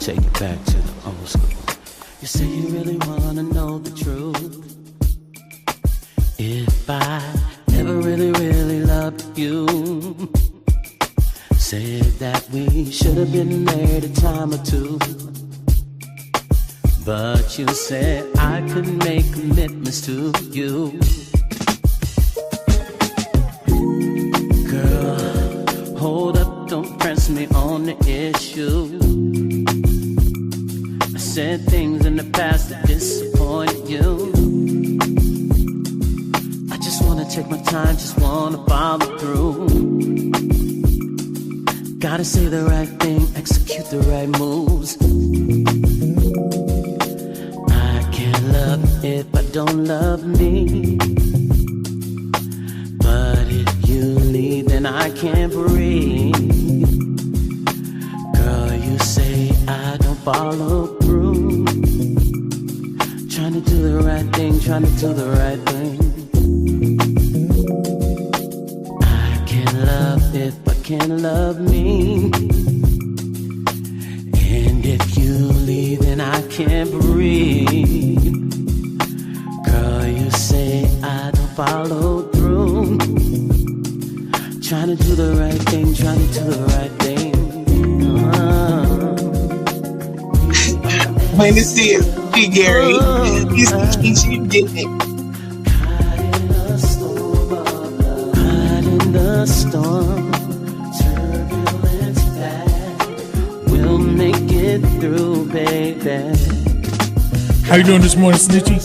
take it back to the old school. You say you really wanna know the truth. If I ever really, really loved you, said that we should have been married a time or two. But you said I could make commitments to you. Girl, hold up, don't press me on the issue. I said things in the past that disappointed you. I just wanna take my time, just wanna follow through. Gotta say the right thing, execute the right moves. I can't love if I don't love me. But if you leave, then I can't breathe. Girl, you say I don't follow through. Trying to do the right thing, trying to do the right thing. I can't love if I can't love me. And if you leave, then I can't breathe. Girl, you say I don't follow through. Trying to do the right thing, trying to do the right thing. When you see it, see Gary, he's getting it. Caught in the storm, turbulence bad. We'll make it through, baby. How you doing this morning, Snitchy?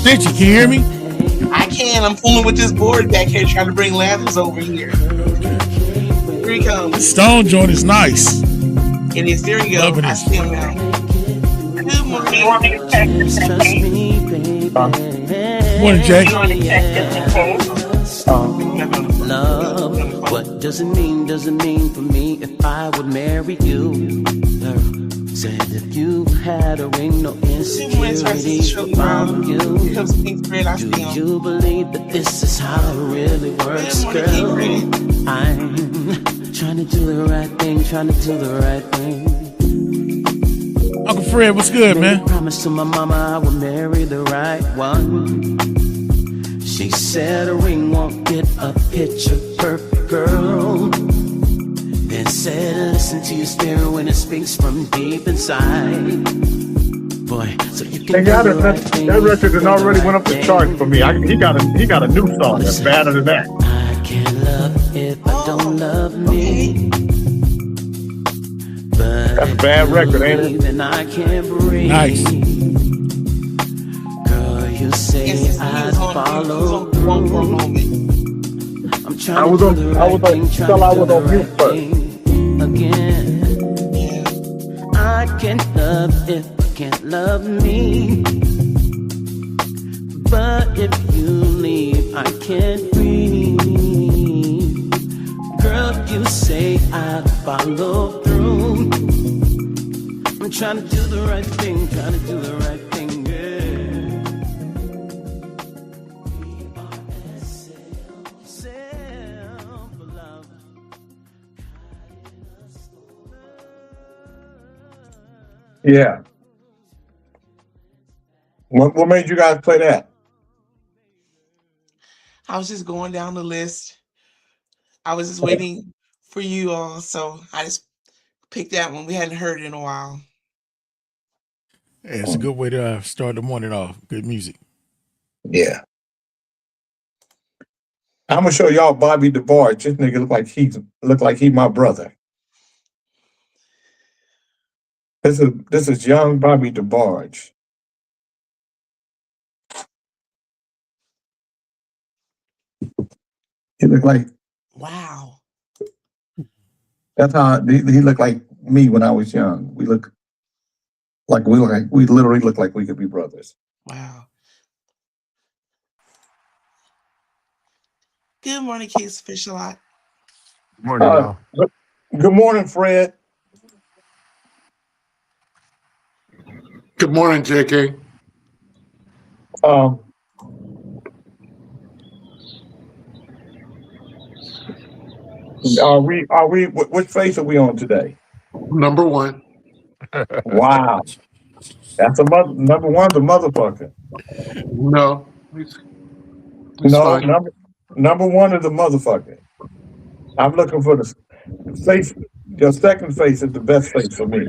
Snitchy, can you hear me? I can. I'm fooling with this board back here, trying to bring Lazarus over here. Here he comes. The Stone joint is nice. It is. There you go. Loving I it. see him now. Good morning. Morning, Jay. Love, what does it mean? Does it mean for me if I would marry you? Said if you had a ring, no insecurity from you. Do you believe that this is how it really works, girl? I'm trying to do the right thing, trying to do the right thing. Uncle Fred, what's good, man? Promise to my mama I would marry the right one. She said a ring won't get a picture perfect, girl. Then said listen to your spirit when it speaks from deep inside. Boy, so you can that record has already went up the chart for me. He got a new song that's better than that. I can't love if I don't love me. But that's a bad record, ain't it? Then I can't breathe. Nice. Girl, you say I follow through. I'm trying I was on mute first. Again, I can't love if I can't love me. But if you leave, I can't breathe. Girl, you say I follow through. I'm trying to do the right thing, trying to do the right thing, Yeah. What made you guys play that? I was just going down the list. I was just waiting for you all, so I just picked that one. We hadn't heard it in a while. Yeah, it's a good way to start the morning off. Good music. Yeah. I'm gonna show y'all Bobby DeBarge. This nigga look like he's my brother. This is young Bobby DeBarge. He looked like, wow. That's how he looked like me when I was young. We literally look like we could be brothers. Wow. Good morning, Case Fisher. Morning, y'all. Good morning, Fred. Good morning, JK. Which face are we on today? Number one. Wow. That's number one's a motherfucker. No. It's No, fine. number one is a motherfucker. I'm looking for the face. Your second face is the best face for me.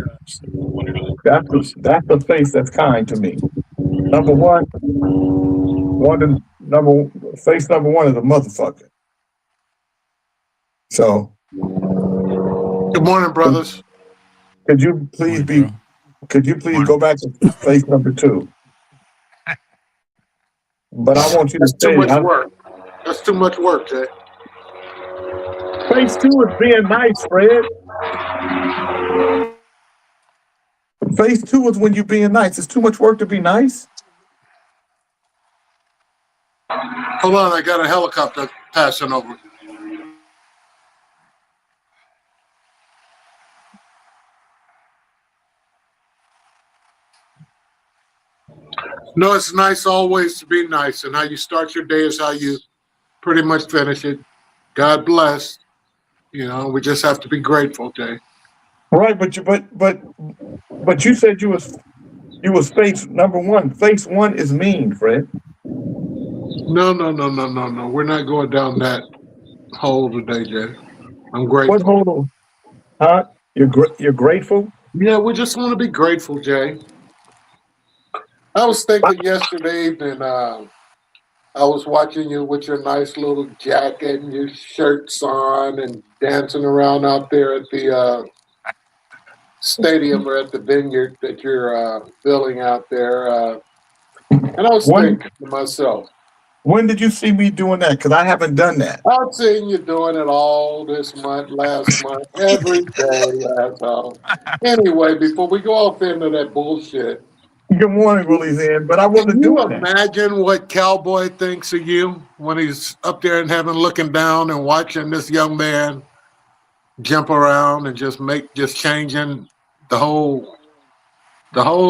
That's the face that's kind to me. Number one face number one is a motherfucker. So, Good morning, brothers. could you please go back to face number two? But I want you to That's too say much work. That's too much work, Jay. face two is being nice, Fred. Phase two is when you're being nice. It's too much work to be nice. Hold on, I got a helicopter passing over. No, it's nice always to be nice, and how you start your day is how you pretty much finish it. God bless. You know, we just have to be grateful, Jay. Right, but you said you was face number one. Face one is mean, Fred. No. We're not going down that hole today, Jay. I'm grateful. What hole? Huh? You're grateful? Yeah, we just want to be grateful, Jay. I was thinking yesterday evening, I was watching you with your nice little jacket and your shirts on and dancing around out there at the stadium or at the vineyard that you're building out there. And I was thinking to myself, when did you see me doing that? Because I haven't done that. I've seen you doing it all this month, last month, every day, asshole. Anyway, before we go off into that bullshit. Good morning, Willie's in, but I wasn't doing that. Imagine what Cowboy thinks of you when he's up there in heaven looking down and watching this young man jump around and just changing the whole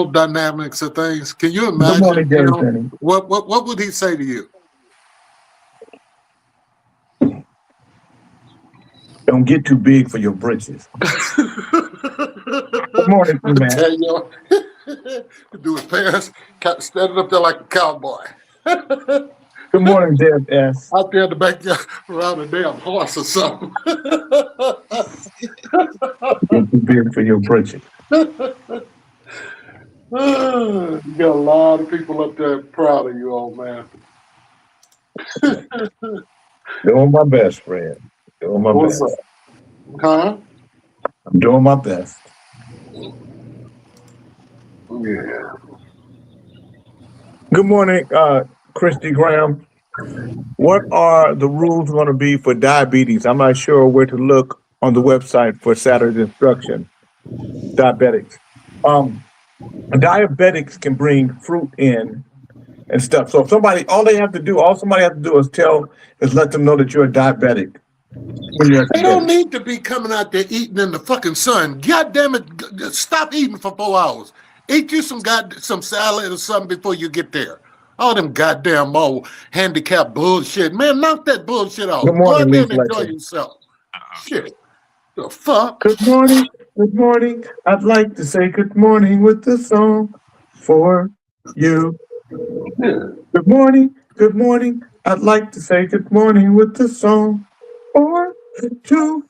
dynamics of things. Can you imagine? Good morning, what would he say to you? Don't get too big for your britches. Good morning, man. Do his pants, standing up there like a cowboy. Good morning, Deb S. Out there in the backyard around a damn horse or something. Get too big for your britches. You got a lot of people up there proud of you, old man. Doing my best, Fred. Doing my best. Huh? I'm doing my best. Yeah. Good morning, Christy Graham. What are the rules going to be for diabetes? I'm not sure where to look on the website for Saturday's instruction. Diabetics. Diabetics can bring fruit in and stuff. So if somebody has to do is let them know that you're a diabetic. They don't need to be coming out there eating in the fucking sun. God damn it, stop eating for 4 hours. Eat you some salad or something before you get there. All them goddamn old handicap bullshit. Man, knock that bullshit off. Good morning, go out there and Lisa. enjoy yourself. Shit. The fuck? Good morning. Good morning. I'd like to say good morning with the song for you. Good morning. Good morning. I'd like to say good morning with the song for you.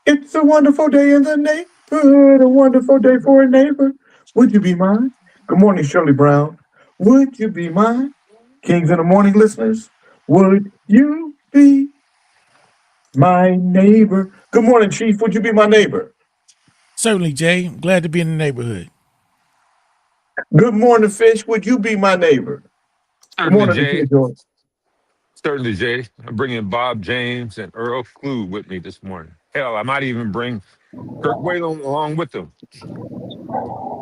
It's a wonderful day in the neighborhood, a wonderful day for a neighbor. Would you be mine? Good morning, Shirley Brown. Would you be mine? Kings in the Morning listeners, would you be my neighbor? Good morning, Chief. Would you be my neighbor? Certainly, Jay. I'm glad to be in the neighborhood. Good morning, Fish. Would you be my neighbor? Good morning, Jay. George. Certainly, Jay. I'm bringing Bob James and Earl Klugh with me this morning. Hell, I might even bring Kirk Whalum along with them.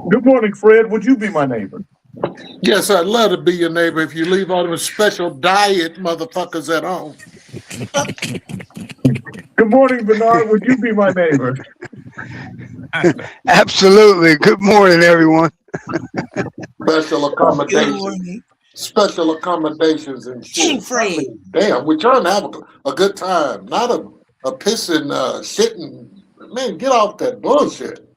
Good morning, Fred. Would you be my neighbor? Yes, I'd love to be your neighbor if you leave all those special diet motherfuckers at home. Good morning, Bernard. Would you be my neighbor? Absolutely. Good morning, everyone. Special accommodations. Special accommodations and shit. Damn, we're trying to have a good time, not a pissing, shitting. Man, get off that bullshit.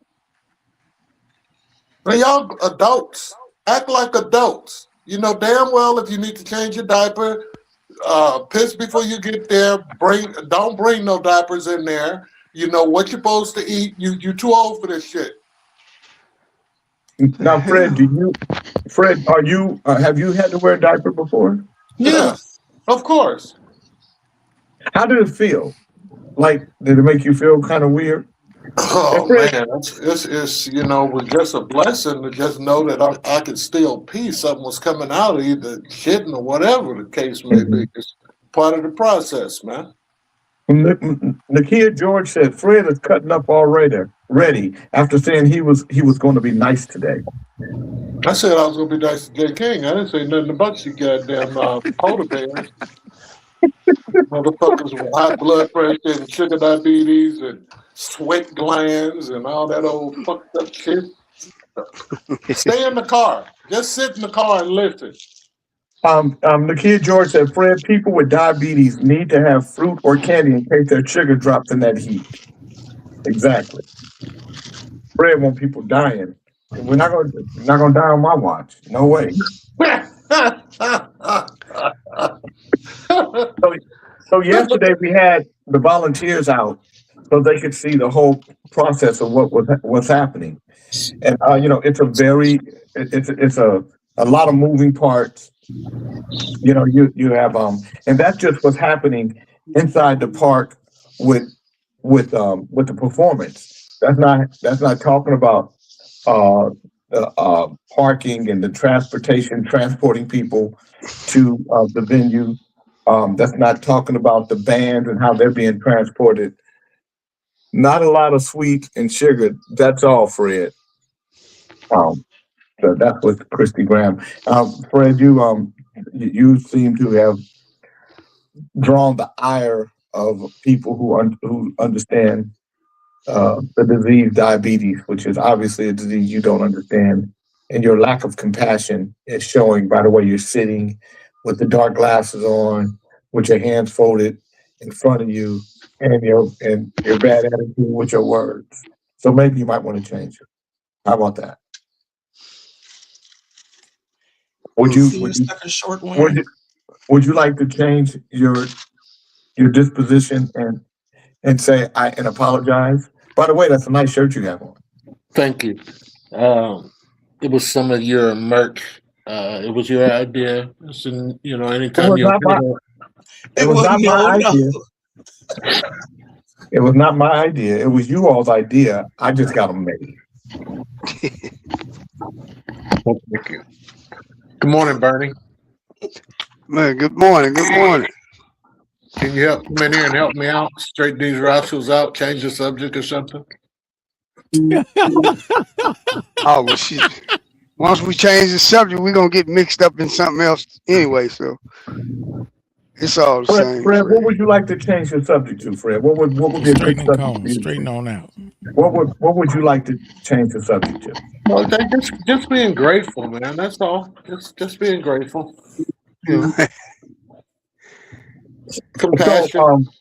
Man, y'all adults, act like adults. You know damn well if you need to change your diaper, piss before you get there. Don't bring no diapers in there. You know what you're supposed to eat. You too old for this shit. Now, Fred, are you have you had to wear a diaper before? Yeah, of course. How did it feel? Like, did it make you feel kind of weird? Oh Fred, man, it's was just a blessing to just know that I could still pee. Something was coming out, either shitting or whatever the case may be. It's part of the process, man. Nakia George said Fred is cutting up already after saying he was going to be nice today. I said I was gonna be nice to Jay King. I didn't say nothing about you goddamn polar bears. Motherfuckers with high blood pressure and sugar diabetes and sweat glands and all that old fucked up shit. Stay in the car. Just sit in the car and listen. Nakia George said, Fred, people with diabetes need to have fruit or candy in case their sugar drops in that heat. Exactly. Fred want people dying. We're not gonna die on my watch. No way. So yesterday we had the volunteers out so they could see the whole process of what's happening, and it's a lot of moving parts. You have and that's just what's happening inside the park with the performance. That's not talking about the parking and the transporting people to the venue. That's not talking about the band and how they're being transported. Not a lot of sweet and sugar. That's all, Fred. So that's with Christy Graham. Fred, you seem to have drawn the ire of people who understand the disease diabetes, which is obviously a disease you don't understand, and your lack of compassion is showing by the way you're sitting with the dark glasses on, with your hands folded in front of you, and your bad attitude with your words. So maybe you might want to change it. How about that? Would you like to change your disposition and say and apologize? By the way, that's a nice shirt you have on. Thank you. It was some of your merch. It was your idea. Anytime you. It was not my idea. It was not my idea. It was you all's idea. I just got them made. Thank you. Good morning, Bernie. Man, good morning. Good morning. Can you come in here and help me out? Straighten these rascals out, change the subject or something? Oh, well, shit. Once we change the subject, we're going to get mixed up in something else anyway, so it's all the same. Fred, what would you like to change your subject to, Fred? What would be a good subject? Straighten on out. What would you like to change the subject to? Well, just being grateful, man. That's all. Just being grateful. Yeah.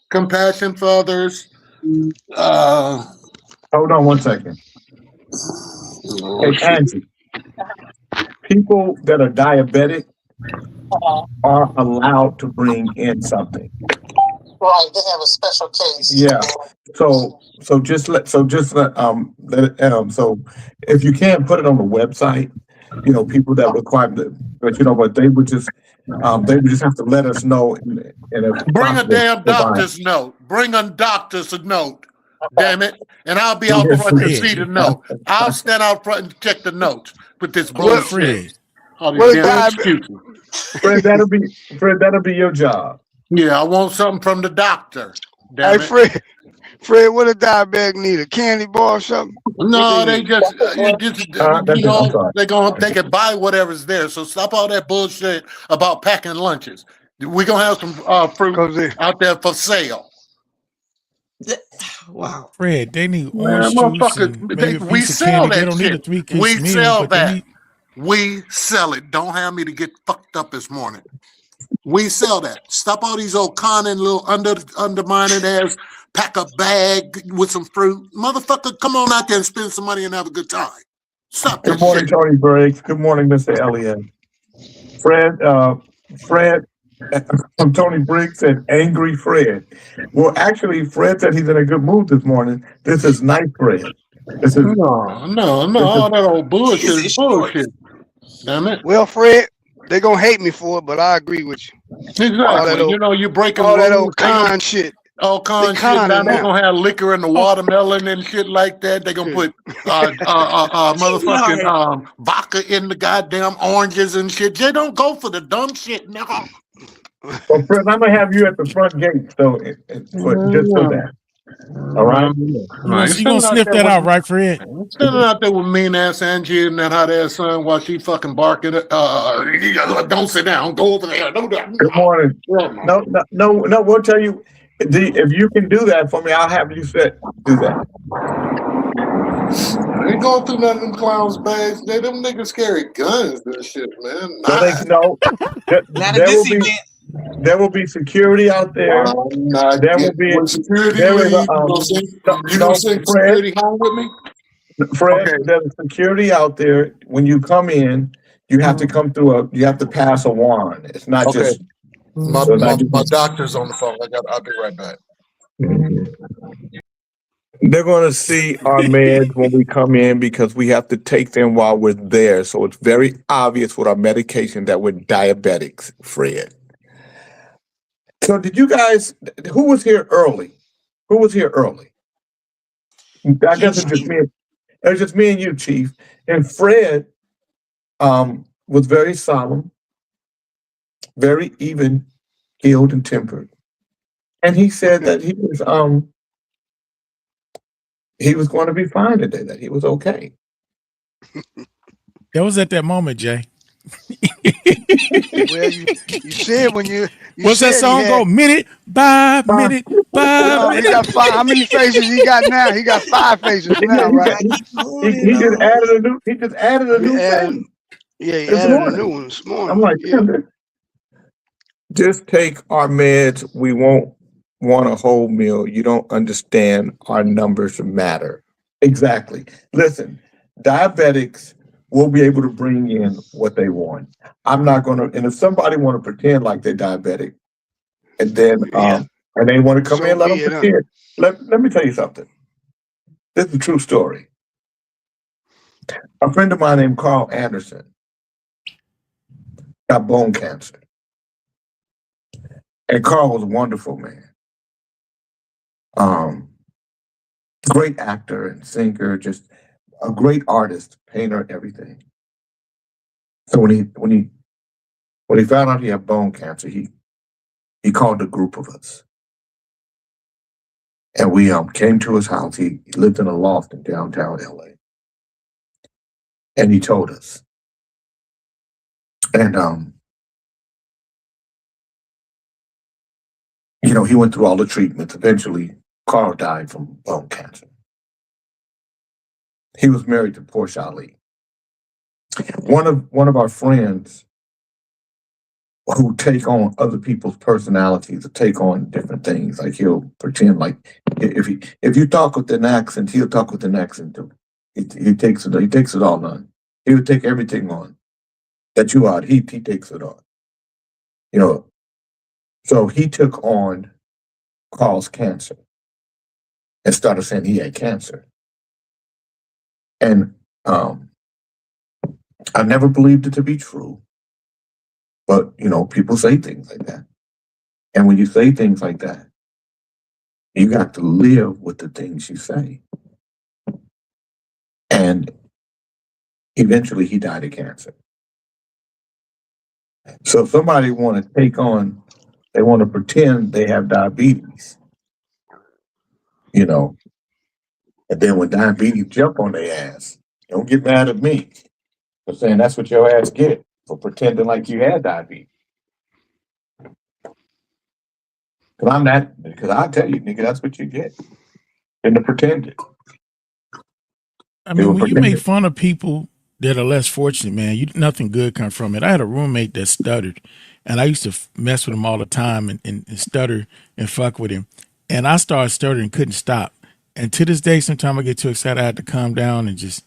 Compassion for others. Hold on one second. Hey, Angie. People that are diabetic are allowed to bring in something. Right, they have a special case. Yeah. So just let so if you can't put it on the website, people that require but they would just have to let us know. Bring a damn doctor's note. Bring a doctor's note. Damn it. And I'll be out front to see the note. I'll stand out front and check the note with this bullshit. Fred, that'll be your job. Yeah, I want something from the doctor. Hey, Fred, what a diabetic need? A candy bar or something? No, they can buy whatever's there. So stop all that bullshit about packing lunches. We're gonna have some fruit out there for sale. Wow, Fred, they need orange juice. We sell that. They don't need a 3-piece meal. We sell that. We sell it. Don't have me to get fucked up this morning. We sell that. Stop all these old conning little undermining ass pack a bag with some fruit. Motherfucker, come on out there and spend some money and have a good time. Stop that Good morning, shit. Tony Briggs. Good morning, Mr. Elliott. Fred from Tony Briggs said, angry Fred. Well, actually, Fred said he's in a good mood this morning. This is nice Fred. This is No, all that old bullshit is bullshit. Damn it. Well, Fred, they're gonna hate me for it, but I agree with you. Exactly. You know, you're breaking all that rules. old con shit. All con shit. Now they're gonna have liquor in the watermelon and shit like that. They're gonna put motherfucking vodka in the goddamn oranges and shit. They don't go for the dumb shit now. Well, Fred, I'm gonna have you at the front gate, so just so that. All right. You gonna sniff that out, right, Fred? Standing out there with mean ass Angie and that hot ass son while she fucking barking. Don't sit down. Go over there. Good morning. No. We'll tell you if you can do that for me. I'll have you do that. I ain't going through none of them clowns' bags. Them niggas carry guns and shit, man. There will be security out there. There will be security. Fred, security home with me? Fred, there's security out there. When you come in, you have to come through you have to pass a wand. It's not just. My doctor's on the phone. I'll be right back. They're going to see our meds when we come in because we have to take them while we're there. So it's very obvious with our medication that we're diabetics, Fred. So did you guys, who was here early? I guess it's just me. It was just me and you, Chief. And Fred was very solemn, very even, keeled, and tempered. And he said that he was going to be fine today, that he was okay. That was at that moment, Jay. Well, you said when you what's that song go? Minute by minute by minute. He got how many faces he got now? He got 5 faces now, right? He just added a new face. Yeah, he added a new one this morning. I'm like, just take our meds. We won't want a whole meal. You don't understand. Our numbers matter. Exactly. Listen, diabetics will be able to bring in what they want. I'm not going to, and if somebody want to pretend like they're diabetic, and then and they want to come in, let them pretend. Let me tell you something. This is a true story. A friend of mine named Carl Anderson got bone cancer. And Carl was a wonderful man. Great actor and singer, just a great artist, painter, everything. So when he found out he had bone cancer, he called a group of us. And we came to his house. He lived in a loft in downtown LA. And he told us. And he went through all the treatments. Eventually, Carl died from bone cancer. He was married to Portia Ali. One of our friends who take on other people's personalities, to take on different things. Like he'll pretend like if you talk with an accent, he'll talk with an accent too. He takes it all on. He would take everything on that you are. He takes it on. So he took on Carl's cancer and started saying he had cancer. And I never believed it to be true. But, people say things like that. And when you say things like that, you got to live with the things you say. And eventually he died of cancer. So if somebody want to they want to pretend they have diabetes, and then when diabetes jump on their ass, don't get mad at me for saying that's what your ass get for pretending like you had diabetes. Because I tell you, nigga, that's what you get. And to pretend it. I mean, when you make fun of people that are less fortunate, man, nothing good come from it. I had a roommate that stuttered, and I used to mess with him all the time and stutter and fuck with him. and I started stuttering, couldn't stop. And to this day, sometimes I get too excited, I have to calm down and just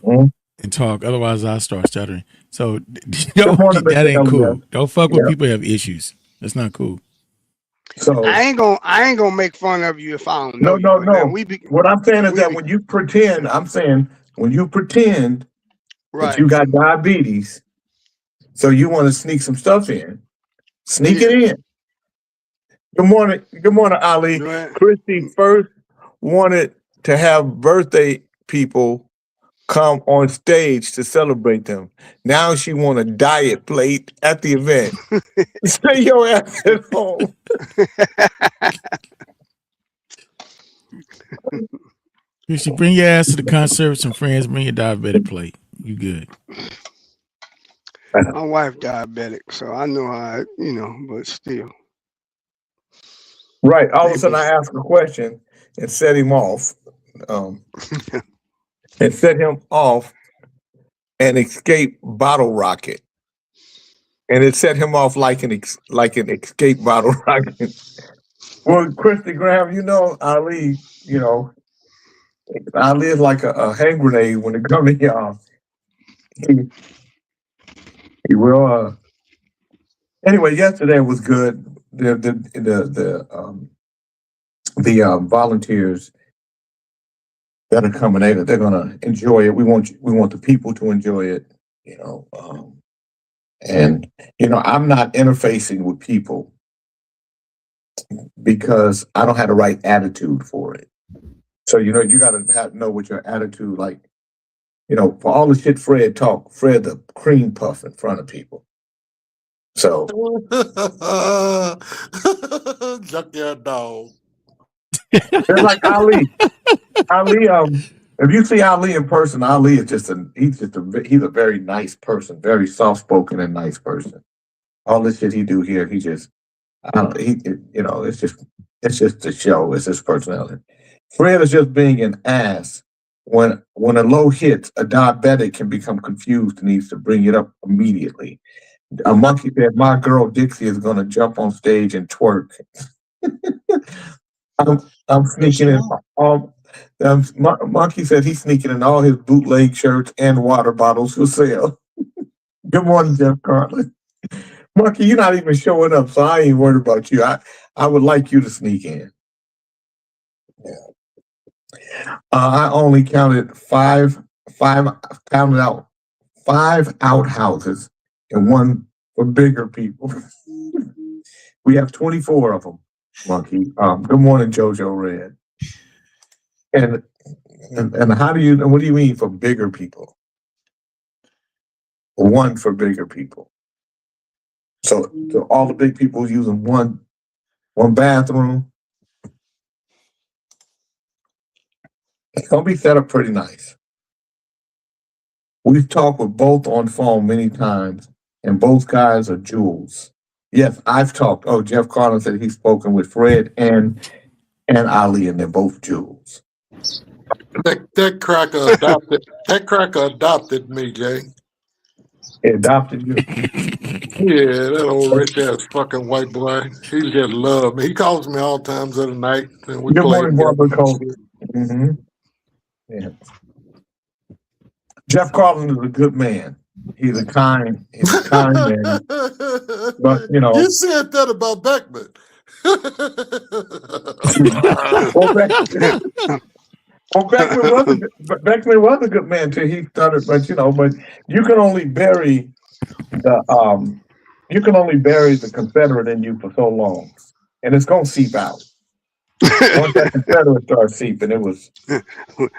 and talk. Otherwise, I start stuttering. So that ain't cool. Don't fuck with people who have issues. That's not cool. So I ain't gonna make fun of you if I don't know. No. What I'm saying is that we- when you pretend, Right. that you got diabetes, so you want to sneak some stuff in, sneak it in. Good morning, Ali. Right. Christy first wanted to have birthday people come on stage to celebrate them. Now she want a diet plate at the event. Stay your ass at home. Christy, bring your ass to the concert with some friends. Bring your diabetic plate. You good. My wife diabetic, so I know how, but still. Right. All of a sudden I ask a question and set him off. And set him off an escape bottle rocket. And it set him off like an escape bottle rocket. Well, Christy Graham, Ali, Ali is like a hand grenade when it comes to y'all. He will. Anyway, yesterday was good. The volunteers that are coming in, they're gonna enjoy it. We want the people to enjoy it. And I'm not interfacing with people because I don't have the right attitude for it. So you gotta know what your attitude like. For all the shit Fred the cream puff in front of people. So junkyard dog. They're like Ali. If you see Ali in person, Ali is he's a very nice person, very soft spoken and nice person. All this shit he do here, it's just the show. It's his personality. Fred is just being an ass. When a low hits, a diabetic can become confused and needs to bring it up immediately. A monkey said, "My girl Dixie is going to jump on stage and twerk." I'm sneaking in. Monkey said he's sneaking in all his bootleg shirts and water bottles for sale. Good morning, Jeff Carlin. Monkey, you're not even showing up, so I ain't worried about you. I would like you to sneak in. Yeah. I only counted five outhouses and one for bigger people. We have 24 of them, Monkey. Good morning, Jojo Red. And what do you mean for bigger people? One for bigger people. So all the big people using one bathroom. It's gonna be set up pretty nice. We've talked with both on phone many times, and both guys are jewels. Yes, I've talked. Oh, Jeff Carlin said he's spoken with Fred and Ali, and they're both jewels. That cracker adopted me, Jay. He adopted you. Yeah, that old rich ass fucking white boy. He just loved me. He calls me all times of the night, and we Good play. morning, Barbara Cole. Mm-hmm. Yeah. Jeff Carlin is a good man. He's a kind man. But you said that about Beckman. Beckman was a good man till he started. But you can only bury the Confederate in you for so long, and it's gonna seep out. Once that Confederate started seeping, it was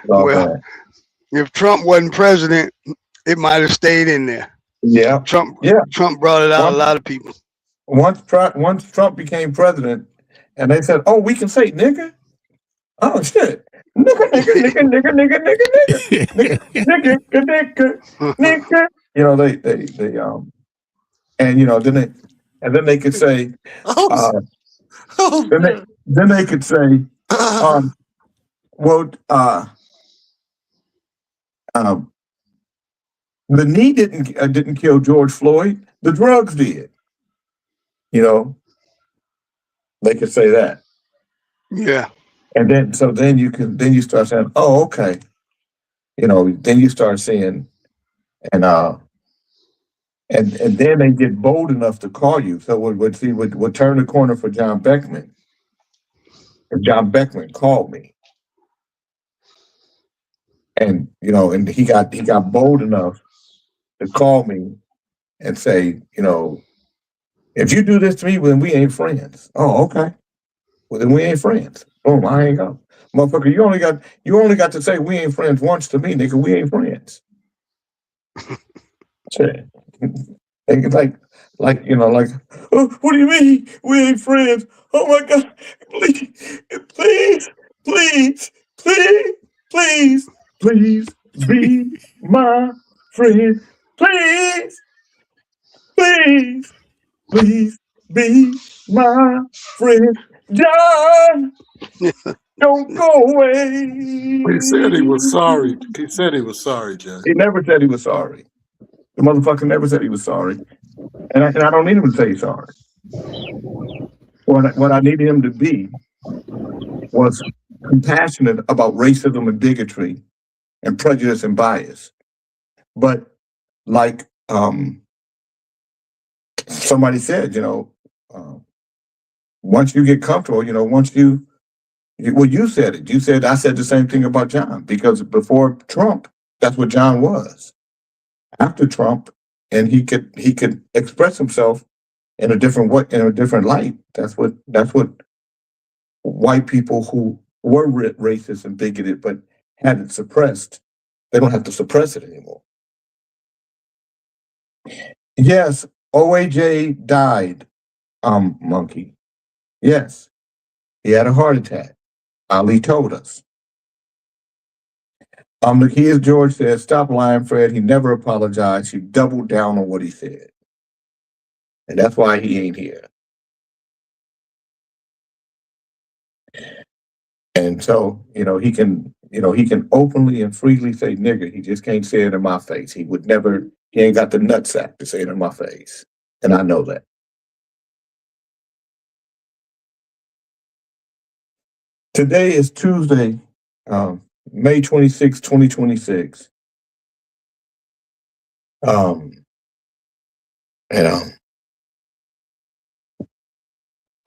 well. If Trump wasn't president, it might have stayed in there. Yeah, Trump brought it out. A lot of people. Once Trump became president, and they said, "Oh, we can say nigga." Oh shit, nigga. Then they could say, then they could say, the knee didn't kill George Floyd. The drugs did. They could say that. Yeah. And then you start saying, oh, okay. Then you start saying, and then they get bold enough to call you. So would turn the corner for John Beckman. And John Beckman called me. And and he got bold enough to call me and say, if you do this to me, then we ain't friends. Oh, okay. Well, then we ain't friends. Boom, I hang up. Motherfucker, you only got to say we ain't friends once to me, nigga. We ain't friends. Shit. Like, oh, what do you mean we ain't friends? Oh my God, please, please, please, please, please be my friend. Please, please, please be my friend. John, don't go away. He said he was sorry. He said he was sorry, Jay. He never said he was sorry. The motherfucker never said he was sorry. And I don't need him to say sorry. What I needed him to be was compassionate about racism and bigotry and prejudice and bias. But like somebody said, once you get comfortable, you said it. You said I said the same thing about John, because before Trump, that's what John was. After Trump, and he could express himself in a different way, in a different light. That's what white people who were racist and bigoted but had it suppressed, they don't have to suppress it anymore. Yes, OAJ died, Monkey. Yes, he had a heart attack. Ali told us. Nakia George said, stop lying, Fred. He never apologized. He doubled down on what he said. And that's why he ain't here. And so, he can openly and freely say nigger. He just can't say it in my face. He ain't got the nutsack to say it in my face. And I know that. Today is Tuesday, May 26, 2026. I'm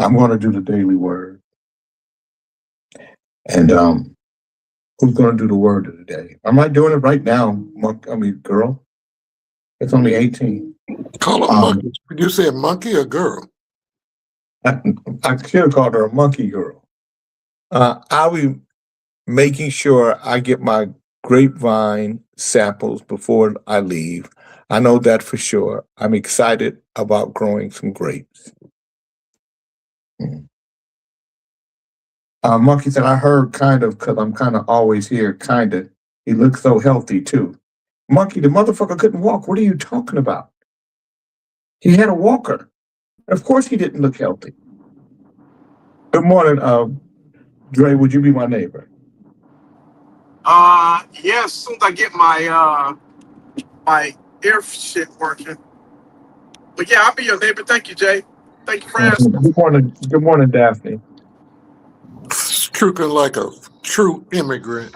going to do the daily word. And who's going to do the word of the day? Am I doing it right now, girl? It's only 18. Call her monkey. You said monkey or girl? I should have called her a monkey girl. I'll be making sure I get my grapevine samples before I leave. I know that for sure. I'm excited about growing some grapes. Monkey said, I heard kind of, because I'm kind of always here, kind of. He looks so healthy, too. Monkey, the motherfucker couldn't walk. What are you talking about? He had a walker. Of course he didn't look healthy. Good morning, Dre, would you be my neighbor? Yeah, as soon as I get my my air shit working. But yeah, I'll be your neighbor. Thank you, Jay. Thank you for asking. Good morning, Daphne. Trucking like a true immigrant.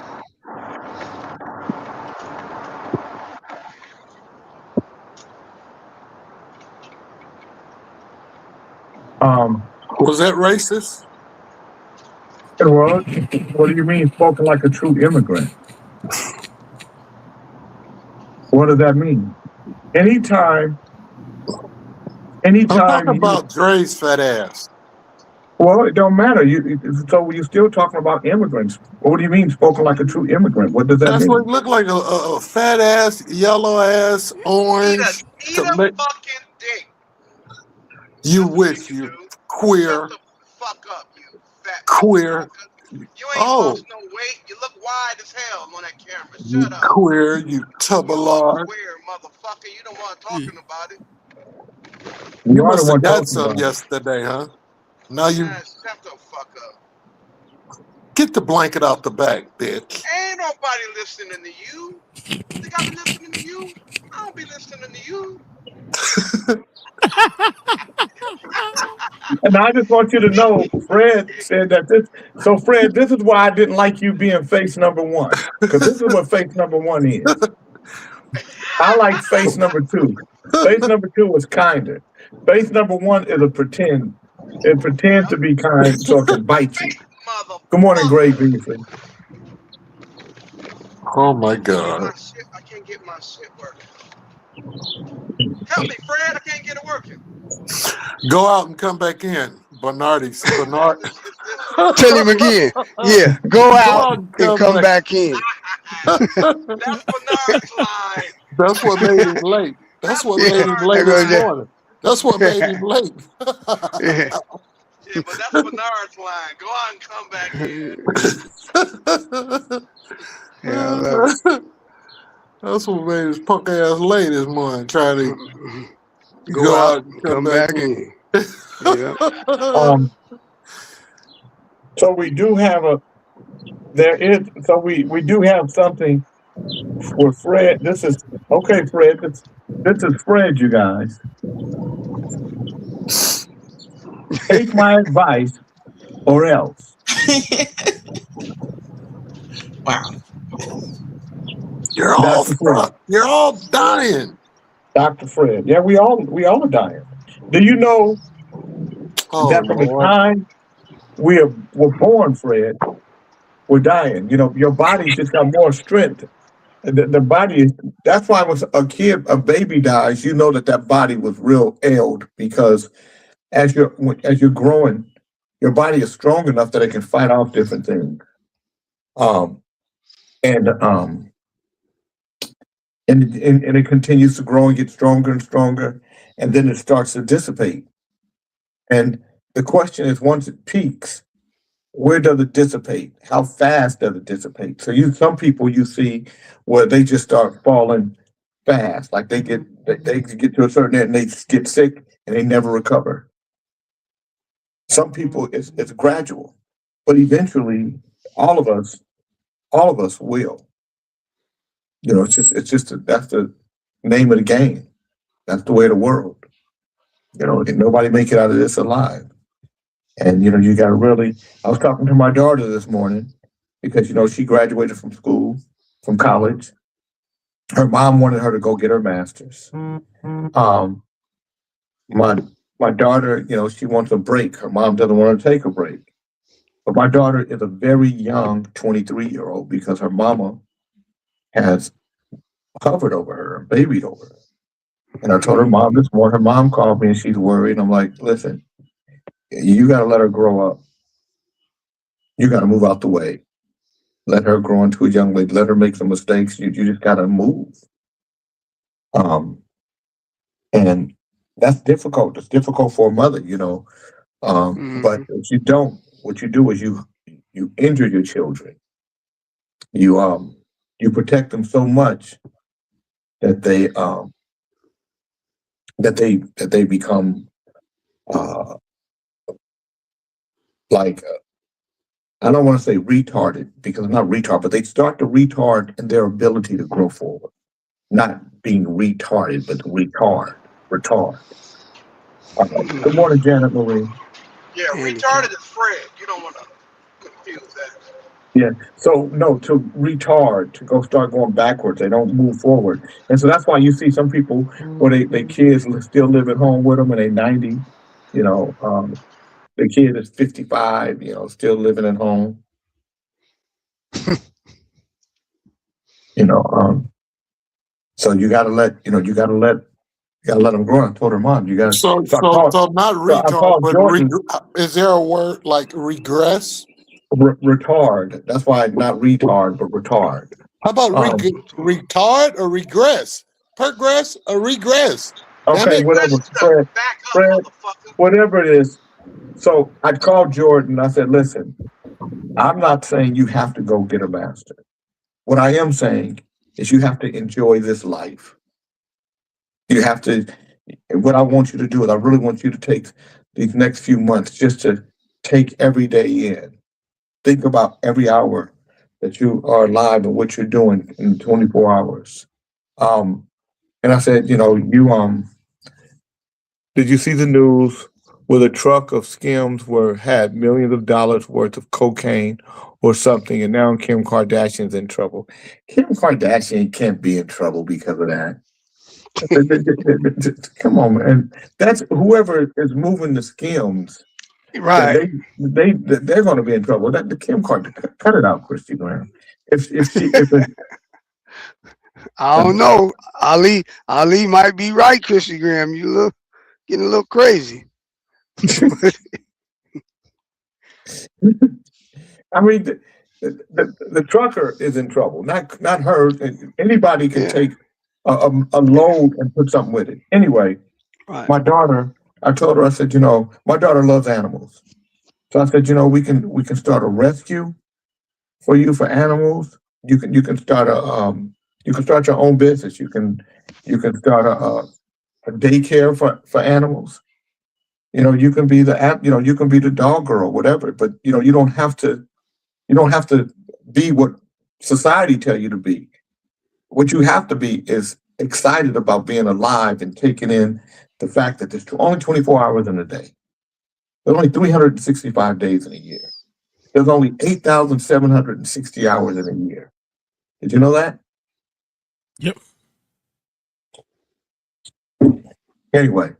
Was that racist? Well, what do you mean spoken like a true immigrant? What does that mean? Anytime. I'm talking about Dre's fat ass. Well, it don't matter. So you're still talking about immigrants. What do you mean spoken like a true immigrant? What does that mean? That's what it looked like, a fat ass, yellow ass, orange. Eat a fucking dick. You wish, you queer. Shut the fuck up, you fat queer. You ain't lost no weight. You look wide as hell on that camera. Shut up. Queer, you tubbalard. Queer, motherfucker. You don't want talking about it. You must have got some yesterday, huh? Now you. Shut the fuck up. Get the blanket out the back, bitch. Ain't nobody listening to you. You think I be listening to you? I don't be listening to you. And I just want you to know, Fred said that this. So, Fred, this is why I didn't like you being face number one, because this is what face number one is. I like face number two. Face number two was kinder. Face number one is a pretend. It pretends to be kind so it can bite you. Good morning, Gray Beasley. Oh my God. I can't get my shit working. Help me, Fred. I can't get it working. Go out and come back in, Bernard. Tell him again. Yeah, go out and come back in. That's Bernard's line. That's what made him late. That's what made him late this morning. That's what made him late. Yeah, but that's Bernard's line. Go out and come back in. Yeah, that's what made his punk ass late this morning, trying to go out and come back in. Yeah. So we do have we do have something for Fred. This is okay, Fred. This is Fred, you guys. Take my advice or else. Wow. You're all dying. Dr. Fred. Yeah, we all are dying. Do you know that from the time we're born, Fred, we're dying? You know, your body just got more strength. The body is, that's why when a baby dies, you know that body was real ailed, because as you're growing, your body is strong enough that it can fight off different things. And it continues to grow and get stronger and stronger, and then it starts to dissipate. And the question is, once it peaks, where does it dissipate? How fast does it dissipate? So some people you see where they just start falling fast, like they get to a certain end and they get sick and they never recover. Some people it's gradual, but eventually all of us will. You know, that's the name of the game. That's the way of the world. You know, nobody make it out of this alive. And, you know, you got to really, I was talking to my daughter this morning because, you know, she graduated from college. Her mom wanted her to go get her master's. My daughter, you know, she wants a break. Her mom doesn't want her to take a break. But my daughter is a very young 23-year-old because her mama has hovered over her, babied over her. And I told her mom this morning, her mom called me and she's worried. And I'm like, listen, you got to let her grow up. You got to move out the way. Let her grow into a young lady. Let her make some mistakes. You just got to move. And that's difficult. It's difficult for a mother, you know. But if you don't, what you do is you injure your children. You protect them so much that they become like I don't want to say retarded because I'm not retarded, but they start to retard in their ability to grow forward. Not being retarded, but retard. Good morning, Janet Marie. Yeah, retarded is Fred. You don't want to confuse that. Yeah. So no, to retard, to start going backwards. They don't move forward. And so that's why you see some people where they kids still live at home with them and they're 90, you know, the kid is 55, you know, still living at home. You know, so you gotta let them grow. I told her mom, you gotta so not retard, but is there a word like regress? Retard. That's why not retard, but retard. How about retard or regress? Progress or regress? Okay, whatever. Fred, whatever it is. So I called Jordan. I said, listen, I'm not saying you have to go get a master. What I am saying is you have to enjoy this life. You have to, what I want you to do is I really want you to take these next few months just to take every day in. think about every hour that you are alive and what you're doing in 24 hours. And I said, did you see the news where a truck of Skims had millions of dollars worth of cocaine or something, and now Kim Kardashian's in trouble? Kim Kardashian can't be in trouble because of that. Come on, man. That's whoever is moving the Skims. Right. They're going to be in trouble. The Kim Kardashian, cut it out, Christy Graham. I don't know. Ali might be right, Christy Graham. You getting a little crazy. I mean, the trucker is in trouble, not her. Anybody can take a load and put something with it. Anyway, right. My daughter, I told her, I said, my daughter loves animals. So I said, we can start a rescue for you for animals. You can start your own business. You can start a daycare for animals. You can be the dog girl, whatever. But you don't have to be what society tell you to be. What you have to be is excited about being alive and taking in the fact that there's only 24 hours in a day. There's only 365 days in a year. There's only 8,760 hours in a year. Did you know that? Yep. Anyway,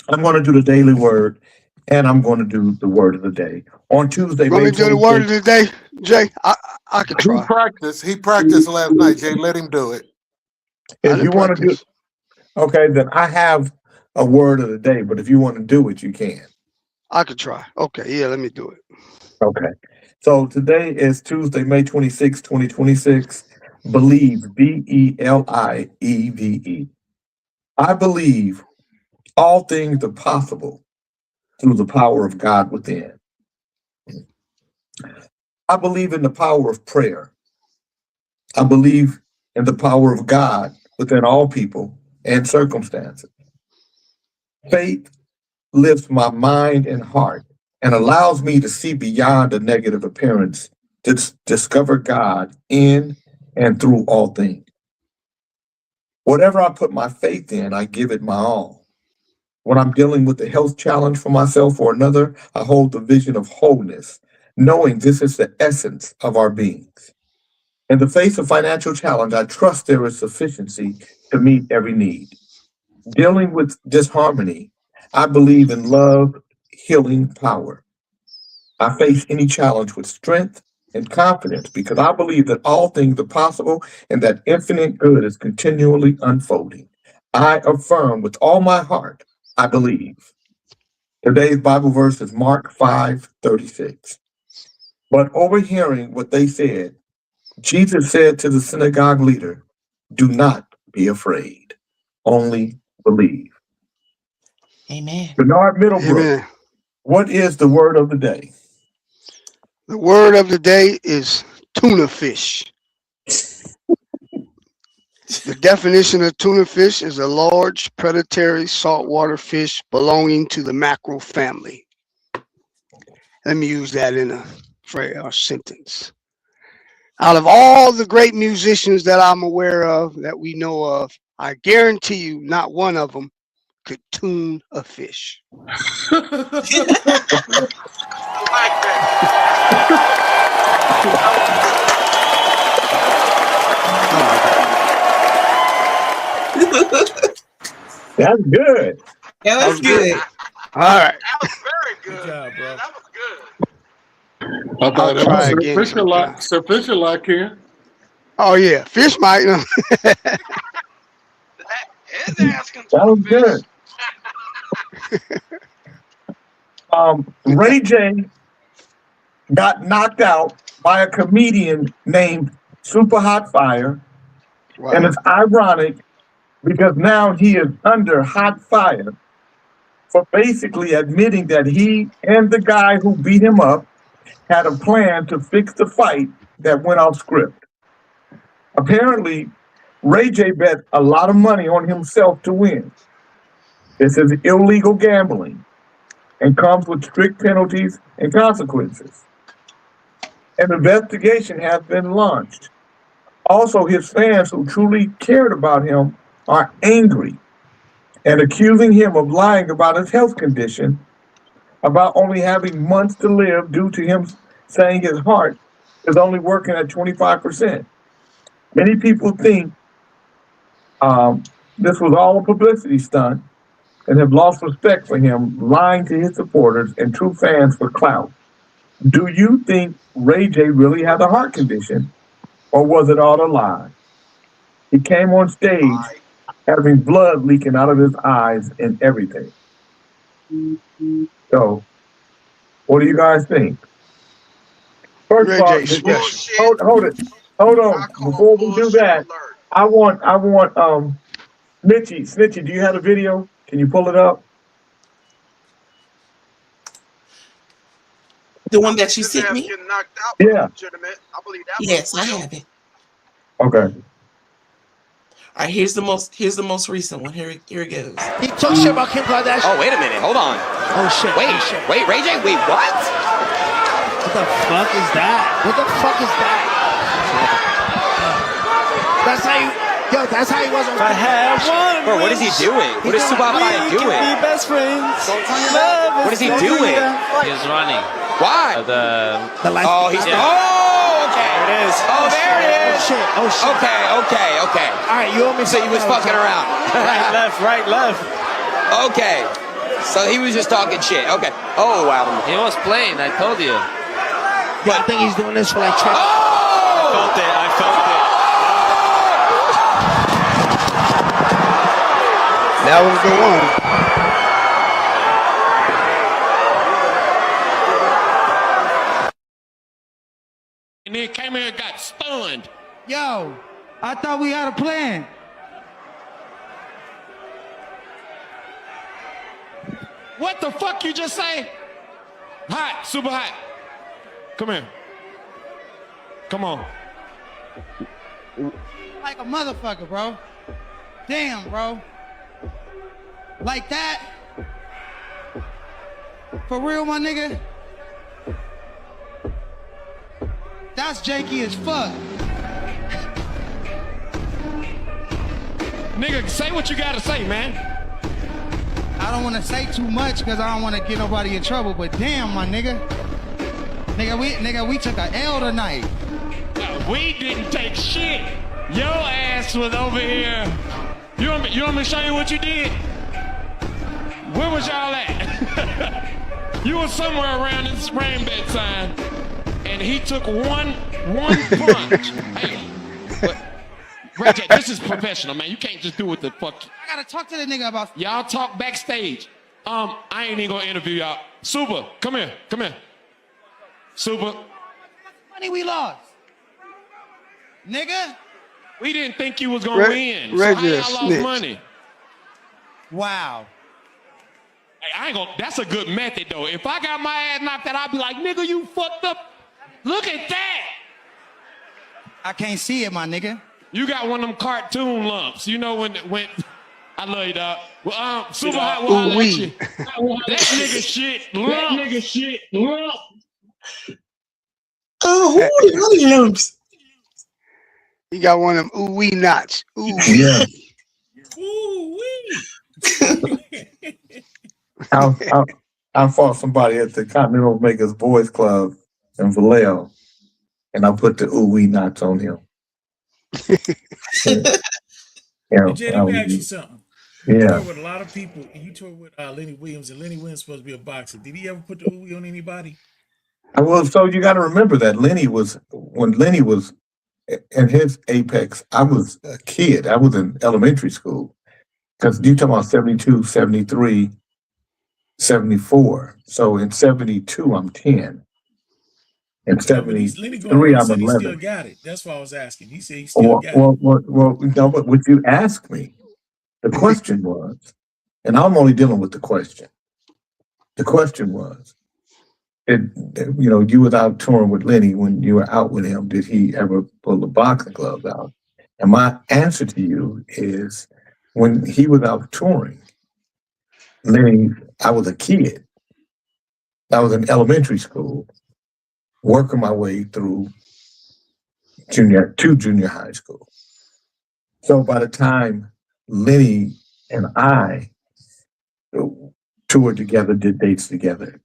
I'm going to do the daily word, and I'm going to do the word of the day. On Tuesday, Let me do the word of the day, Jay. I could try. He practiced last night, Jay. Let him do it. If you want to do it, okay, then I have a word of the day, but if you want to do it, you can. I could try. Okay, yeah, let me do it. Okay. So today is Tuesday, May 26, 2026. Believe, BELIEVE. I believe all things are possible through the power of God within. I believe in the power of prayer. I believe in the power of God within all people and circumstances. Faith lifts my mind and heart and allows me to see beyond a negative appearance to discover God in and through all things. Whatever I put my faith in, I give it my all. When I'm dealing with a health challenge for myself or another, I hold the vision of wholeness, knowing this is the essence of our beings. In the face of financial challenge, I trust there is sufficiency to meet every need. Dealing with disharmony, I believe in love, healing power. I face any challenge with strength and confidence because I believe that all things are possible and that infinite good is continually unfolding. I affirm with all my heart, I believe. Today's Bible verse is Mark 5:36. But overhearing what they said, Jesus said to the synagogue leader, "Do not be afraid, only believe." Amen. Bernard Middlebrook, Amen. what is the word of the day? The word of the day is tuna fish. The definition of tuna fish is a large predatory saltwater fish belonging to the mackerel family. Let me use that in a phrase or sentence. Out of all the great musicians that I'm aware of, that we know of, I guarantee you not one of them could tune a fish. I like That's good. Yeah, that's good. All right. That was very good. Good job, bro. Man. That was good. I thought I'll that try was again Sir Fisher like here. Oh yeah, fish might. His ass can That was tuna fish. good. Ray J got knocked out by a comedian named Super Hot Fire. Wow. And it's ironic because now he is under hot fire for basically admitting that he and the guy who beat him up had a plan to fix the fight that went off script. Apparently, Ray J bet a lot of money on himself to win. This is illegal gambling and comes with strict penalties and consequences. An investigation has been launched. Also, his fans who truly cared about him are angry and accusing him of lying about his health condition, about only having months to live due to him saying his heart is only working at 25%. Many people think this was all a publicity stunt and have lost respect for him, lying to his supporters and true fans for clout. Do you think Ray J really had a heart condition, or was it all a lie? He came on stage having blood leaking out of his eyes and everything. So, what do you guys think? First of all, hold on. Before we do that, I want Snitchy, do you have a video? Can you pull it up? The one that you sent me? Yeah. Yes, I have it. Okay. All right, here's the most recent one. Here it goes. He talks shit about Kim Kardashian. Oh, wait a minute. Hold on. Oh shit. Wait, Ray J. Wait, what? What the fuck is that? What the fuck is that? That's how he was on. I have one. Bro, what is he doing? What is Subafai doing? Be best friends. What is he doing? He's running. Why? The life. Oh, he's. Oh, okay. There it is. Oh, there it is. Oh shit. Okay. All right, you owe me. So he was fucking around. Right, left. Okay. So he was just talking shit. Okay. Oh, wow. He was playing, I told you. Yeah, I think he's doing this for like. Oh! I felt it. That was the one. And then came here and got stunned. Yo, I thought we had a plan. What the fuck you just say? Hot, super hot. Come here. Come on. Like a motherfucker, bro. Damn, bro. Like that? For real, my nigga? That's janky as fuck. Nigga, say what you gotta say, man. I don't want to say too much because I don't want to get nobody in trouble, but damn, my nigga. Nigga, we took a L tonight. We didn't take shit. Your ass was over here. You want me to show you what you did? Where was y'all at? You were somewhere around this rainbow sign, and he took one punch. Hey, Ray J, this is professional, man. You can't just do what the fuck. I gotta talk to the nigga about. Y'all talk backstage. I ain't even gonna interview y'all. Super, come here. Super. Money we lost, nigga. We didn't think you was gonna win. So how y'all lost money? Wow. Hey, I ain't gonna. That's a good method though. If I got my ass knocked out, I'd be like, nigga, you fucked up. Look at that. I can't see it, my nigga. You got one of them cartoon lumps. You know when I love you, dog. Well, super hot. Well, that nigga shit lump. Oh, who are the lumps? He got one of them ooh-wee knots. Ooh. Yeah. I fought somebody at the Continental Makers Boys Club in Vallejo, and I put the ooh-wee knots on him. Jay, let me ask you something. Yeah. You toured with a lot of people, and you toured with Lenny Williams, and Lenny Williams supposed to be a boxer. Did he ever put the ooh-wee on anybody? Well, so you got to remember that when Lenny was in his apex, I was a kid. I was in elementary school. Because you're talking about 72, 73, 74. So in 72, I'm 10. In 73, I'm 11. He still got it. That's why I was asking. He said he still got it. Well, no, but what you asked me, the question was, and I'm only dealing with the question. The question was, you was out touring with Lenny. When you were out with him, did he ever pull the boxing gloves out? And my answer to you is, when he was out touring, Lenny, I was a kid. I was in elementary school. working my way through junior high school. So by the time Lenny and I toured together, did dates together,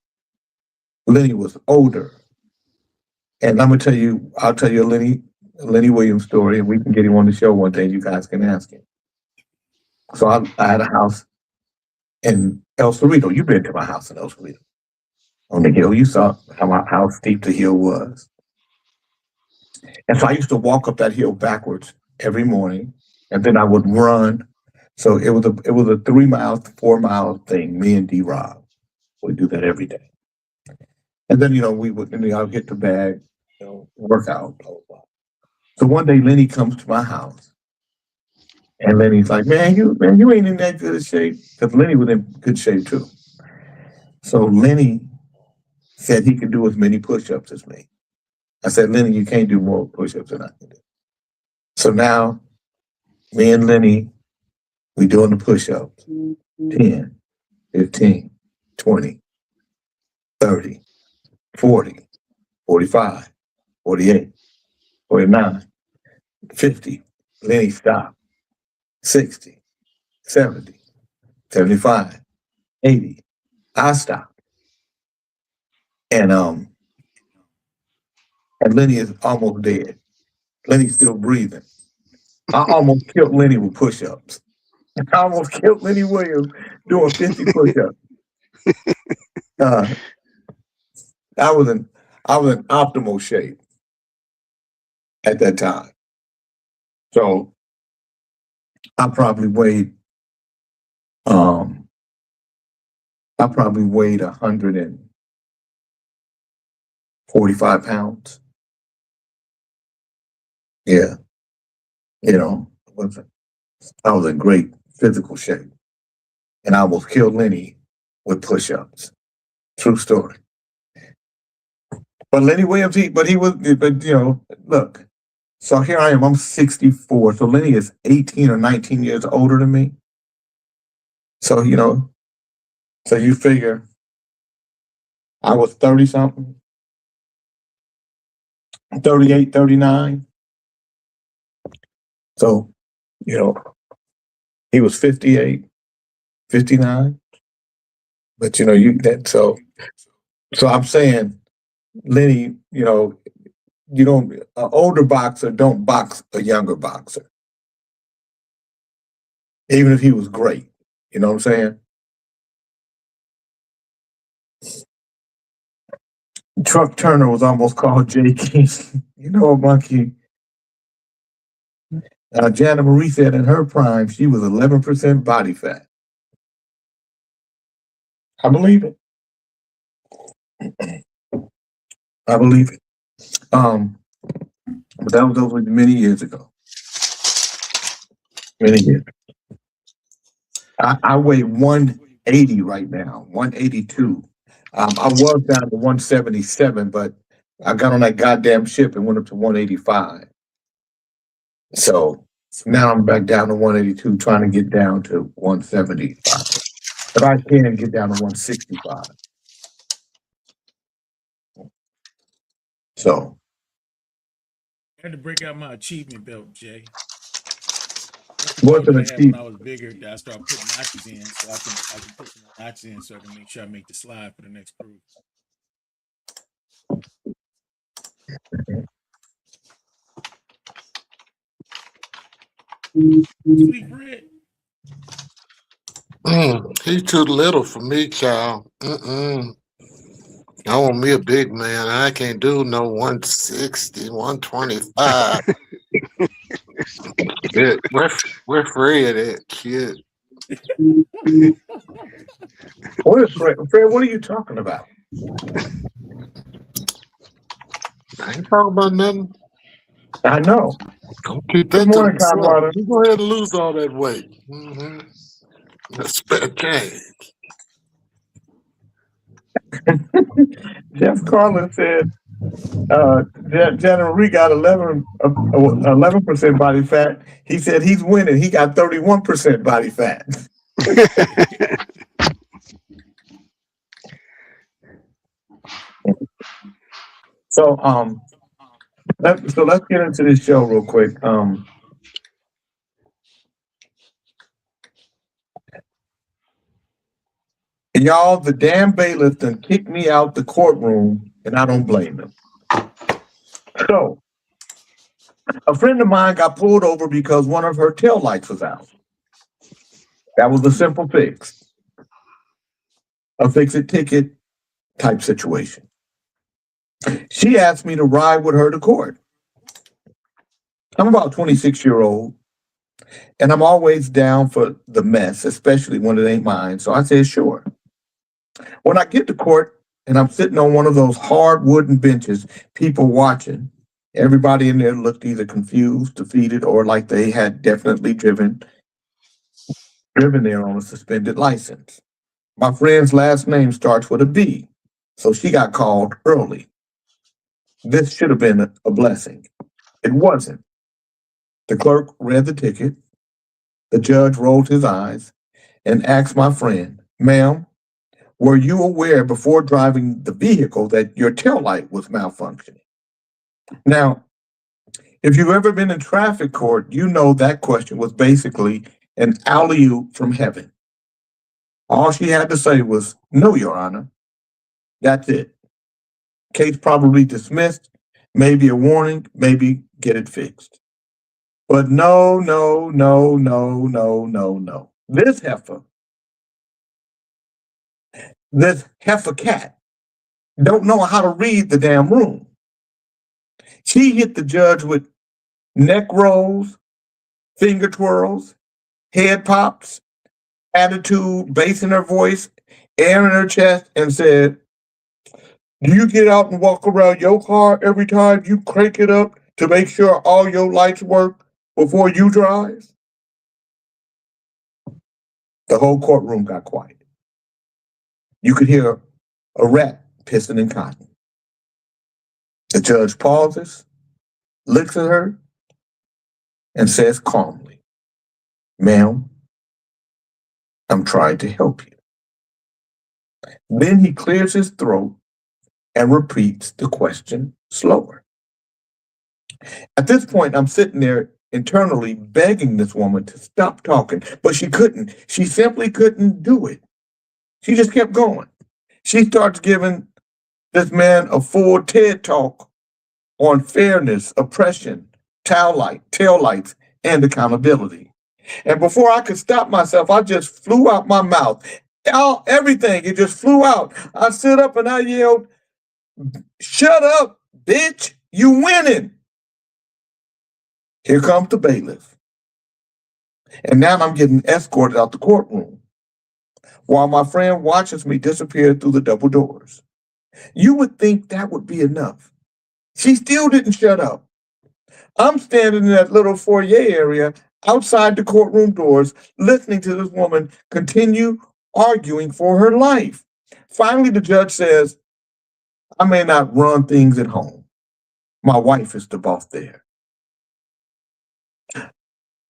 Lenny was older. And I'll tell you a Lenny Williams story, and we can get him on the show one day. You guys can ask him. So I had a house in El Cerrito. You've been to my house in El Cerrito. On the hill, you saw how steep the hill was. And so I used to walk up that hill backwards every morning, and then I would run. So it was a 3 mile, 4 mile thing. Me and D-Rob would do that every day. And then, we would, I would hit the bag, work out, blah, blah, blah. So one day Lenny comes to my house, and Lenny's like, man, you ain't in that good a shape. Because Lenny was in good shape too. So Lenny said he could do as many push-ups as me. I said, Lenny, you can't do more push-ups than I can do. So now, me and Lenny, we doing the push-ups. 10, 15, 20, 30, 40, 45, 48, 49, 50. Lenny stopped. 60, 70, 75, 80. I stopped. And Lenny is almost dead. Lenny's still breathing. I almost killed Lenny with push-ups. I almost killed Lenny Williams doing 50 push-ups. I was in optimal shape at that time. So I probably weighed 145 pounds. Yeah. I was in great physical shape. And I almost killed Lenny with push-ups. True story. But Lenny Williams, look. So here I am, I'm 64. So Lenny is 18 or 19 years older than me. So, so you figure I was 30 something, 38, 39. So, he was 58, 59. But so I'm saying, Lenny, an older boxer don't box a younger boxer. Even if he was great. You know what I'm saying? Truck Turner was almost called J. King. Monkey. Jana Marie said in her prime, she was 11% body fat. I believe it. I believe it. But that was over many years ago. Many years. I weigh 180 right now, 182. I was down to 177, but I got on that goddamn ship and went up to 185. So now I'm back down to 182, trying to get down to 175. But I can get down to 165. So I had to break out my achievement belt, Jay. What's an achievement? When I was bigger, that I started putting notches in, so I can put some notches in, so I can make sure I make the slide for the next cruise. Sweet bread. He's too little for me, child. I want me a big man. I can't do no 160, 125. We're free of that shit. What is Fred? Fred, what are you talking about? I ain't talking about nothing. I know. Don't keep that to yourself. You go ahead and lose all that weight. That's spare change. Jeff Carlin said Jana Marie got 11% body fat. He said he's winning. He got 31% body fat. So let's get into this show real quick. Y'all, the damn bailiff done kicked me out the courtroom, and I don't blame him. So, a friend of mine got pulled over because one of her taillights was out. That was a simple fix. A fix-it ticket type situation. She asked me to ride with her to court. I'm about 26-year-old, and I'm always down for the mess, especially when it ain't mine. So I said, sure. When I get to court and I'm sitting on one of those hard wooden benches, people watching, everybody in there looked either confused, defeated, or like they had definitely driven there on a suspended license. My friend's last name starts with a B, so she got called early. This should have been a blessing. It wasn't. The clerk read the ticket. The judge rolled his eyes and asked my friend, ma'am, were you aware before driving the vehicle that your taillight was malfunctioning? Now, if you've ever been in traffic court, you know that question was basically an alley-oop from heaven. All she had to say was, no, Your Honor. That's it. Case probably dismissed, maybe a warning, maybe get it fixed. But no. This heifer cat don't know how to read the damn room. She hit the judge with neck rolls, finger twirls, head pops, attitude, bass in her voice, air in her chest, and said, do you get out and walk around your car every time you crank it up to make sure all your lights work before you drive? The whole courtroom got quiet. You could hear a rat pissing in cotton. The judge pauses, looks at her, and says calmly, ma'am, I'm trying to help you. Then he clears his throat and repeats the question slower. At this point, I'm sitting there internally begging this woman to stop talking, but she couldn't. She simply couldn't do it. She just kept going. She starts giving this man a full TED talk on fairness, oppression, taillights, and accountability. And before I could stop myself, I just flew out my mouth. Everything, it just flew out. I stood up and I yelled, shut up, bitch, you winning. Here comes the bailiff. And now I'm getting escorted out the courtroom while my friend watches me disappear through the double doors. You would think that would be enough. She still didn't shut up. I'm standing in that little foyer area outside the courtroom doors, listening to this woman continue arguing for her life. Finally, the judge says, I may not run things at home. My wife is the boss there.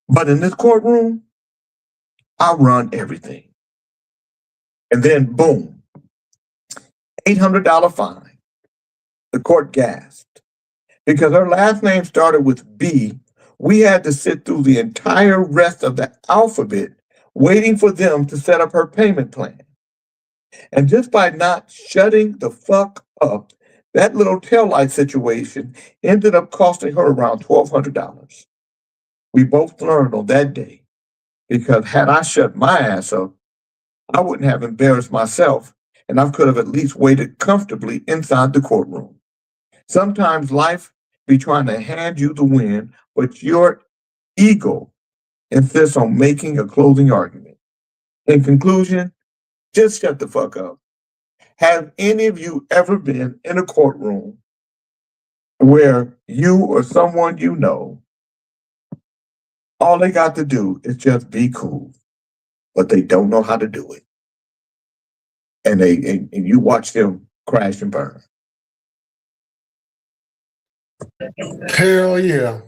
But in this courtroom, I run everything. And then boom, $800 fine. The court gasped. Because her last name started with B, we had to sit through the entire rest of the alphabet waiting for them to set up her payment plan. And just by not shutting the fuck up, that little taillight situation ended up costing her around $1,200. We both learned on that day, because had I shut my ass up, I wouldn't have embarrassed myself, and I could have at least waited comfortably inside the courtroom. Sometimes life be trying to hand you the win, but your ego insists on making a closing argument. In conclusion, just shut the fuck up. Have any of you ever been in a courtroom where you or someone you know, all they got to do is just be cool, but they don't know how to do it? And you watch them crash and burn. Hell yeah.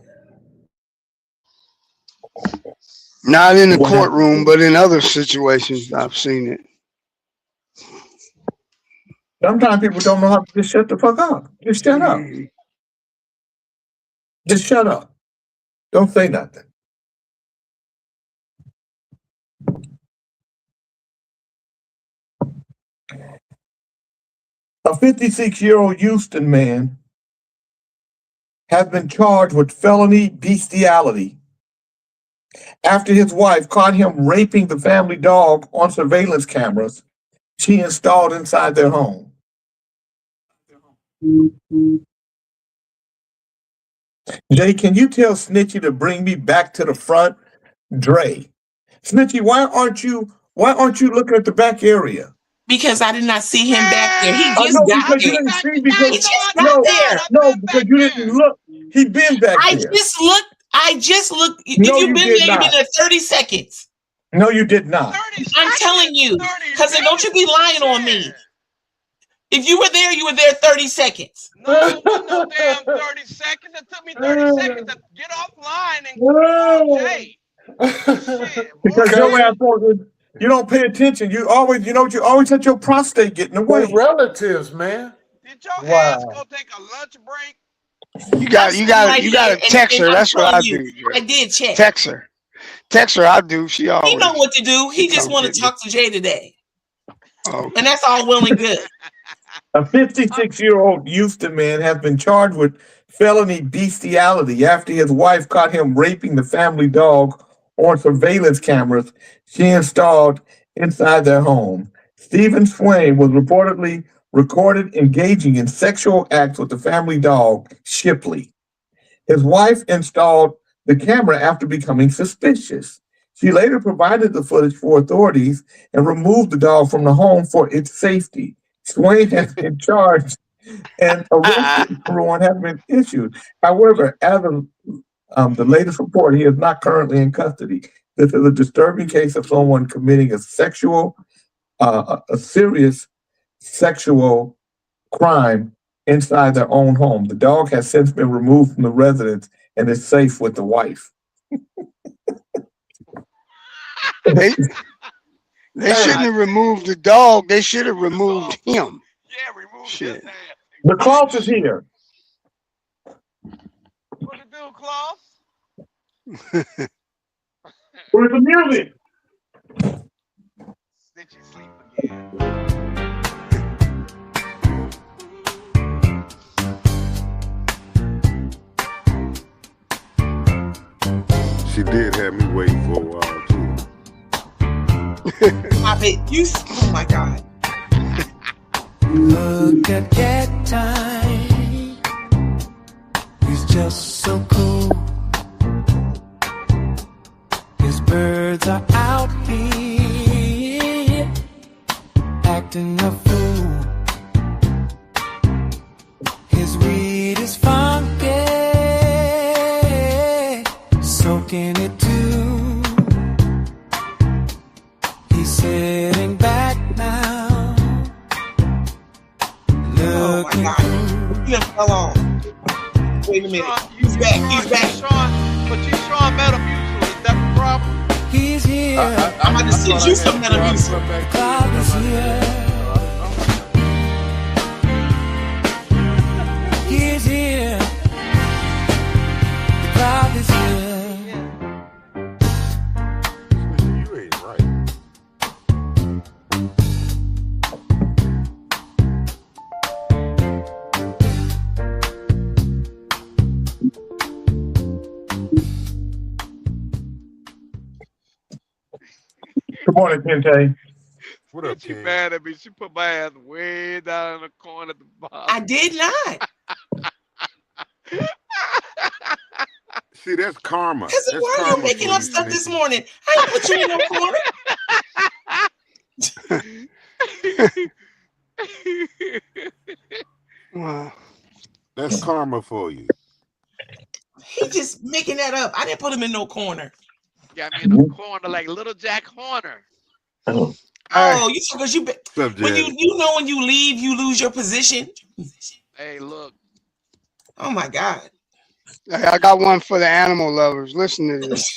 Not in the courtroom, but in other situations, I've seen it. Sometimes people don't know how to just shut the fuck up. Just shut up. Just shut up. Don't say nothing. A 56-year-old Houston man has been charged with felony bestiality after his wife caught him raping the family dog on surveillance cameras she installed inside their home. Jay, can you tell Snitchy to bring me back to the front? Dre. Snitchy, why aren't you looking at the back area? Because I did not see him back there. He I just know got because you there. didn't see He because just got there. no, because you didn't look. He'd been back there. I just looked. If No, you've you been did there, you've been not. there 30 seconds. No, you did not. I'm telling you. Cousin, don't you be lying on me. If you were there 30 seconds. No, it wasn't no damn 30 seconds. It took me 30 seconds to get offline and call Jay. Because your ass, you don't pay attention. You always let your prostate get in the way. We're relatives, man. Did your ass go take a lunch break? You got to text her. That's what I do. I did check. Text her. I do. She always. He know what to do. He just want to talk to Jay today. Oh. And that's all well and good. A 56-year-old Houston man has been charged with felony bestiality after his wife caught him raping the family dog on surveillance cameras she installed inside their home. Stephen Swain was reportedly recorded engaging in sexual acts with the family dog, Shipley. His wife installed the camera after becoming suspicious. She later provided the footage for authorities and removed the dog from the home for its safety. Swain has been charged and arrest warrant has been issued. However, as of the latest report, he is not currently in custody. This is a disturbing case of someone committing a serious sexual crime inside their own home. The dog has since been removed from the residence and is safe with the wife. They shouldn't have removed the dog. They should have removed him. Yeah, remove Shit. his ass. The cloth is here. What to do, Claus? Where's the music? Snitchy sleep again. She did have me waiting for a while too. Stop it. Oh my God. Look at that time. He's just so cool. His birds are out here acting a fool. His weed is funky, soaking it too. He's sitting back now, looking through. He fell off. Wait a minute. He's back. But you Sean Metamucil, is that the problem? He's here. I'm about to send you some Metamucil. God is here. He's here. God is here. You ain't right. Good morning, Kente. What up, She Ken? mad at me. She put my ass way down in the corner at the bottom. I did not. See, that's karma. Cousin, That's why are you karma making for up you, stuff this Snitchy. morning? I didn't put you in no corner. Wow. That's karma for you. He just making that up. I didn't put him in no corner. Got me in the corner like little Jack Horner. Oh, you because you What's up, when Jay? you know when you leave, you lose your position. Hey, look. Oh my God. I got one for the animal lovers. Listen to this.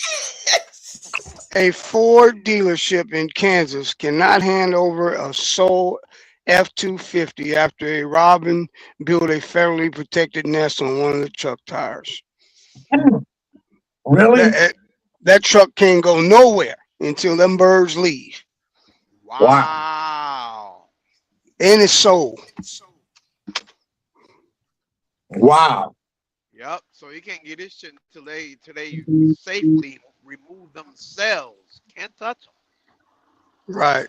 A Ford dealership in Kansas cannot hand over a F-250 after a robin built a federally protected nest on one of the truck tires. Really? That truck can't go nowhere until them birds leave. Wow. And it's sold. Wow. Yep. So he can't get his shit until they safely remove themselves. Can't touch them. Right.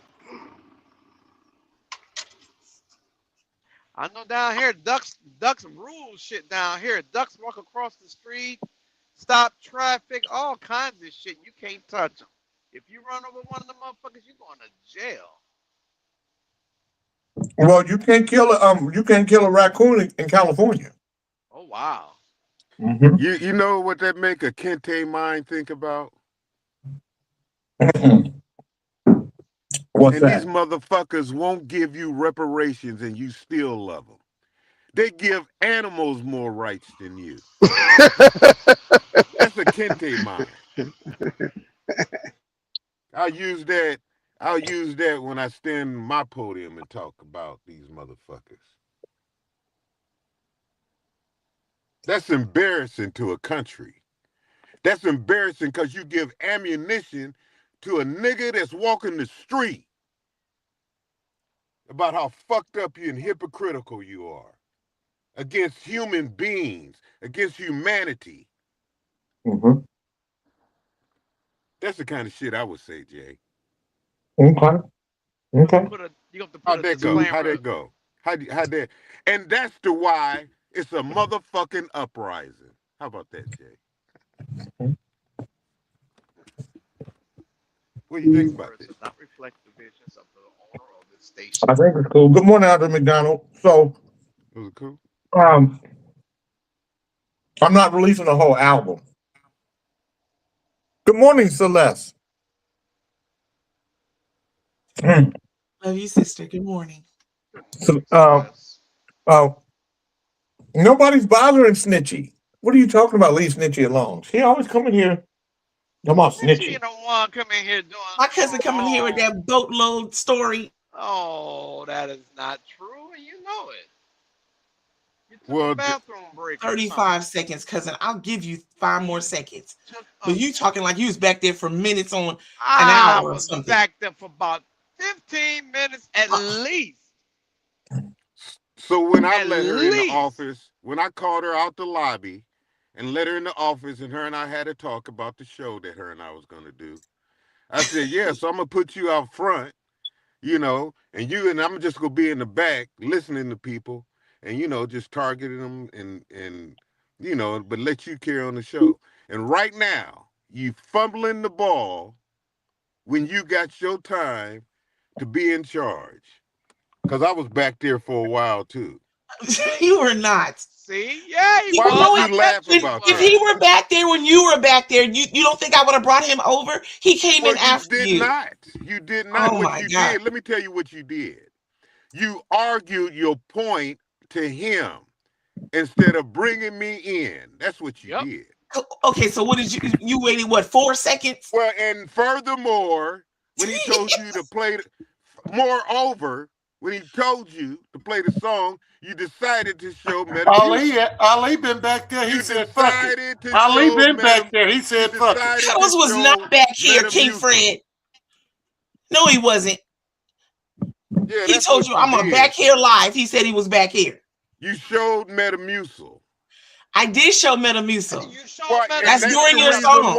I know down here, ducks rule shit down here. Ducks walk across the street, stop traffic, all kinds of shit. You can't touch them. If you run over one of them motherfuckers, you going to jail. Well, you can't kill a raccoon in California. Oh wow. Mm-hmm. You know what that make a Kente mind think about? What's and that? these motherfuckers won't give you reparations and you still love them. They give animals more rights than you. That's a Kente mind. I'll use that when I stand my podium and talk about these motherfuckers. That's embarrassing to a country. That's embarrassing because you give ammunition to a nigga that's walking the street about how fucked up you and hypocritical you are against human beings, against humanity. Mm-hmm. That's the kind of shit I would say, Jay. Okay. How'd that go? How'd that go? How'd that? And that's the why it's a motherfucking uprising. How about that, Jay? What do you think about this? Not reflect the visions of the owner of the station. I think it's cool. Good morning, Alden McDonald. So, was it cool? I'm not releasing the whole album. Good morning, Celeste. Love you, sister. Good morning. So, nobody's bothering Snitchy. What are you talking about? Leave Snitchy alone. She always come in here. Come on, Snitchy. You don't want to come in here doing. My cousin coming here with that boatload story. Oh, that is not true, and you know it. You took Well, a bathroom break. 35 seconds, cousin. I'll give you 5 more seconds. But you talking like you was back there for minutes on an hour or something. Back there for about 15 minutes at least. So when I let her in the office, when I called her out the lobby and let her in the office, and her and I had a talk about the show that her and I was going to do, I said, yeah, so I'm going to put you out front, you know, and I'm just going to be in the back listening to people and, you know, just targeting them and, you know, but let you carry on the show. And right now, you fumbling the ball when you got your time to be in charge. Because I was back there for a while, too. You were not. See? Yeah, why would you laugh about that? If he were back there when you were back there, you don't think I would have brought him over? He came in after you. You did not. Oh what you did, let me tell you what you did. You argued your point to him instead of bringing me in. That's what you did. Okay, so what did you waited, 4 seconds? Well, and furthermore, when he told you to play, moreover, when he told you to play the song, you decided to show Metamucil. Ali been back there. He said, fuck it. Ali been back there. He said, fuck it. Carlos was not back here, King Fred. No, he wasn't. Yeah, he told you, I'm on back here live. He said he was back here. You showed Metamucil. I did show Metamucil. That's during your song.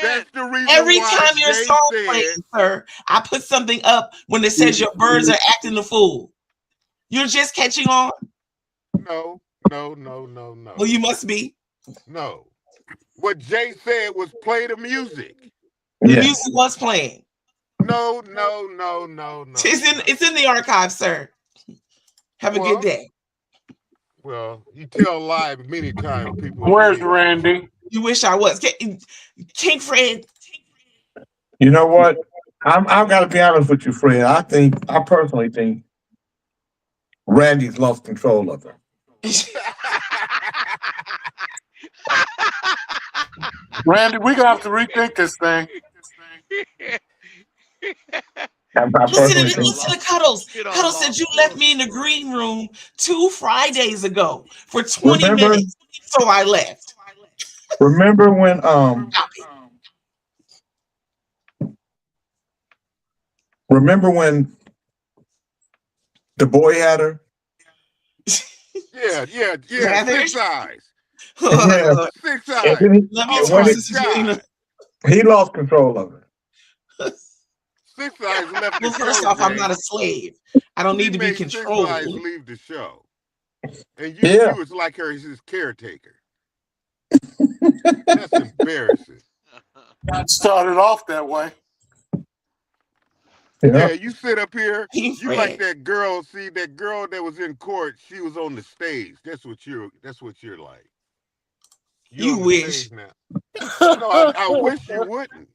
That's the reason Every why time your Jay song said, plays, sir, I put something up when it says your birds are acting the fool. You're just catching on? No. Well, you must be. No. What Jay said was play the music. The music was playing. No. It's in the archive, sir. Have a good day. Well, you tell lies many times. People. Where's Randy? You wish I was. King Fred. You know what? I've got to be honest with you, Fred. I personally think Randy's lost control of her. Randy, we're going to have to rethink this thing. Listen to Cuddles. Cuddles said you left me in the green room 2 Fridays ago for 20 minutes. So I left. Remember when the boy had her? Yeah. Rather? 6 eyes. Yeah. 6 eyes. He lost control of it. 6 eyes left the Well, first show, off, I'm Jay. not a slave. I don't need to be He made 6 controlled. eyes leave the show. And you was like her as his caretaker. That's embarrassing. It started off that way. Yeah, you sit up here, you Right. like that girl. See, that girl that was in court, she was on the stage. That's what you're like. You're You on the wish. stage now. No, I wish you wouldn't.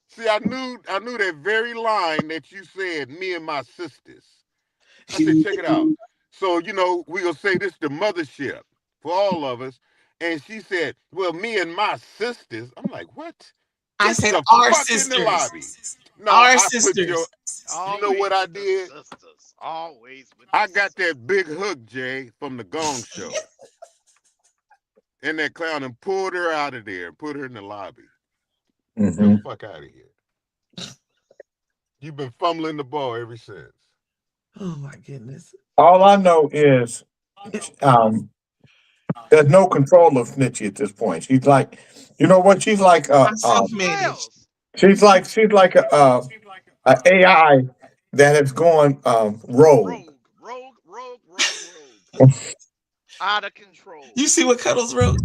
See, I knew that very line that you said, me and my sisters. I said, check it out. So, we gonna say this the mothership for all of us. And she said, well, me and my sisters. I'm like, what? I Get said the our fuck in the lobby. sisters. No, Our I put sisters. you know what I did? Sisters. Always with I got that big hook, Jay, from the Gong Show. And that clown and pulled her out of there and put her in the lobby. Get the fuck out of here. You've been fumbling the ball ever since. Oh my goodness. All I know is there's no control of Snitchy at this point. She's like, you know what? She's like I'm self-managed. she's like a AI that has gone rogue. Out of control. You see what Cuddles wrote?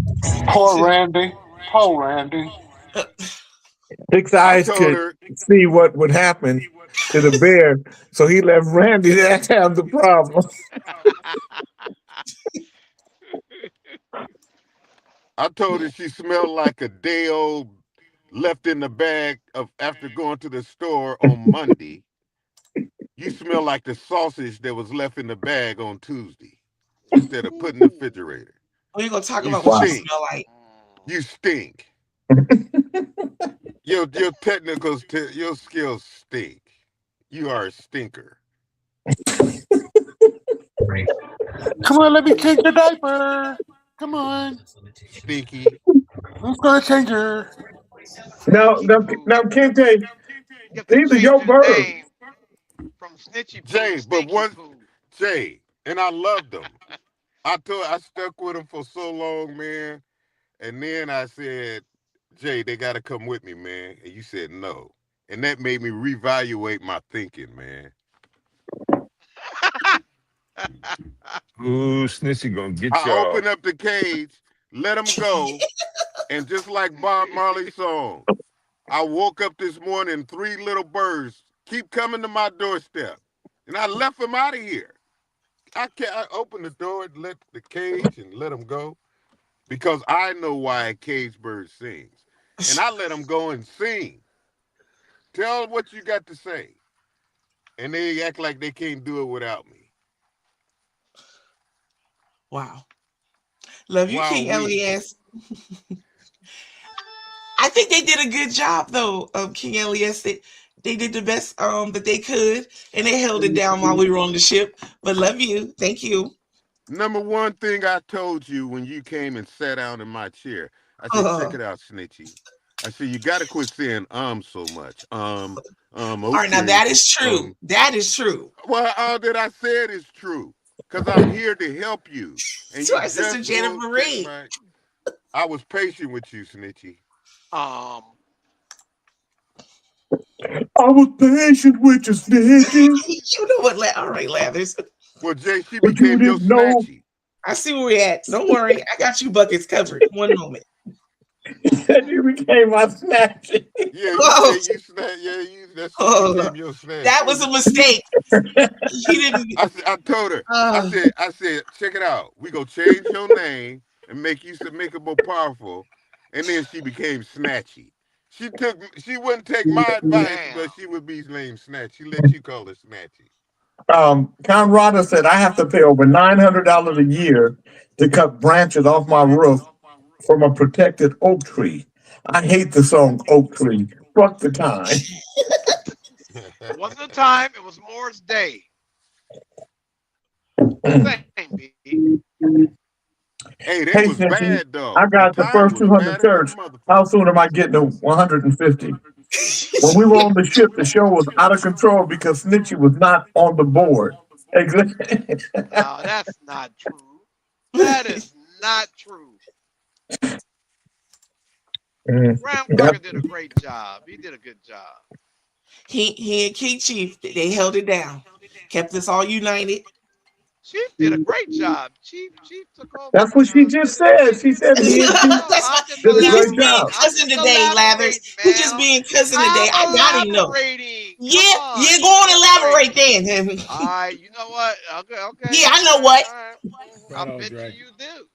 Poor Randy. 6 eyes could see what would happen to the bear, so he left Randy to have the problem. I told her she smelled like a day old left in the bag after going to the store on Monday. You smell like the sausage that was left in the bag on Tuesday instead of putting in the refrigerator. Oh, you're gonna talk about what you smell like. You stink. Your technicals, your skills stink. You are a stinker. Come on, let me change your diaper. Come on. Stinky. Who's gonna change her? Now, Kente, these are your birds. From Snitchy Jay, but Jay, and I loved them. I stuck with them for so long, man. And then I said, Jay, they got to come with me, man. And you said no. And that made me reevaluate my thinking, man. Ooh, Snitchy gonna get I y'all. opened up the cage, let them go, and just like Bob Marley's song, I woke up this morning, 3 little birds keep coming to my doorstep, and I left them out of here. I opened the door and let the cage and let them go because I know why a cage bird sings, and I let them go and sing. Tell what you got to say, and they act like they can't do it without me. Wow. Love you, Wow, King Elias. I think they did a good job though, King Elias. They did the best that they could, and they held it down while we were on the ship. But love you. Thank you. Number one thing I told you when you came and sat down in my chair, I said, check it out, Snitchy. I said, you got to quit saying so much. Okay. All right, now that is true. That is true. Well, all that I said is true because I'm here to help you. And To our sister Janet Marie. I was patient with you, Snitchy. I was patient with you, Snitchy. You know what? All right, Lathers. Well, Jay, she became your Snatchy. I see where we're at. Don't worry. I got you buckets covered. One moment. You became my Snatchy. Yeah, that's your Snatchy. That was a mistake. He didn't. I told her. I said, check it out. We go change your name and make it more powerful. And then she became Snatchy. She wouldn't take my advice, but she would be named Snatch. She let you call her Snatchy. Conrado said I have to pay over $900 a year to cut branches off my roof from a protected oak tree. I hate the song Oak Tree. Fuck the time. It wasn't a time. It was Morris Day. Same, B. Hey, they Hey, was Cincy, bad though. I The got the time first was 200 bad as a church. motherfucker. How soon am I getting to 150? When we were on the ship, the show was out of control because Snitchy was not on the board. Exactly. No, that's not true. That is not true. Graham Clark did a great job. He did a good job. He and Key Chief, they held it down, kept us all united. Chief did a great job. Chief took over. That's what she just said. She said he and Chief did a He just great being job. cousin today, Lathers. He just being cousin today. I gotta know. Yeah, go on, elaborate then. All right, you know what? Okay. Yeah, I know what. I bet you do.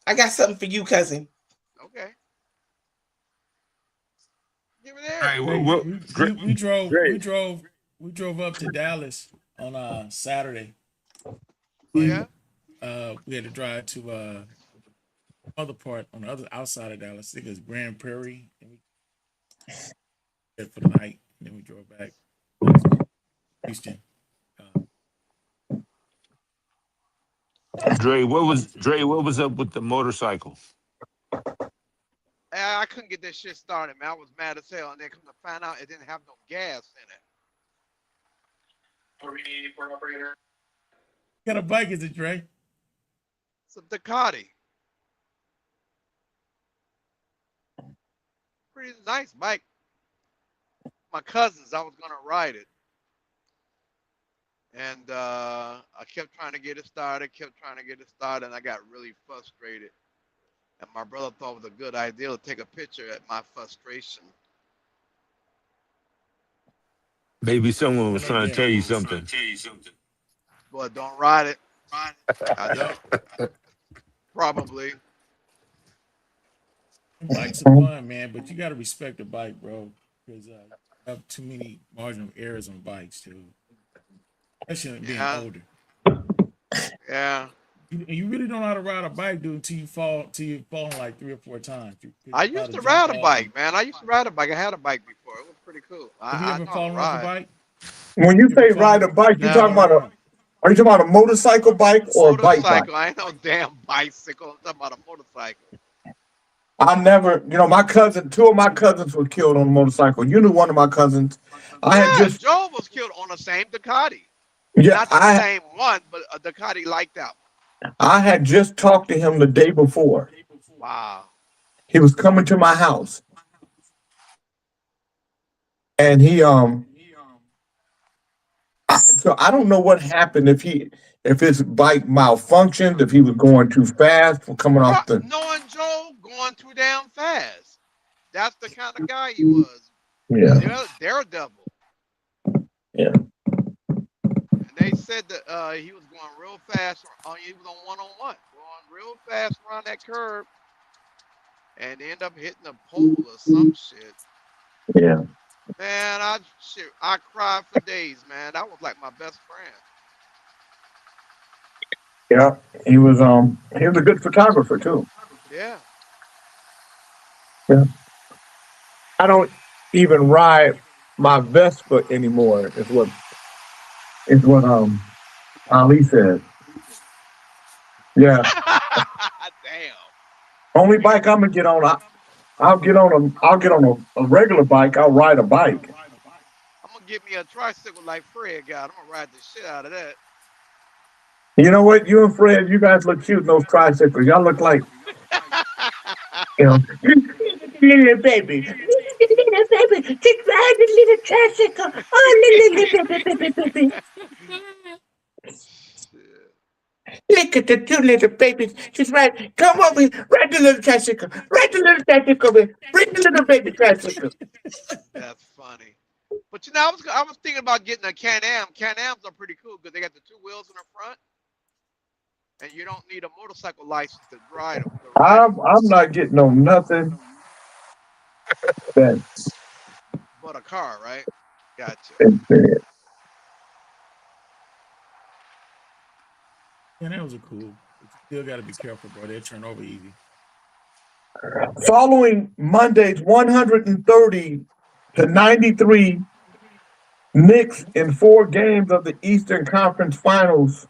I got something for you, cousin. Okay. Give it there. Hey, we drove up to Dallas on Saturday. Oh yeah. We had to drive to other part on the other outside of Dallas. I think it was Grand Prairie, and we stayed for the night. And then we drove back to Houston. Dre, what was up with the motorcycle? I couldn't get that shit started, man. I was mad as hell, and then come to find out it didn't have no gas in it. What kind of bike is it, Dre? It's a Ducati. Pretty nice bike. My cousins, I was gonna ride it. And I kept trying to get it started, and I got really frustrated. And my brother thought it was a good idea to take a picture at my frustration. Maybe someone was trying to tell you something. Boy, don't ride it. I know. Probably. Bikes are fun, man, but you got to respect the bike, bro, because you have too many marginal errors on bikes, too. Especially being older. Yeah. You really don't know how to ride a bike, dude, until you fall like 3 or 4 times. I used to ride a bike, man. I had a bike before. It was pretty cool. Have you ever fallen off a bike? When you say ride a bike, you talking about are you talking about a motorcycle bike or a bike? I ain't no damn bicycle. I'm talking about a motorcycle. I never, two of my cousins were killed on a motorcycle. You knew one of my cousins. Joe was killed on the same Ducati. Yeah, not the same one, but a Ducati like that one. I had just talked to him the day before. Wow. He was coming to my house. And he so I don't know what happened if his bike malfunctioned, if he was going too fast for coming off the Knowing Joe going too damn fast. That's the kind of guy he was. Yeah. Daredevil. Yeah. And they said that he was going real fast. He was on one-on-one, going real fast around that curve, and end up hitting a pole or some shit. Yeah. Man, I cried for days, man. That was like my best friend. Yeah, he was a good photographer too. Yeah. Yeah. I don't even ride my Vespa anymore, is what Ali said. Yeah. Damn. Only bike I'm gonna get on, I'll get on a regular bike. I'll ride a bike. I'm gonna get me a tricycle like Fred got. I'm gonna ride the shit out of that. You know what? You and Fred, you guys look cute in those tricycles. Y'all look like, little baby. Little baby. Just ride the little tricycle. Oh, little baby. Look at the 2 little babies. Just ride. Come over here. Ride the little tricycle. Ride the little tricycle. Bring the little baby tricycle. That's funny. But I was thinking about getting a Can-Am. Can-Ams are pretty cool because they got the 2 wheels in the front, and you don't need a motorcycle license to ride them. I'm not getting on nothing. But a car, right? Gotcha. Yeah, that was a cool. Still got to be careful, bro. They'll turn over easy. Following Monday's 130-93 Knicks in 4 games of the Eastern Conference Finals,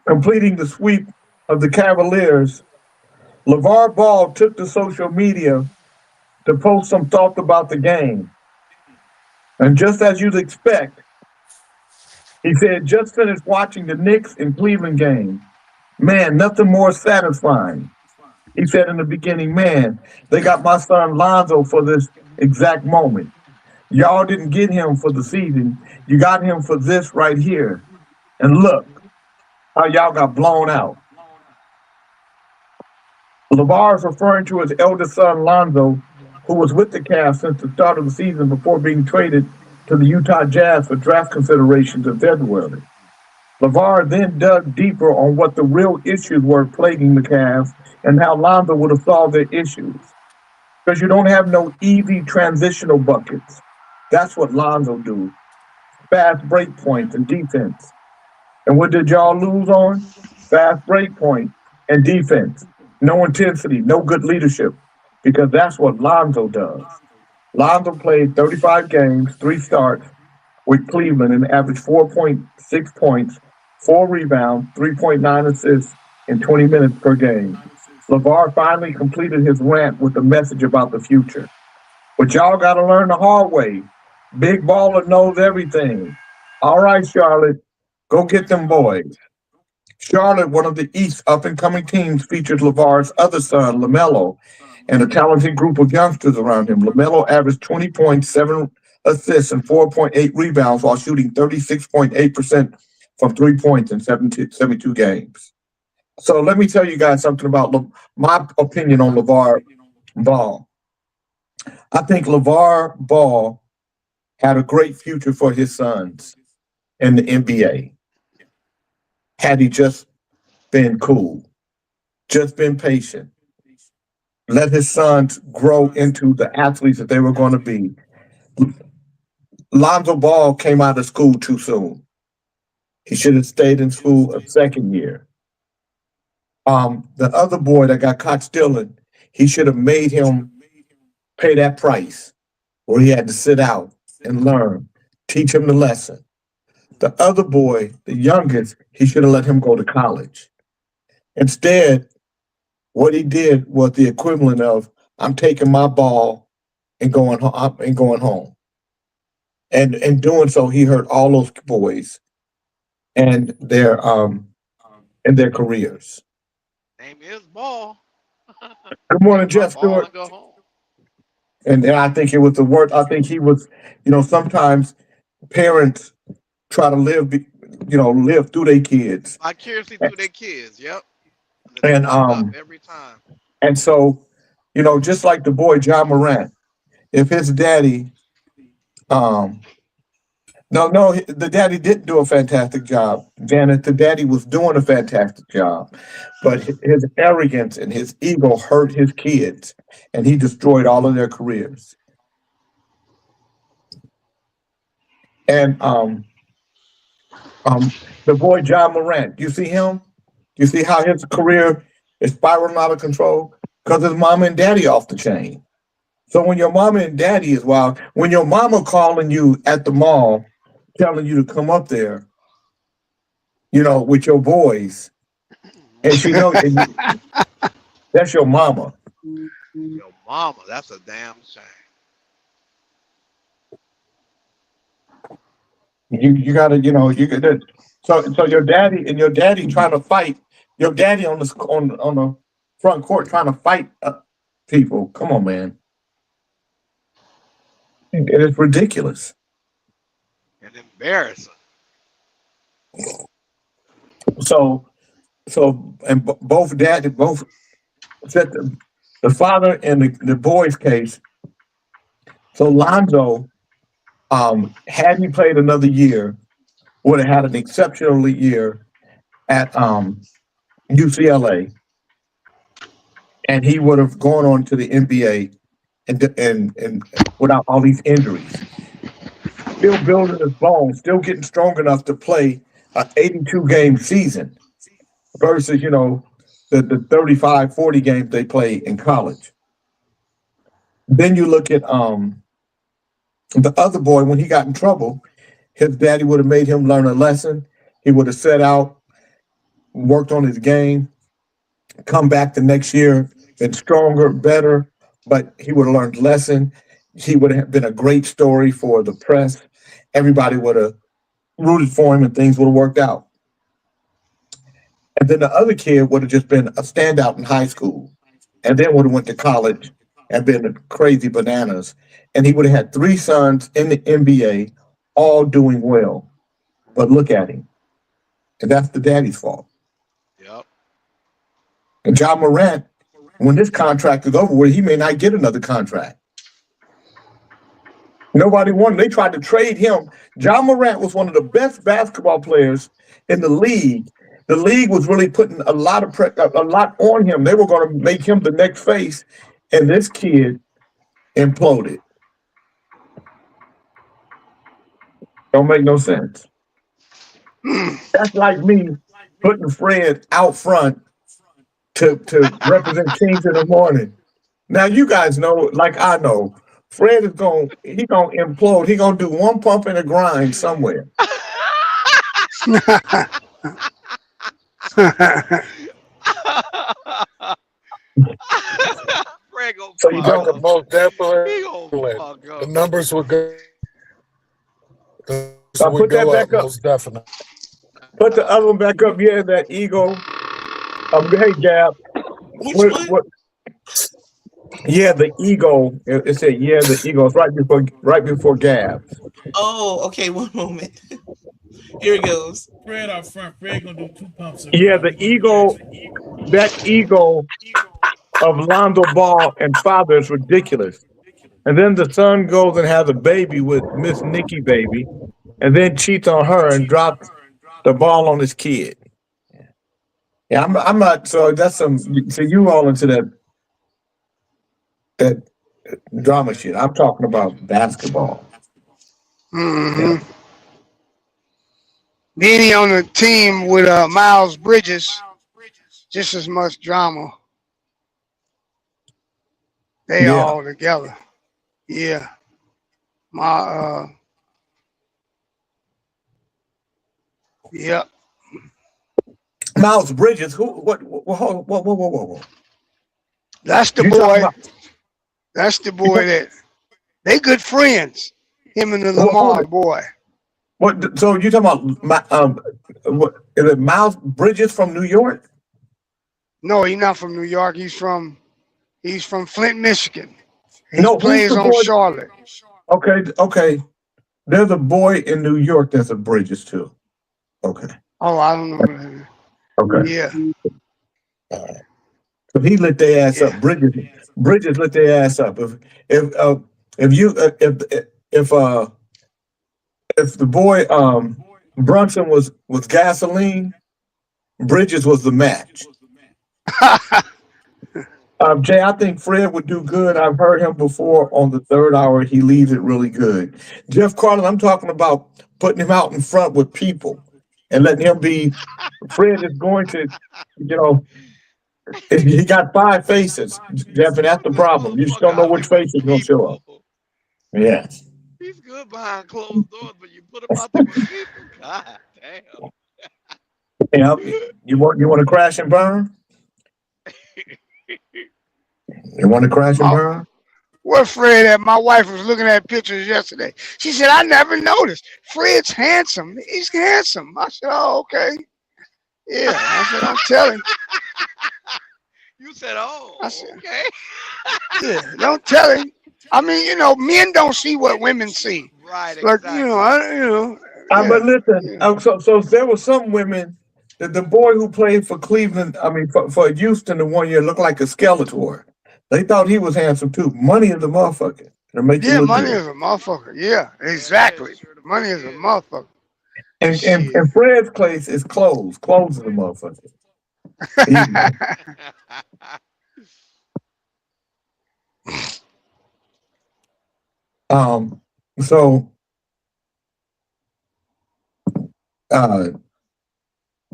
completing the sweep of the Cavaliers, LeVar Ball took to social media to post some thoughts about the game. And just as you'd expect, he said, just finished watching the Knicks in Cleveland game. Man, nothing more satisfying. He said in the beginning, man, they got my son Lonzo for this exact moment. Y'all didn't get him for the season. You got him for this right here. And look how y'all got blown out. LeVar is referring to his eldest son, Lonzo, who was with the Cavs since the start of the season before being traded to the Utah Jazz for draft considerations in February. LeVar then dug deeper on what the real issues were plaguing the Cavs and how Lonzo would have solved their issues. Because you don't have no easy transitional buckets. That's what Lonzo do. Fast break points and defense. And what did y'all lose on? Fast break point and defense. No intensity, no good leadership. Because that's what Lonzo does. Lonzo played 35 games, 3 starts with Cleveland and averaged 4.6 points, 4 rebounds, 3.9 assists in 20 minutes per game. LeVar finally completed his rant with a message about the future. But y'all got to learn the hard way. Big baller knows everything. All right, Charlotte, go get them boys. Charlotte, one of the East's up-and-coming teams, features LeVar's other son, LaMelo, and a talented group of youngsters around him. LaMelo averaged 20.7 assists and 4.8 rebounds while shooting 36.8% from 3 points in 72 games. So let me tell you guys something about my opinion on LeVar Ball. I think LeVar Ball had a great future for his sons in the NBA. Had he just been cool, just been patient, let his sons grow into the athletes that they were going to be. Lonzo Ball came out of school too soon. He should have stayed in school a second year. The other boy that got caught stealing, he should have made him pay that price where he had to sit out and learn, teach him the lesson. The other boy, the youngest, he should have let him go to college. Instead, what he did was the equivalent of, I'm taking my ball and going home. And in doing so, he hurt all those boys and their careers. Name is Ball. Good morning, Jeff Stewart. And I think it was the word. I think he was, sometimes parents try to live through their kids. Vicariously through their kids, yep. And every time. And so, just like the boy John Morant, if his daddy, the daddy didn't do a fantastic job. Janet, the daddy was doing a fantastic job, but his arrogance and his ego hurt his kids, and he destroyed all of their careers. And the boy John Morant, you see him? You see how his career is spiraling out of control? Because his mama and daddy off the chain. So when your mama and daddy is wild, when your mama calling you at the mall, telling you to come up there, with your boys, and she knows that's your mama. Your mama, that's a damn shame. You gotta, so your daddy trying to fight, your daddy on the front court trying to fight people. Come on, man. It is ridiculous. And embarrassing. So and both said the father and the boy's case. So Lonzo, had he played another year, would have had an exceptional year at UCLA, and he would have gone on to the NBA and without all these injuries. Still building his bones, still getting strong enough to play an 82-game season versus, the 35, 40 games they play in college. Then you look at the other boy, when he got in trouble, his daddy would have made him learn a lesson. He would have set out, worked on his game, come back the next year, been stronger, better, but he would have learned a lesson. He would have been a great story for the press. Everybody would have rooted for him and things would have worked out. And then the other kid would have just been a standout in high school and then would have went to college and been crazy bananas. And he would have had 3 sons in the NBA, all doing well. But look at him. And that's the daddy's fault. Yep. And Ja Morant, when this contract is over with, he may not get another contract. Nobody wanted. They tried to trade him. Ja Morant was one of the best basketball players in the league. The league was really putting a lot on him. They were going to make him the next face, and this kid imploded. Don't make no sense. That's like me putting Fred out front to represent Kings in the morning. Now you guys know, like I know, Fred is gonna implode. He gonna do one pump and a grind somewhere. So you don't most definitely the numbers would go. So put that back up. Most definitely. Put the other one back up. Yeah, that ego. Hey, Gab. What? Yeah, the ego. It said, yeah, the ego. It's right before Gab. Oh, okay. One moment. Here it goes. Fred out front. Fred gonna do 2 pumps. Yeah, the ego. That ego of Lonzo Ball and father is ridiculous. And then the son goes and has a baby with Miss Nikki baby, and then cheats on her and drops the ball on his kid. Yeah, I'm not. So that's some. So you all into that drama shit. I'm talking about basketball. Mm-hmm. Yeah. Then he on the team with Miles Bridges, just as much drama. They all together. Yeah. Yep. Miles Bridges, whoa. That's the boy. That's the boy that they good friends. Him and the Lamar boy. What? So you talking about what? Is it Miles Bridges from New York? No, he's not from New York. He's from Flint, Michigan. He plays on Charlotte. Okay. There's a boy in New York that's a Bridges too. Okay. Oh, I don't know. Okay. Yeah. So he lit their ass up. Bridges lit their ass up. If the boy Brunson was gasoline, Bridges was the match. Jay, I think Fred would do good. I've heard him before on the third hour. He leaves it really good. Jeff Carter, I'm talking about putting him out in front with people and letting him be. Fred is going to, he got 5 faces, Jeff, and that's the problem. You just don't know which face is going to show up. Yeah. He's good behind closed doors, but you put him out there with people. God damn. Yeah. You want to crash and burn? You want to crash and burn? Where Fred at? My wife was looking at pictures yesterday. She said, I never noticed. Fred's handsome. He's handsome. I said, oh, okay. Yeah. I said, I'm telling. You said, oh, I said, okay. Yeah, don't tell him. I mean, men don't see what women see. Right, exactly. Like, but listen, so there were some women. The boy who played for Cleveland, for Houston, the 1 year looked like a Skeletor. They thought he was handsome too. Money is a motherfucker. Yeah, money is a motherfucker. Yeah, exactly. Money is a motherfucker. And Fred's place is clothes. Clothes is a motherfucker. So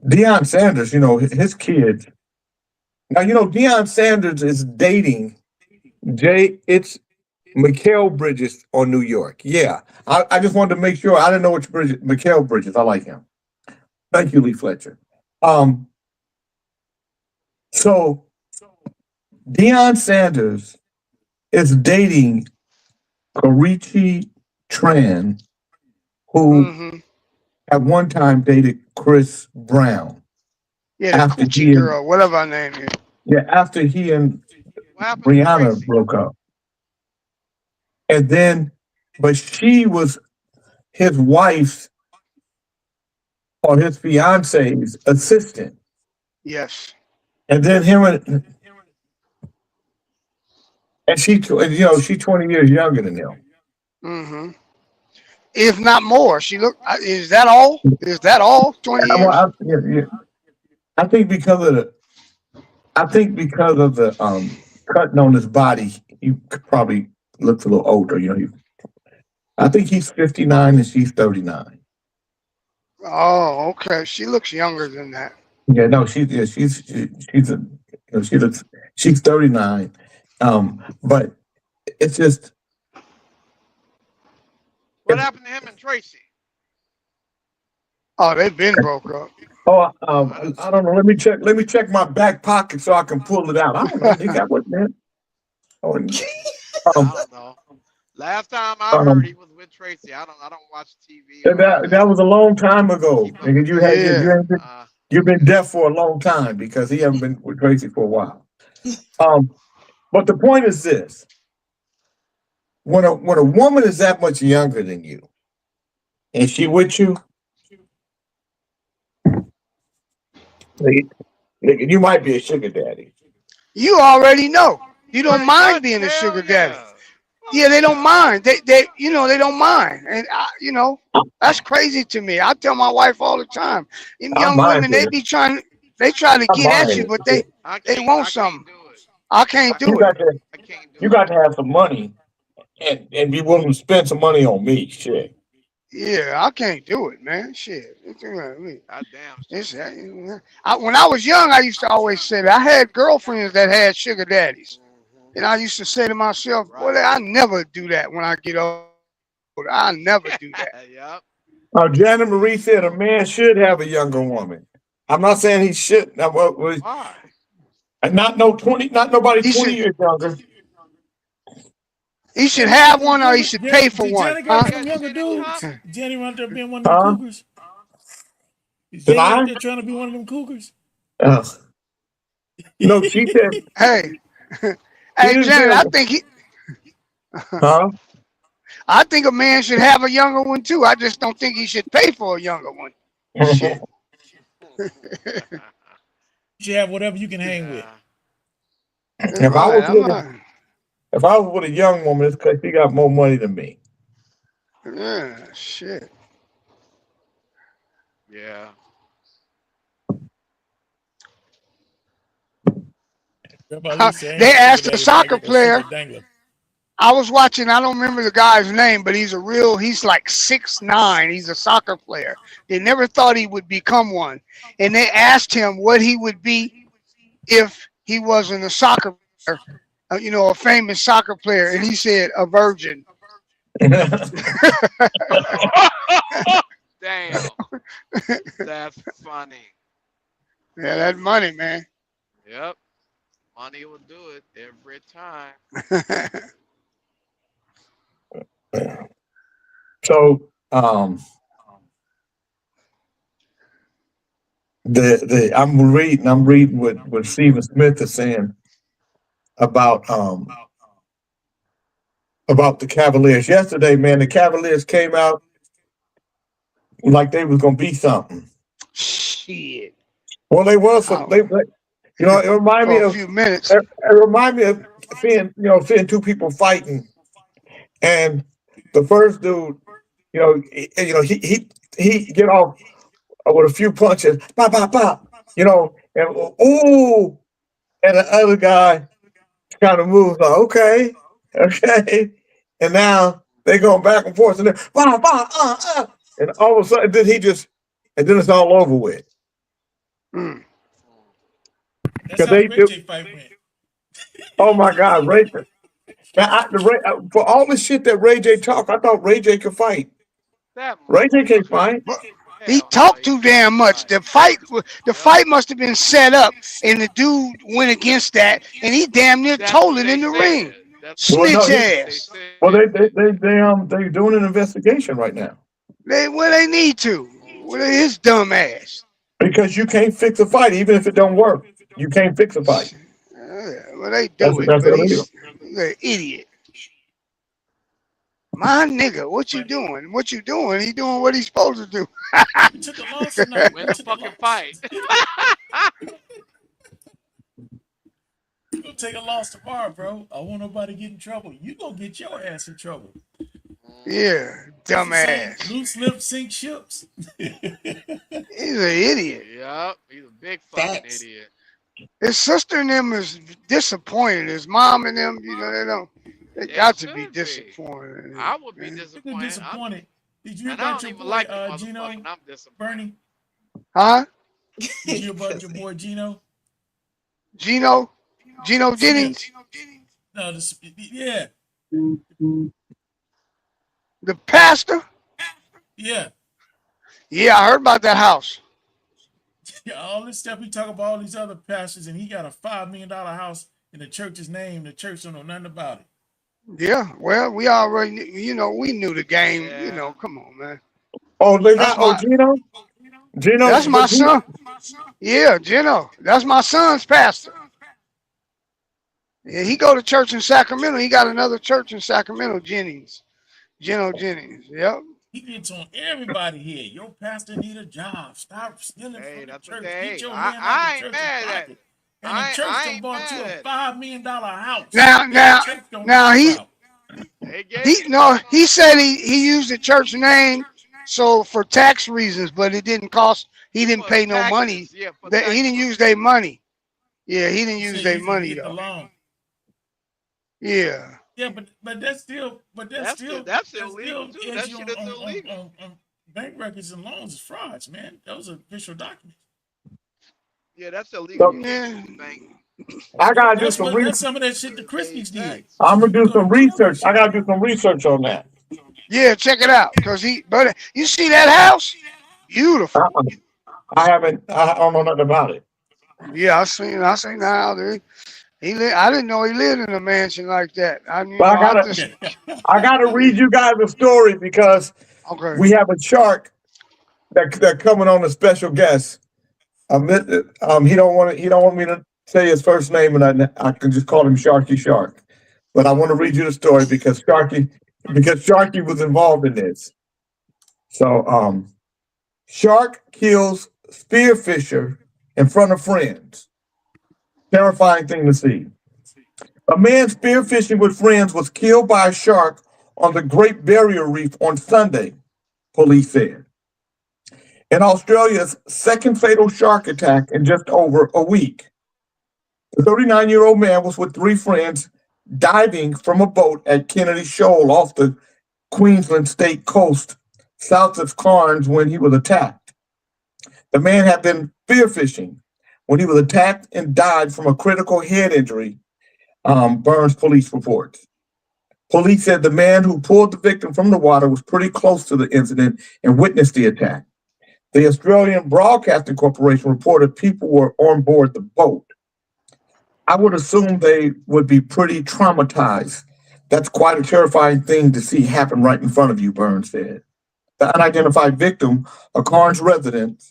Deion Sanders, his kids Now, you know, Deion Sanders is dating Jay. It's Mikal Bridges on New York. Yeah. I just wanted to make sure. I didn't know which Bridges. Mikal Bridges. I like him. Thank you, Lee Fletcher. So Deion Sanders is dating Karichi Tran, who at one time dated Chris Brown. Yeah, the Coochie girl, whatever her name is. Yeah, after he and Rihanna broke up. And then, but she was his wife's or his fiance's assistant. Yes. And then and she, you know, she's 20 years younger than him. If not more. She look. Is that all? Is that all? 20 years. I think because of the cutting on his body, he probably looks a little older. You know, I think he's 59 and she's 39. Oh, okay. She looks younger than that. Yeah, no, she's 39. But it's just. What happened to him and Tracy? Oh, they've been broke up. Oh, I don't know. Let me check my back pocket so I can pull it out. I don't know. I think that was man. I don't know. Last time I heard he was with Tracy. I don't watch TV. That was a long time ago. Nigga, you've been deaf for a long time because he hasn't been with Tracy for a while. But the point is this: when a woman is that much younger than you, and she with you, you might be a sugar daddy. You already know. You don't mind being a sugar daddy. Yeah, they don't mind. They don't mind. And that's crazy to me. I tell my wife all the time. Young women, they try to get at you, but they want something. I can't do it. You got to have some money and be willing to spend some money on me. Shit. Yeah, I can't do it, man. Shit. When I was young, I used to always say that. I had girlfriends that had sugar daddies. And I used to say to myself, boy, I never do that when I get older. I never do that. Janet Marie said a man should have a younger woman. I'm not saying he shouldn't. Why? Not nobody 20 years younger. He should have one or he should pay for one. Jenny out there being one of them cougars. Is Jenny out there trying to be one of them cougars? No, she said, hey, Janet, I think I think a man should have a younger one too. I just don't think he should pay for a younger one. Shit. You should have whatever you can hang with. If I was with a young woman, it's because she got more money than me. Yeah, shit. Yeah. They asked a soccer player. I was watching, I don't remember the guy's name, but he's like 6'9". He's a soccer player. They never thought he would become one. And they asked him what he would be if he wasn't a soccer player, a famous soccer player. And he said, a virgin. Damn. That's funny. Yeah, that's money, man. Yep. Money will do it every time. So, I'm reading what Stephen Smith is saying about the Cavaliers. Yesterday, man, the Cavaliers came out like they was gonna be something. Shit. Well, they was. It reminded me of a few minutes. It reminded me of seeing two people fighting, and the first dude, he get off with a few punches, pop, pop, pop, and ooh, and the other guy kind of moves like, okay, and now they going back and forth, and then bah, bah, and all of a sudden, then it's all over with. That's how the Ray J fight went. Oh my God, Ray J. Now, for all the shit that Ray J talk, I thought Ray J could fight. Ray J can't fight. He talked too damn much. The fight must have been set up, and the dude went against that, and he damn near told it in the ring. Snitch ass. Well, they're doing an investigation right now. They need to. His dumb ass. Because you can't fix a fight, even if it don't work. You can't fix a fight. Well, they do it. But he's an idiot. My nigga, what you doing? What you doing? He doing what he's supposed to do. We took a loss tonight. Win the fucking fight. You gonna take a loss tomorrow, bro. I want nobody to get in trouble. You gonna get your ass in trouble. Yeah, dumbass. Loose lips sink ships. He's an idiot. Yep, he's a big fucking idiot. His sister and them is disappointed. His mom and them, they got to be disappointed. I would be disappointed. Did you hear about your boy Gino? Bernie? Huh? Did you hear about your boy Gino? Gino Jennings? No, yeah. The pastor? Yeah. Yeah, I heard about that house. Yeah, all this stuff we talk about, all these other pastors, and he got a $5 million house in the church's name. The church don't know nothing about it. Yeah, well, we already, we knew the game. Yeah. Come on, man. Oh, Gino? Gino? That's my son. Yeah, Gino. That's my son's pastor. Yeah, he go to church in Sacramento. He got another church in Sacramento, Gino Jennings. Yep. He gets on everybody here. Your pastor need a job. Stop stealing from the church. Get your man out of the church. And the church done bought you a $5 million house. Now he said he used the church name for tax reasons, but it didn't cost. He didn't pay no money. He didn't use their money. Yeah, he didn't use their money though. Yeah. Yeah, but that's still illegal too. That shit is illegal. On bank records and loans is frauds, man. Those are official documents. Yeah, that's illegal. I gotta do some research. That's some of that shit the Christies did. I'm gonna do some research. I gotta do some research on that. Yeah, check it out. But you see that house? Beautiful. I don't know nothing about it. Yeah, I seen how I didn't know he lived in a mansion like that. I gotta read you guys a story because we have a shark that coming on a special guest. He don't want me to say his first name, and I can just call him Sharky Shark. But I want to read you the story because Sharky was involved in this. So shark kills spearfisher in front of friends. Terrifying thing to see. A man spearfishing with friends was killed by a shark on the Great Barrier Reef on Sunday, police said. In Australia's second fatal shark attack in just over a week. The 39-year-old man was with three friends diving from a boat at Kennedy Shoal off the Queensland state coast south of Cairns when he was attacked. The man had been spearfishing when he was attacked and died from a critical head injury, Burns police reports. Police said the man who pulled the victim from the water was pretty close to the incident and witnessed the attack. The Australian Broadcasting Corporation reported people were on board the boat. I would assume they would be pretty traumatized. That's quite a terrifying thing to see happen right in front of you, Burns said. The unidentified victim, a Cairns resident,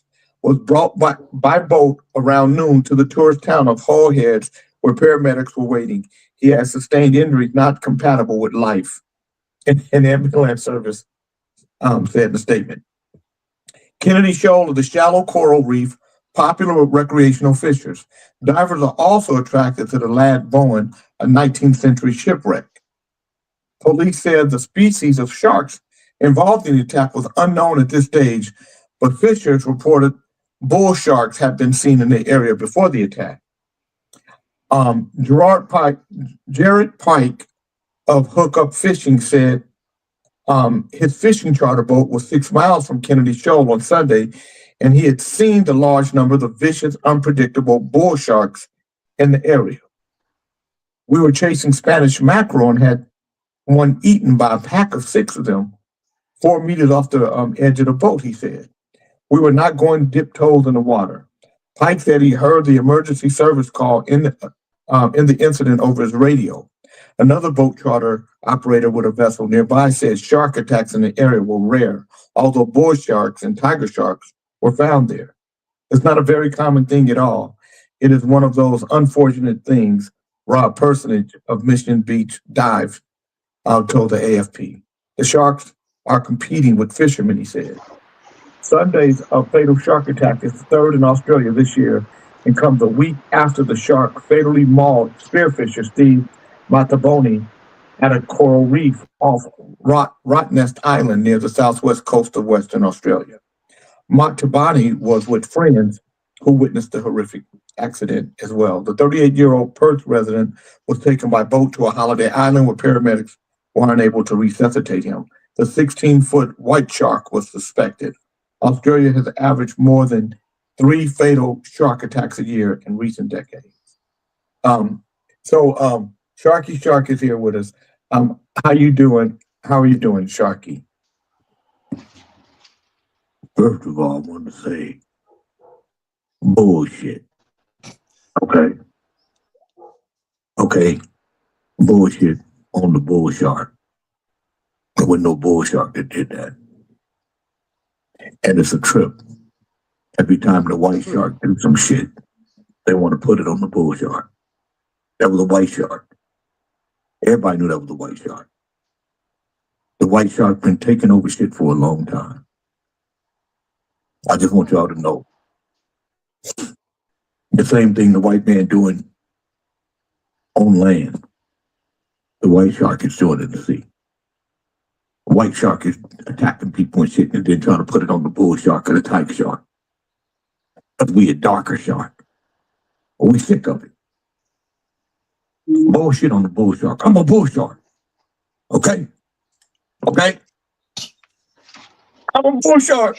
was brought by boat around noon to the tourist town of Hull Heads, where paramedics were waiting. He has sustained injuries not compatible with life. An ambulance service said in the statement. Kennedy Shoal is a shallow coral reef popular with recreational fishers. Divers are also attracted to the Lad Bowen, a 19th century shipwreck. Police said the species of sharks involved in the attack was unknown at this stage, but fishers reported bull sharks had been seen in the area before the attack. Jared Pike of Hookup Fishing said his fishing charter boat was 6 miles from Kennedy Shoal on Sunday, and he had seen the large number of vicious, unpredictable bull sharks in the area. We were chasing Spanish mackerel and had one eaten by a pack of 6 of them, 4 meters off the edge of the boat, he said. We were not going to dip toes in the water. Pike said he heard the emergency service call in the incident over his radio. Another boat charter operator with a vessel nearby said shark attacks in the area were rare, although bull sharks and tiger sharks were found there. It's not a very common thing at all. It is one of those unfortunate things Rob Personage of Mission Beach Dive told the AFP. The sharks are competing with fishermen, he said. Sunday's fatal shark attack is the third in Australia this year and comes a week after the shark fatally mauled spearfisher Steve Mataboni at a coral reef off Rottnest Island near the southwest coast of Western Australia. Mataboni was with friends who witnessed the horrific accident as well. The 38-year-old Perth resident was taken by boat to a holiday island where paramedics were unable to resuscitate him. The 16-foot white shark was suspected. Australia has averaged more than 3 fatal shark attacks a year in recent decades. Sharky Shark is here with us. How you doing? How are you doing, Sharky? First of all, I want to say bullshit. Okay. Bullshit on the bull shark. There was no bull shark that did that. And it's a trip. Every time the white shark do some shit, they want to put it on the bull shark. That was a white shark. Everybody knew that was a white shark. The white shark been taking over shit for a long time. I just want y'all to know. The same thing the white man doing on land, the white shark is doing in the sea. The white shark is attacking people and shit and then trying to put it on the bull shark or the tiger shark. But we a darker shark. We sick of it. Bullshit on the bull shark. I'm a bull shark. Okay? I'm a bull shark.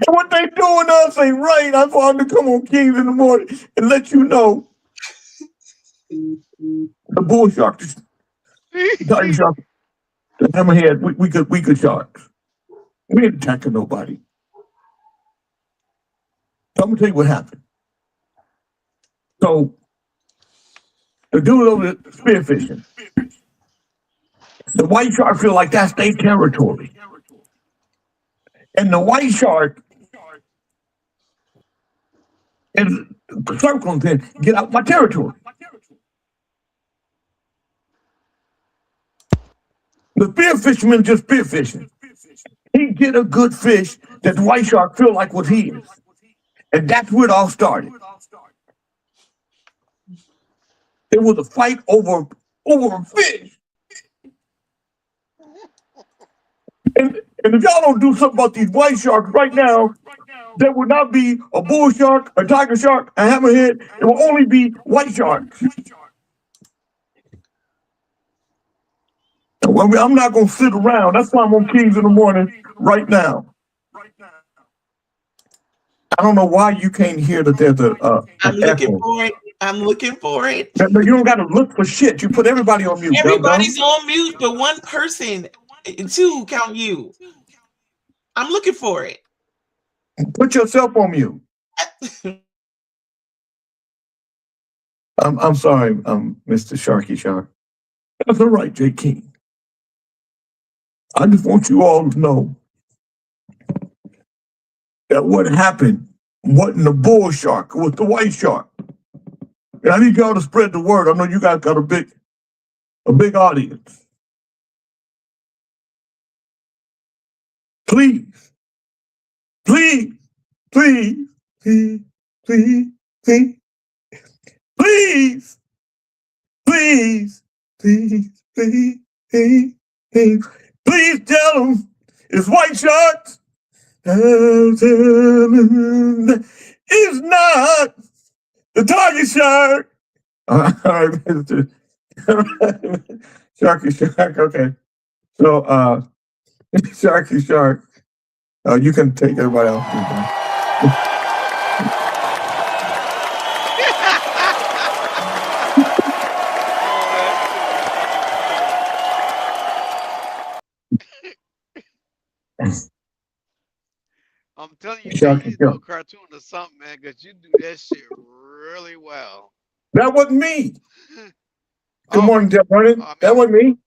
What they doing us ain't right. I wanted to come on Kings in the morning and let you know. The bull shark, the tiger shark, the hammerhead, we good sharks. We ain't attacking nobody. So I'm gonna tell you what happened. So the dude over there spearfishing, the white shark feel like that's their territory. And the white shark is circling him, get out my territory. The spearfisherman just spearfishing. He get a good fish that the white shark feel like was his. And that's where it all started. It was a fight over a fish. And if y'all don't do something about these white sharks right now, there will not be a bull shark, a tiger shark, a hammerhead. It will only be white sharks. I'm not going to sit around. That's why I'm on Kings in the morning right now. I don't know why you can't hear that there's I'm looking for it. I'm looking for it. No, you don't got to look for shit. You put everybody on mute. Everybody's on mute, but one person, 2 count you. I'm looking for it. Put yourself on mute. I'm sorry, Mr. Sharky Shark. That's all right, J. King. I just want you all to know that what happened wasn't the bull shark, it was the white shark. And I need y'all to spread the word. I know you guys got a big audience. Please, please, please, please, please, please, please, please, please, please, please, please, please tell them it's white sharks. It's not the tiger shark. All right, Mr. Sharky Shark. Okay. So, Sharky Shark, you can take everybody else. You need to do a cartoon or something, man, because you do that shit really well. That wasn't me. Good morning, Jeff Vernon. That wasn't me.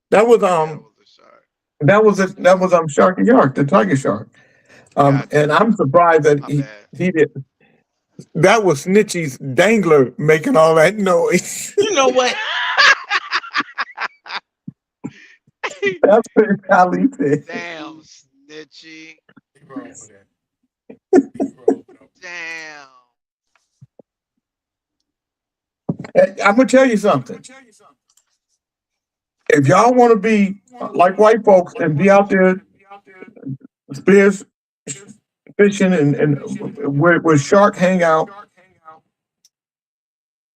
That was Sharky Shark, the Tiger Shark. And I'm surprised that he did. That was Snitchy's dangler making all that noise. You know what? That's what Ali said. Damn, Snitchy. Damn. I'm gonna tell you something. If y'all want to be like white folks and be out there spears fishing and where shark hang out,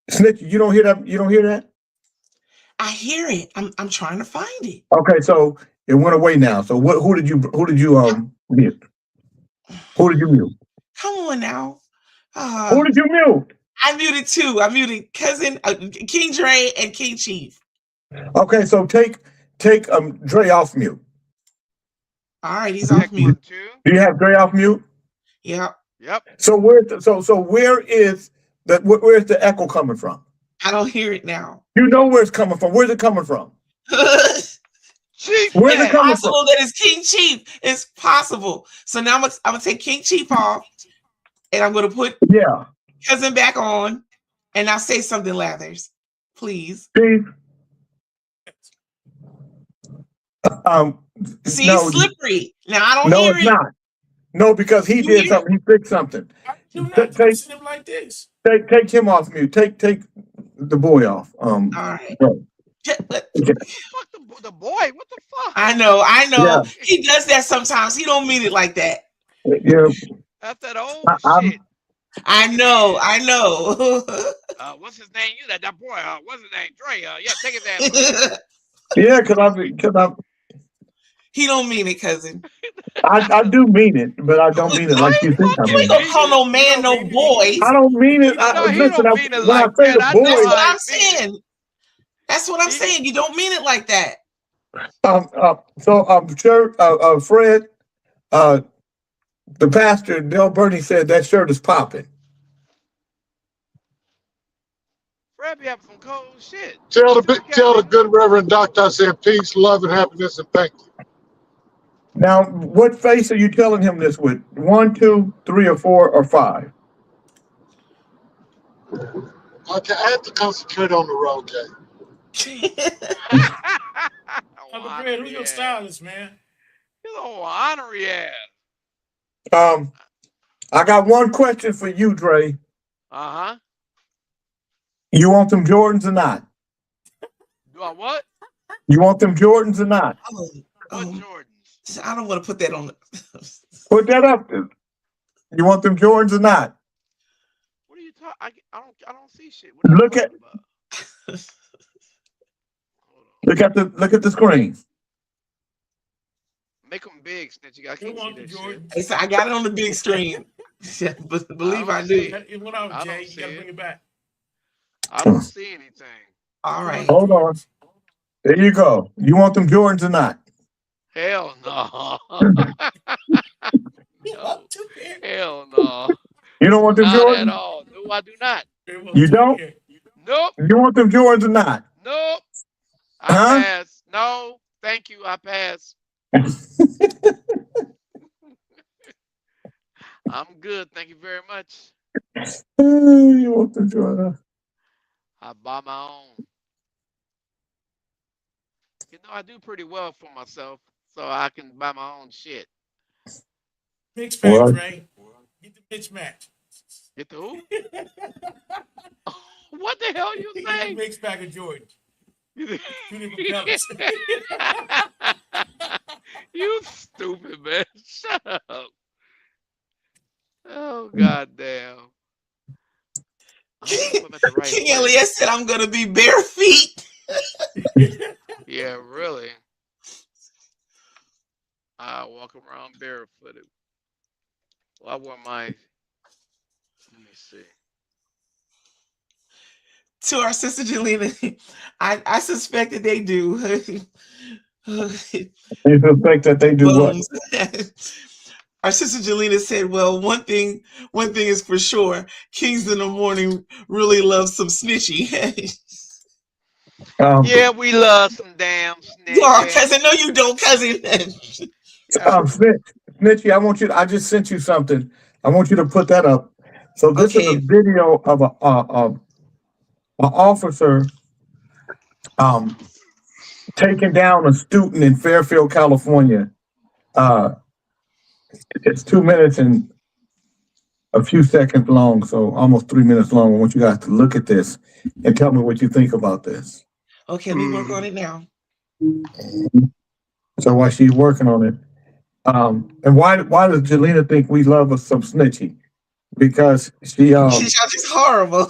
Snitch, you don't hear that? You don't hear that? I hear it. I'm trying to find it. Okay, so it went away now. So who did you mute? Who did you mute? Come on now. Who did you mute? I muted two. I muted cousin King Dre and King Chief. Okay, so take Dre off mute. All right, he's off mute. Do you have Dre off mute? Yep. So where is the echo coming from? I don't hear it now. You know where it's coming from. Where's it coming from? Chief, where's it coming possible from? That it's King Chief. It's possible. So now I'm gonna take King Chief off, and I'm gonna put cousin back on, and I'll say something, Lathers, please. Chief. See, no, slippery. Now I don't hear it. No, it's not. No, because he did something. He fixed something. Him like this. Take him off mute. Take the boy off. All right. Fuck the boy. What the fuck? I know. Yeah. He does that sometimes. He don't mean it like that. Yeah. That's that old shit. I know. What's his name? You that boy? What's his name? Dre. Yeah, take his ass. Yeah, because he don't mean it, cousin. I do mean it, but I don't mean it like you think I You mean ain't gonna call no man no boy. I don't mean it. Listen, when I say the boy, that's what I'm saying. That's what I'm saying. You don't mean it like that. So I'm sure Fred, the pastor, Del Burney said that shirt is popping. Fred be having some cold shit. Tell the good Reverend Doctor I said peace, love, and happiness, and thank you. Now, what face are you telling him this with? 1, 2, 3, or 4, or 5? Okay, I have to concentrate on the road game. Uncle Fred, who's your stylist, man? You know, honorary ass. I got one question for you, Dre. Uh-huh. You want them Jordans or not? Do I what? You want them Jordans or not? What Jordans? I don't want to put that on. Put that up. You want them Jordans or not? What are you talking? I don't see shit. Look at the screen. Make them big, Snitch. You gotta keep see I got it on the big screen. Believe I do. It went out, Jay. You gotta bring it back. I don't see anything. All right. Hold on. There you go. You want them Jordans or not? Hell no. No. Hell no. You don't want them Not Jordans? at all. No, I do not. You don't? Nope. You want them Jordans or not? Nope. I pass. No, thank you. I pass. I'm good. Thank you very much. You want them Jordans? I buy my own. You know, I do pretty well for myself, so I can buy my own shit. Mix match, right? Get the mix match. Get the who? What the hell you saying? Mix bag of Jordans. 2 different colors. You stupid man. Shut up. Oh goddamn. King Elliot said I'm gonna be bare feet. Yeah, really. I walk around barefooted. Well, I wore my. Let me see. To our sister Jelena, I suspect that they do. You suspect that they do what? Our sister Jelena said, well, one thing is for sure. Kings in the Morning really love some snitchy. Yeah, we love some damn snitch. Oh, cousin, no, you don't, cousin. Snitchy, I just sent you something. I want you to put that up. So this is a video of an officer taking down a student in Fairfield, California. It's 2 minutes and a few seconds long, so almost 3 minutes long. I want you guys to look at this and tell me what you think about this. Okay, let me work on it now. So while she's working on it, and why does Jelena think we love us some snitchy? Because y'all just horrible.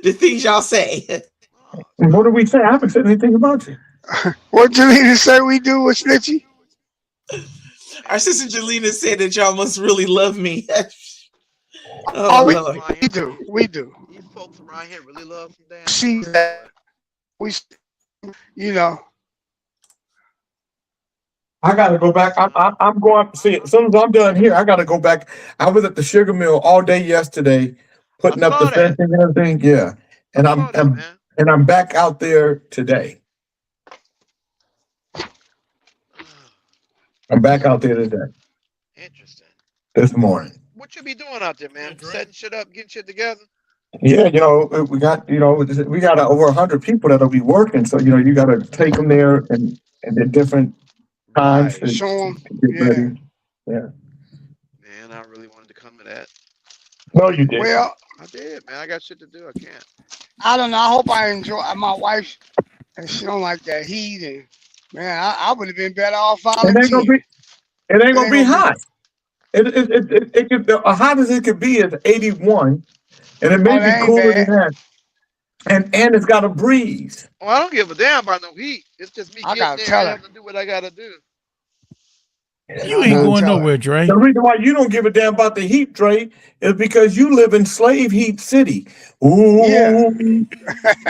The things y'all say. What do we say? I haven't said anything about you. What Jelena say we do with snitchy? Our sister Jelena said that y'all must really love me. Lord. We do. These folks around here really love some damn. See that we, I gotta go back. I'm going to see. As soon as I'm done here, I gotta go back. I was at the sugar mill all day yesterday, putting up the fencing and everything. Yeah, and I'm back out there today. I'm back out there today. Interesting. This morning. What you be doing out there, man? Setting shit up, getting shit together? Yeah, we got over 100 people that'll be working. So you got to take them there and at different times. Right, show them. Get ready. Yeah. Man, I really wanted to come to that. No, you did. Well, I did, man. I got shit to do. I can't. I don't know. I hope I enjoy. My wife, and she don't like that heat. And man, I would have been better off volunteering. It ain't gonna be hot. It could, as hot as it could be is 81, and it may be cooler than that. And it's got a breeze. Well, I don't give a damn about no heat. It's just me getting there and having to do what I gotta do. You ain't going nowhere, Dre. The reason why you don't give a damn about the heat, Dre, is because you live in slave heat city. Ooh. Yeah. You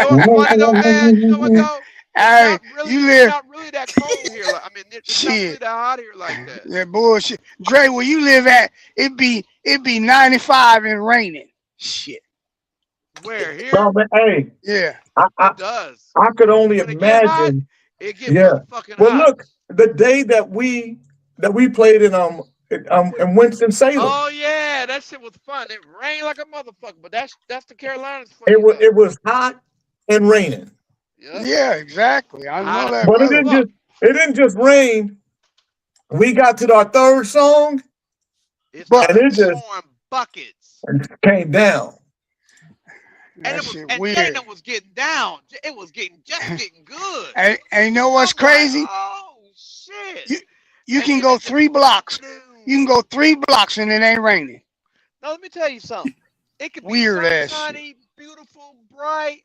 know what though? Hey, you live. It's not really that cold here. It's not really that hot here like that. Yeah, bullshit. Dre, where you live at, it be 95 and raining. Shit. Where here? No, but hey, yeah, it does. I could only imagine. It gets fucking hot. Look, the day that we played in Winston-Salem. Oh yeah, that shit was fun. It rained like a motherfucker, but that's the Carolinas. It was hot and raining. Yeah, exactly. I know that. But it didn't just rain. We got to our third song, and it just buckets came down. And it was getting down. It was getting good. And you know what's crazy? Oh shit! You can go 3 blocks. You can go 3 blocks and it ain't raining. Now let me tell you something. It could be weird ass sunny, beautiful, bright,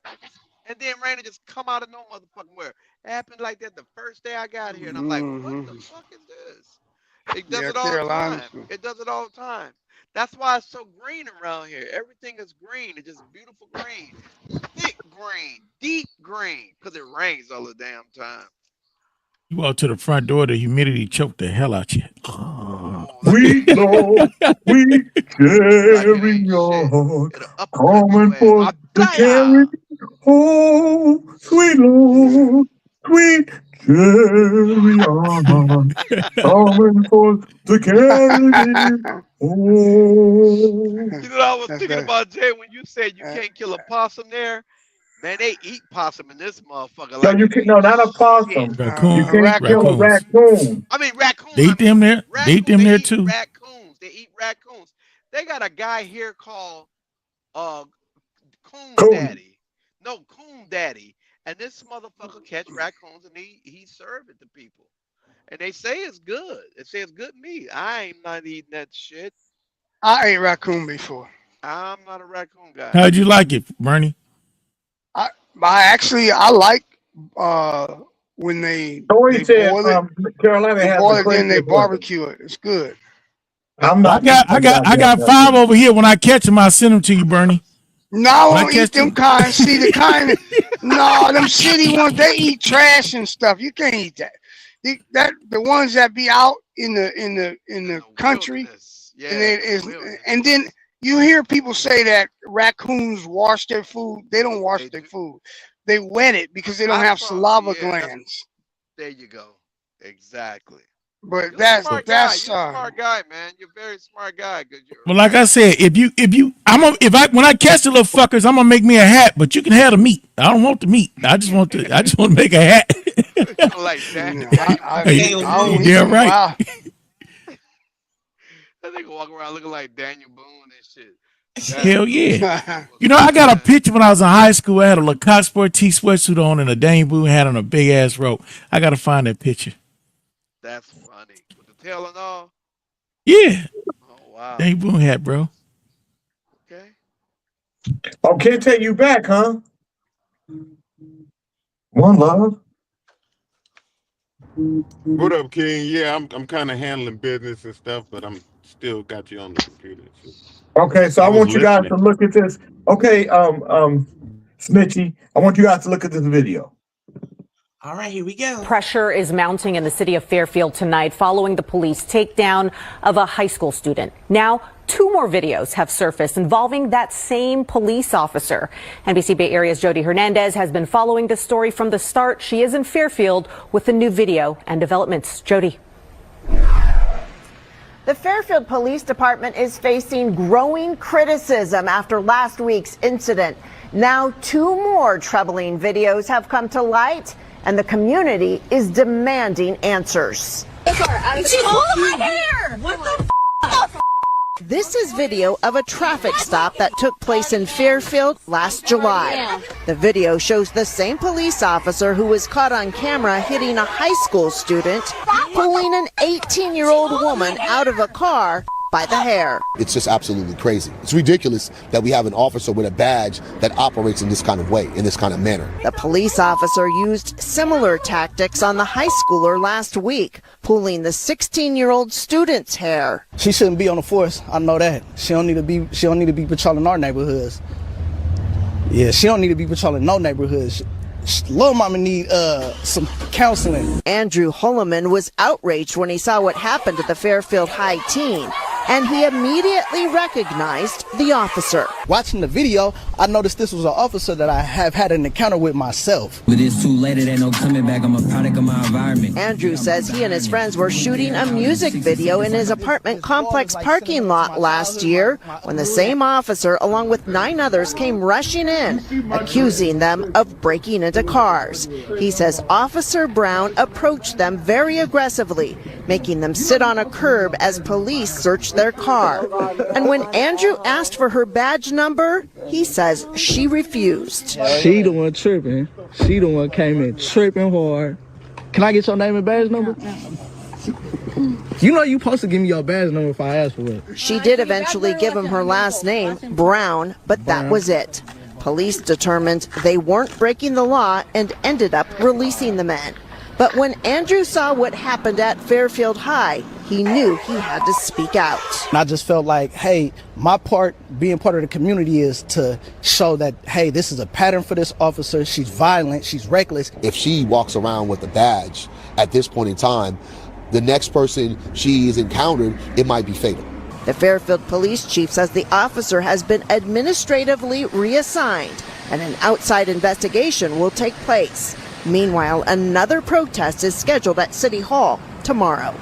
and then rain and just come out of no motherfucking where. It happened like that the first day I got here, and I'm like, what the fuck is this? It does it all the time. It does it all the time. That's why it's so green around here. Everything is green. It's just beautiful green, thick green, deep green, because it rains all the damn time. You walk to the front door, the humidity choked the hell out you. We know we carry on, coming for the carry. Oh, sweet Lord, we carry on, coming for the carry. Oh. You know what I was thinking about, Jay, when you said you can't kill a possum there? Man, they eat possum in this motherfucker. No, you can't. No, not a possum. Raccoon. You can't kill a raccoon. I mean, raccoons. They eat them there. They eat them there too. Raccoons. They eat raccoons. They got a guy here called Coon Daddy. No, Coon Daddy. And this motherfucker catch raccoons and he serve it to people. And they say it's good. They say it's good meat. I ain't not eating that shit. I ate raccoon before. I'm not a raccoon guy. How'd you like it, Bernie? I like when they boil it, then they barbecue it. It's good. I got 5 over here. When I catch them, I send them to you, Bernie. No, I don't eat them kind. See the kind. No, them city ones, they eat trash and stuff. You can't eat that. The ones that be out in the country, Yeah. And it is, and then you hear people say that raccoons wash their food. They don't wash their food. They wet it because they don't have saliva glands. There you go. Exactly. But You're that's you're a smart guy, man. You're a very smart guy. Well, like I said, when I catch the little fuckers, I'm gonna make me a hat. But you can have the meat. I don't want the meat. I just want to make a hat. Like that. Yeah, right. Wow. That nigga walk around looking like Daniel Boone and shit. Hell yeah. I got a picture when I was in high school. I had a Lacoste Sport T sweatsuit on and a Daniel Boone hat on a big ass rope. I gotta find that picture. That's funny. With the tail and all? Yeah. Oh, wow. Daniel Boone hat, bro. Okay. Oh, can't take you back, huh? One love. What up, King? Yeah, I'm kind of handling business and stuff, but I'm still got you on the computer. Okay, so I want you guys to look at this. Okay, Smitchy, I want you guys to look at this video. All right, here we go. Pressure is mounting in the city of Fairfield tonight following the police takedown of a high school student. Now, 2 more videos have surfaced involving that same police officer. NBC Bay Area's Jody Hernandez has been following this story from the start. She is in Fairfield with the new video and developments. Jody. The Fairfield Police Department is facing growing criticism after last week's incident. Now 2 more troubling videos have come to light, and the community is demanding answers. She pulled my hair! What the f***? This is video of a traffic stop that took place in Fairfield last July. The video shows the same police officer who was caught on camera hitting a high school student, pulling an 18-year-old woman out of a car by the hair. It's just absolutely crazy. It's ridiculous that we have an officer with a badge that operates in this kind of way, in this kind of manner. The police officer used similar tactics on the high schooler last week, pulling the 16-year-old student's hair. She shouldn't be on the force. I know that. She don't need to be patrolling our neighborhoods. Yeah, she don't need to be patrolling no neighborhoods. Little mama need some counseling. Andrew Holloman was outraged when he saw what happened to the Fairfield high teen, and he immediately recognized the officer. Watching the video, I noticed this was an officer that I have had an encounter with myself. But it's too late, it ain't no coming back. I'm a product of my environment. Andrew says he and his friends were shooting a music video in his apartment complex parking lot last year when the same officer, along with 9 others, came rushing in, accusing them of breaking into cars. He says Officer Brown approached them very aggressively, making them sit on a curb as police searched their car. And when Andrew asked for her badge number, he says she refused. She the one tripping. She the one came in tripping hard. Can I get your name and badge number? You know you supposed to give me your badge number if I ask for it. She did eventually give him her last name, Brown, but that was it. Police determined they weren't breaking the law and ended up releasing the men. But when Andrew saw what happened at Fairfield High, he knew he had to speak out. And I just felt like, hey, my part, being part of the community, is to show that, hey, this is a pattern for this officer. She's violent. She's reckless. If she walks around with a badge at this point in time, the next person she is encountered, it might be fatal. The Fairfield police chief says the officer has been administratively reassigned and an outside investigation will take place. Meanwhile, another protest is scheduled at City Hall tomorrow.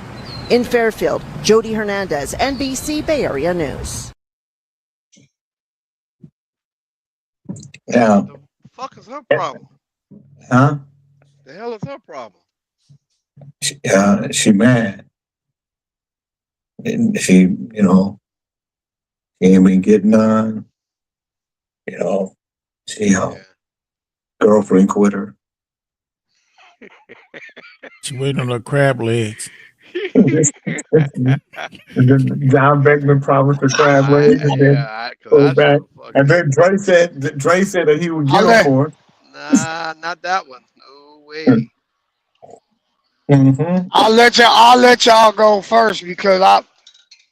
In Fairfield, Jody Hernandez, NBC Bay Area News. Yeah. The fuck is her problem? Huh? The hell is her problem? She mad. And she ain't been getting none. She girlfriend quit her. She waiting on her crab legs. John Beckman promised her crab legs, and then pulled back. And then Dre said that he would get her for her. Nah, not that one. No way. Mm-hmm. I'll let y'all go first because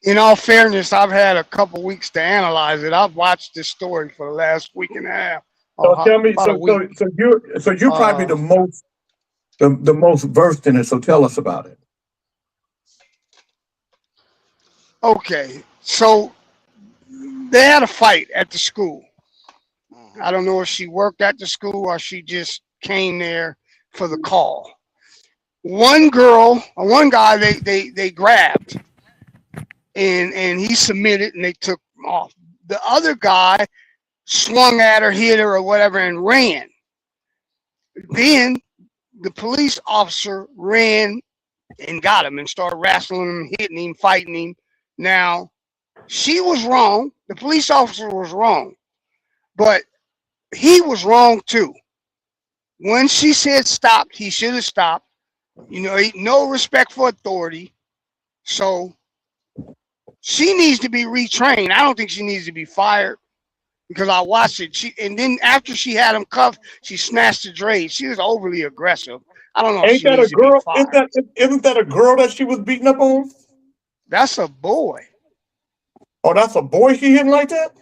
in all fairness, I've had a couple weeks to analyze it. I've watched this story for the last week and a half. So tell me, so you're probably the most versed in it. So tell us about it. Okay, So they had a fight at the school. I don't know if she worked at the school or she just came there for the call. One guy they grabbed and he submitted and they took him off. The other guy swung at her, hit her or whatever and ran. Then the police officer ran and got him and started wrestling him, hitting him, fighting him. Now, she was wrong. The police officer was wrong. But he was wrong too. When she said stop, he should have stopped. You know, no respect for authority. So she needs to be retrained. I don't think she needs to be fired because I watched it. And then after she had him cuffed, she snatched the dread. She was overly aggressive. I don't know. Ain't that a girl? Isn't that a girl that she was beating up on? That's a boy. Oh, that's a boy she hit like that?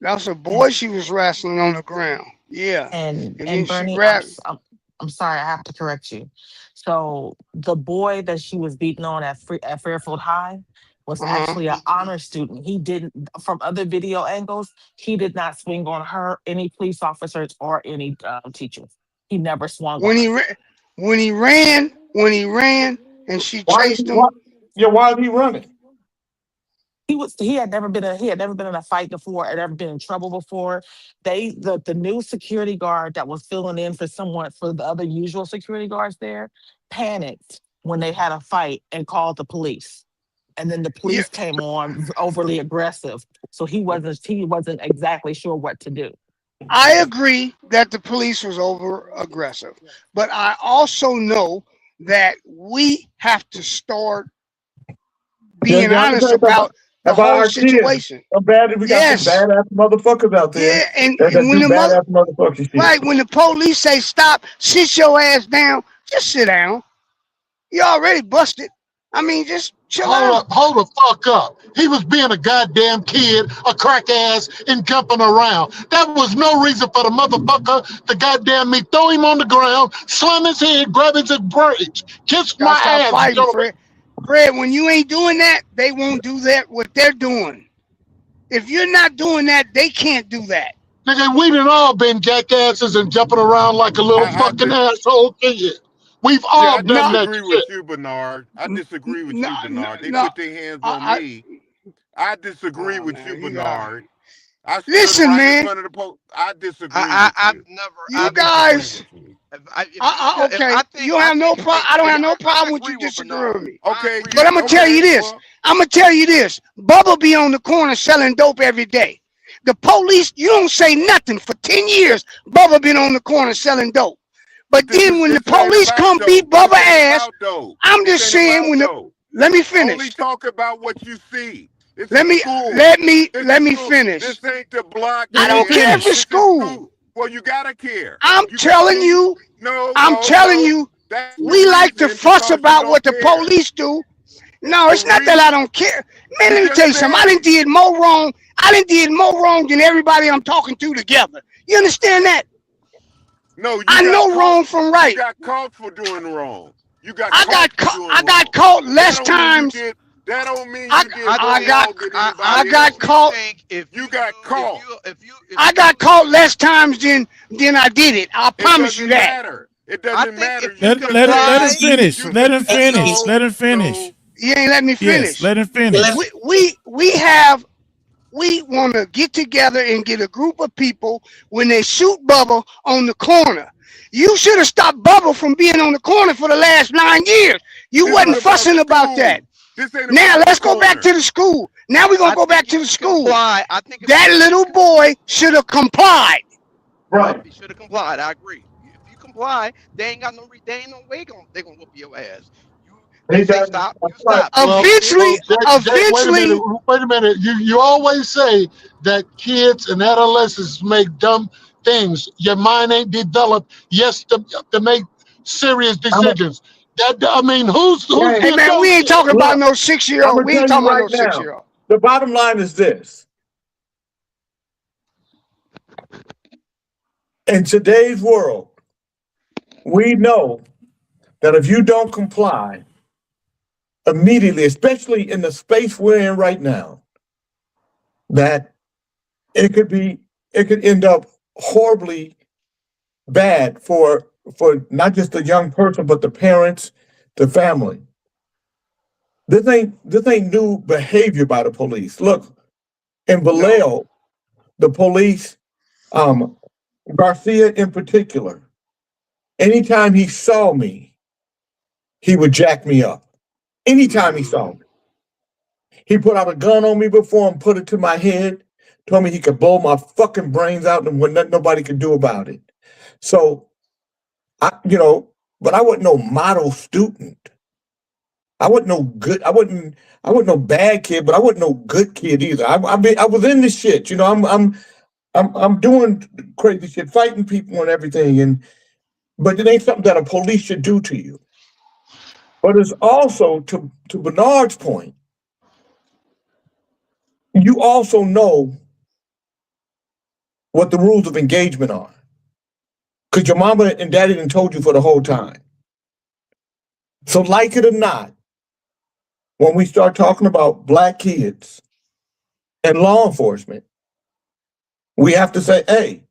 That's a boy she was wrestling on the ground. Yeah. And then Bernie, she grabbed. I'm sorry, I have to correct you. So the boy that she was beating on at Fairfield High was actually an honor student. He didn't, from other video angles, he did not swing on her, any police officers, or any teachers. He never swung When on he her. when he ran, and she chased him. Why is he running? He had never been in a fight before, had never been in trouble before. The new security guard that was filling in for the other usual security guards there panicked when they had a fight and called the police. And then the police came on overly aggressive. So he wasn't exactly sure what to do. I agree that the police was over aggressive, but I also know that we have to start being honest about the whole situation. How bad we got some badass motherfuckers out there. Yeah, and when when the police say stop, sit your ass down, just sit down. You already busted. I mean, just chill out. Hold the fuck up. He was being a goddamn kid, a crack ass, and jumping around. That was no reason for the motherfucker to goddamn me throw him on the ground, slam his head, grab his braids, kiss my ass. Fighting, Fred, when you ain't doing that, they won't do that what they're doing. If you're not doing that, they can't do that. Nigga, we done all been jackasses and jumping around like a little fucking asshole kid. We've all done that. I disagree with you, Bernard. I disagree with you, Bernard. They put their hands on me. I disagree with you, Bernard. Listen, man. I disagree. I've never. You guys. Okay. You have no problem. I don't have no problem with you disagreeing with me. Okay. But I'm gonna tell you this. Bubba be on the corner selling dope every day. The police, you don't say nothing for 10 years. Bubba been on the corner selling dope. But then when the police come beat Bubba ass, I'm just saying let me finish. Only talk about what you see. Let me finish. This ain't the block. I don't care if it's school. Well, you gotta care. I'm telling you. We like to fuss about what the police do. No, it's not that I don't care. Man, let me tell you something. I done did more wrong than everybody I'm talking to together. You understand that? No, I know wrong from right. You got caught for doing wrong. I got caught less times. That don't mean I got caught. You got caught. I got caught less times than I did it. I promise you that. It doesn't matter. Let him finish. Let him finish. You ain't let me finish. Yes, let him finish. We want to get together and get a group of people when they shoot Bubba on the corner. You should have stopped Bubba from being on the corner for the last 9 years. You wasn't fussing about that. Now let's go back to the school. Now we're gonna go back to the school. That little boy should have complied. Right. He should have complied. I agree. If you comply, they ain't no way they're gonna whoop your ass. They say stop, you stop. Eventually. Wait a minute. You always say that kids and adolescents make dumb things. Your mind ain't developed to make serious decisions. Who's hey man, we ain't talking about no 6-year-old. We ain't talking about no 6-year-old. The bottom line is this. In today's world, we know that if you don't comply, immediately, especially in the space we're in right now, that it could end up horribly bad for not just the young person, but the parents, the family. This ain't new behavior by the police. Look, in Vallejo, the police, Garcia in particular, anytime he saw me, he would jack me up. Anytime he saw me. He put out a gun on me before and put it to my head, told me he could blow my fucking brains out and nothing nobody could do about it. So, but I wasn't no model student. I wasn't no bad kid, but I wasn't no good kid either. I was in this shit, I'm doing crazy shit, fighting people and everything, but it ain't something that a police should do to you. But it's also, to Bernard's point, you also know what the rules of engagement are. Because your mama and daddy done told you for the whole time. So like it or not, when we start talking about Black kids and law enforcement, we have to say, hey,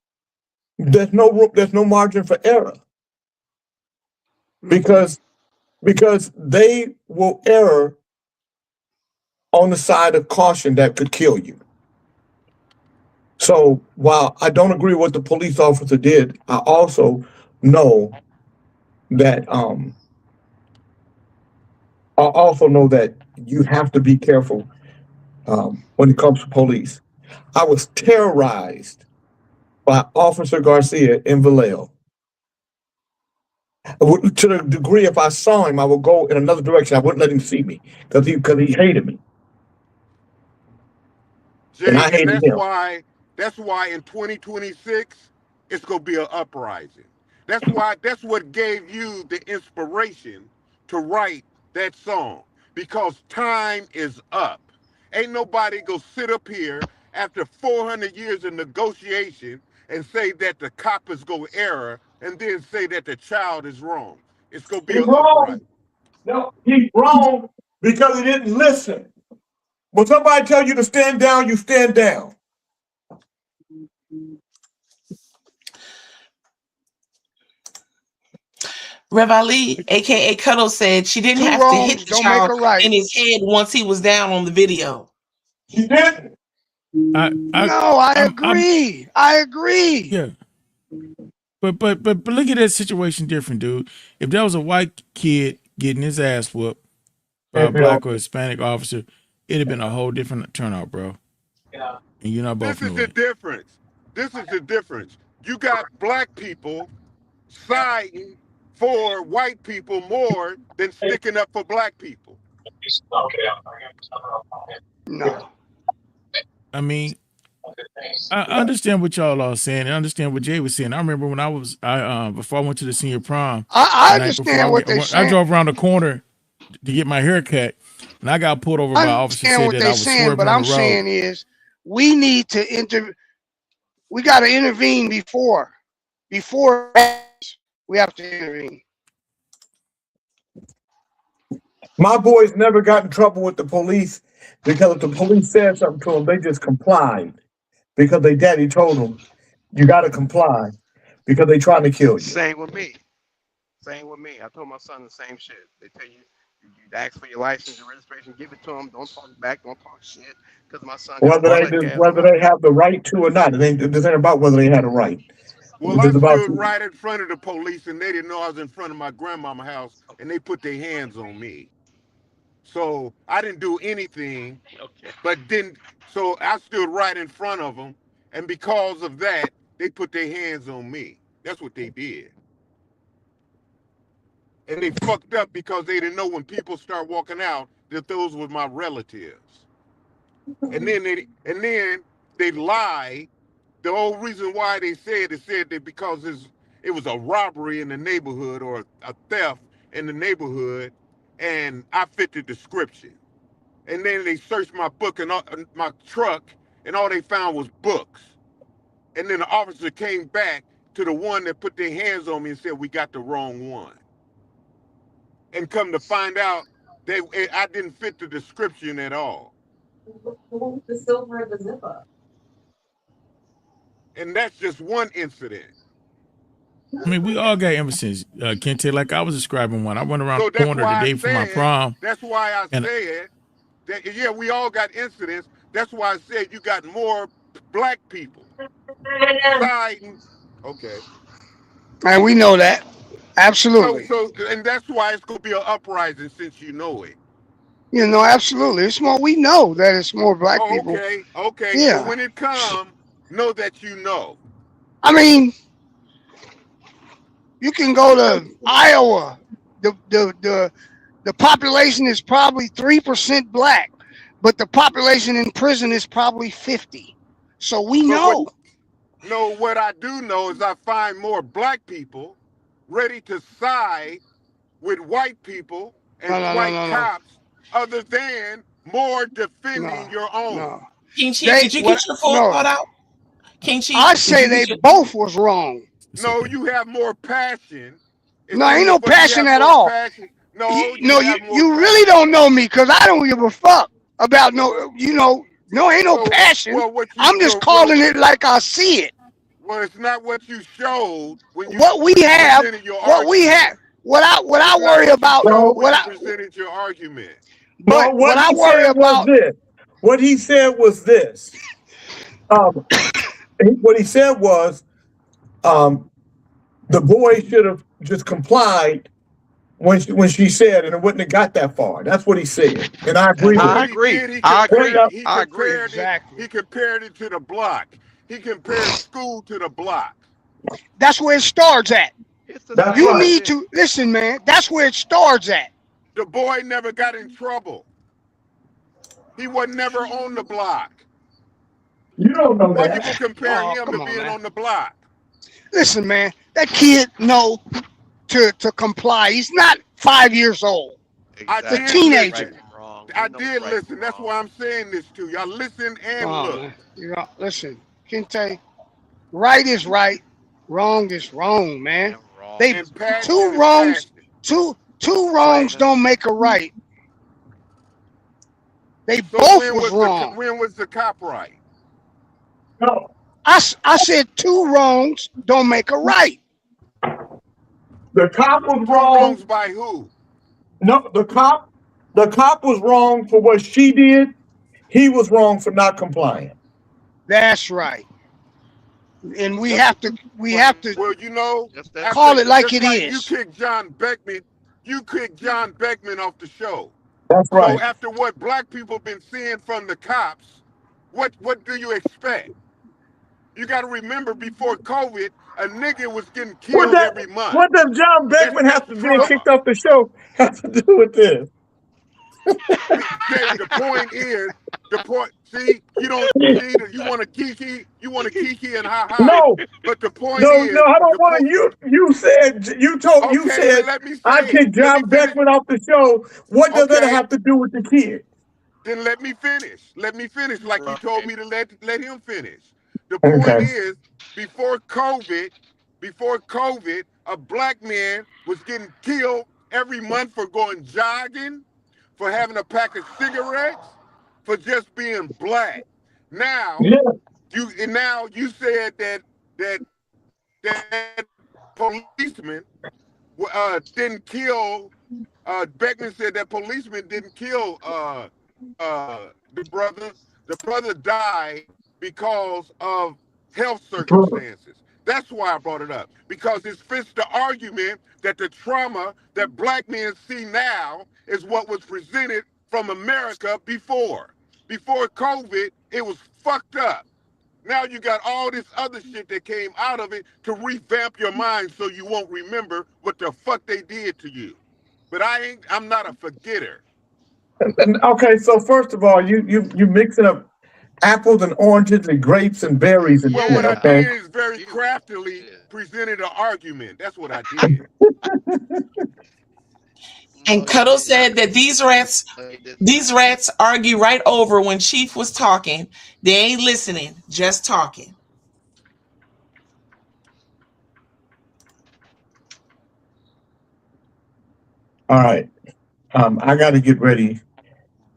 there's no margin for error. Because they will err on the side of caution that could kill you. So while I don't agree with what the police officer did, I also know that you have to be careful when it comes to police. I was terrorized by Officer Garcia in Vallejo. To the degree, if I saw him, I would go in another direction. I wouldn't let him see me because he hated me. Jay, and I hated him. That's why in 2026 it's gonna be an uprising. That's what gave you the inspiration to write that song, because time is up. Ain't nobody gonna sit up here after 400 years of negotiation and say that the cop is gonna err and then say that the child is wrong. It's gonna be He's wrong. No, he's wrong because he didn't listen. When somebody tells you to stand down, you stand down. Rev Ali, aka Cuddle, said she didn't have to hit the child in his head once he was down on the video. She didn't. I agree. I agree. Yeah. But look at that situation different, dude. If there was a white kid getting his ass whooped by a Black or Hispanic officer, it'd have been a whole different turnout, bro. Yeah. And you're not both. This is the difference. This is the difference. You got Black people siding for white people more than sticking up for Black people. No. I mean, I understand what y'all are saying. I understand what Jay was saying. I remember when before I went to the senior prom. I understand what they're saying. I drove around the corner to get my hair cut, and I got pulled over by an officer. I understand what they're saying, but I'm saying is we need to we got to intervene before we have to intervene. My boys never got in trouble with the police because if the police said something to them, they just complied because their daddy told them, you got to comply because they trying to kill you. Same with me. I told my son the same shit. They tell you, you ask for your license, your registration, give it to them. Don't talk back. Don't talk shit. Because my son. Whether they have the right to or not, this ain't about whether they had a right. Well, I stood right in front of the police, and they didn't know I was in front of my grandmama's house, and they put their hands on me. So I didn't do anything, so I stood right in front of them, and because of that, they put their hands on me. That's what they did. And they fucked up because they didn't know when people start walking out that those were my relatives. And then they lied. The whole reason why they said that because it was a robbery in the neighborhood or a theft in the neighborhood, and I fit the description. And then they searched my book and my truck, and all they found was books. And then the officer came back to the one that put their hands on me and said, we got the wrong one. And come to find out, I didn't fit the description at all. The silver and the zip up. And that's just one incident. I mean, we all got instances, Kente. Like I was describing one. I went around So the corner the day for my prom. That's why I and said that, yeah, we all got incidents. That's why I said you got more black people siding. Okay. And we know that. Absolutely. So and that's why it's going to be an uprising since you know it. You know, absolutely. It's more, we know that it's more black people. Okay. Yeah. So when it comes, know that you know. I mean, you can go to Iowa. The population is probably 3% black, but the population in prison is probably 50. So we know. What I do know is I find more black people ready to side with white people and white cops, other than more defending your own. King Chief, did you get your full thought out? King Chief, I say they both was wrong. No, you have more passion. No, ain't no passion at all. You really don't know me because I don't give a fuck about ain't no passion. I'm just calling it like I see it. Well, it's not what you showed when you what we have, what I worry about, presented your argument. But what I worry about this. What he said was this. What he said was, the boy should have just complied when she said, and it wouldn't have got that far. That's what he said, and I agree. I agree. Exactly. He compared it to the block. He compared school to the block. That's where it starts at. You need to listen, man. That's where it starts at. The boy never got in trouble. He was never on the block. You don't know Why that. you can compare him to being on the block? Listen, man, that kid know to comply. He's not 5 years old. Exactly. A teenager. I did listen. That's why I'm saying this to you. I listen and look. Listen, Kente, right is right, wrong is wrong, man. They two wrongs don't make a right. They both was wrong. When was the cop right? No. I said two wrongs don't make a right. The cop was wrong. Wrongs by who? No, the cop was wrong for what she did. He was wrong for not complying. That's right. And we have to. Well, you know, call it like it is. You kicked John Beckman off the show. That's right. So after what black people been seeing from the cops, what do you expect? You got to remember, before COVID, a nigga was getting killed every month. What does John Beckman have to be kicked off the show have to do with this? The point is, see, you don't see, you want to kiki and ha-ha. No. But the point is. No, I don't want to. You said, I kicked John Beckman off the show. What does that have to do with the kid? Then let me finish. Like you told me to let him finish. The point is, before COVID, a black man was getting killed every month for going jogging, for having a pack of cigarettes, for just being black. Now, you said that policeman didn't kill. Beckman said that policeman didn't kill the brother. The brother died because of health circumstances. That's why I brought it up, because it fits the argument that the trauma that black men see now is what was presented from America before. Before COVID, it was fucked up. Now you got all this other shit that came out of it to revamp your mind so you won't remember what the fuck they did to you. But I'm not a forgetter. Okay, so first of all, you mixing up apples and oranges and grapes and berries and shit. What I did is very craftily presented an argument. That's what I did. And Cuddle said that these rats argue right over when Chief was talking. They ain't listening, just talking. All right. I got to get ready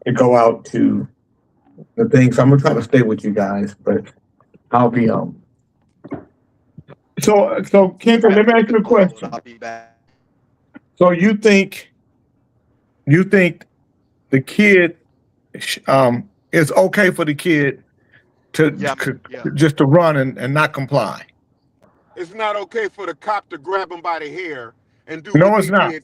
to go out to the thing, so I'm gonna try to stay with you guys, but I'll be So Kendra, let me ask you a question. I'll be back. So you think the kid, it's okay for the kid to just to run and not comply? It's not okay for the cop to grab him by the hair and do. No, what it's he not. did.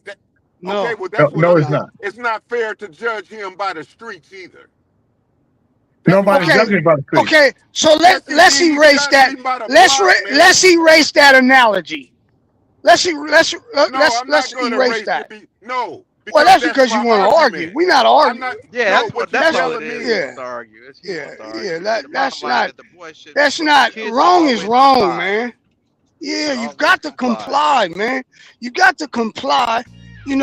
No. Okay, well that's No, what it's not. It's not fair to judge him by the streets either. Nobody judging by the street. Okay, so let's erase that. Let's erase that analogy. Let's erase that. No. Well, that's because you want to argue. We're not arguing. That's all it is. To argue. That's not wrong. Is wrong, man. Yeah, you've got to comply, man. You got to comply, and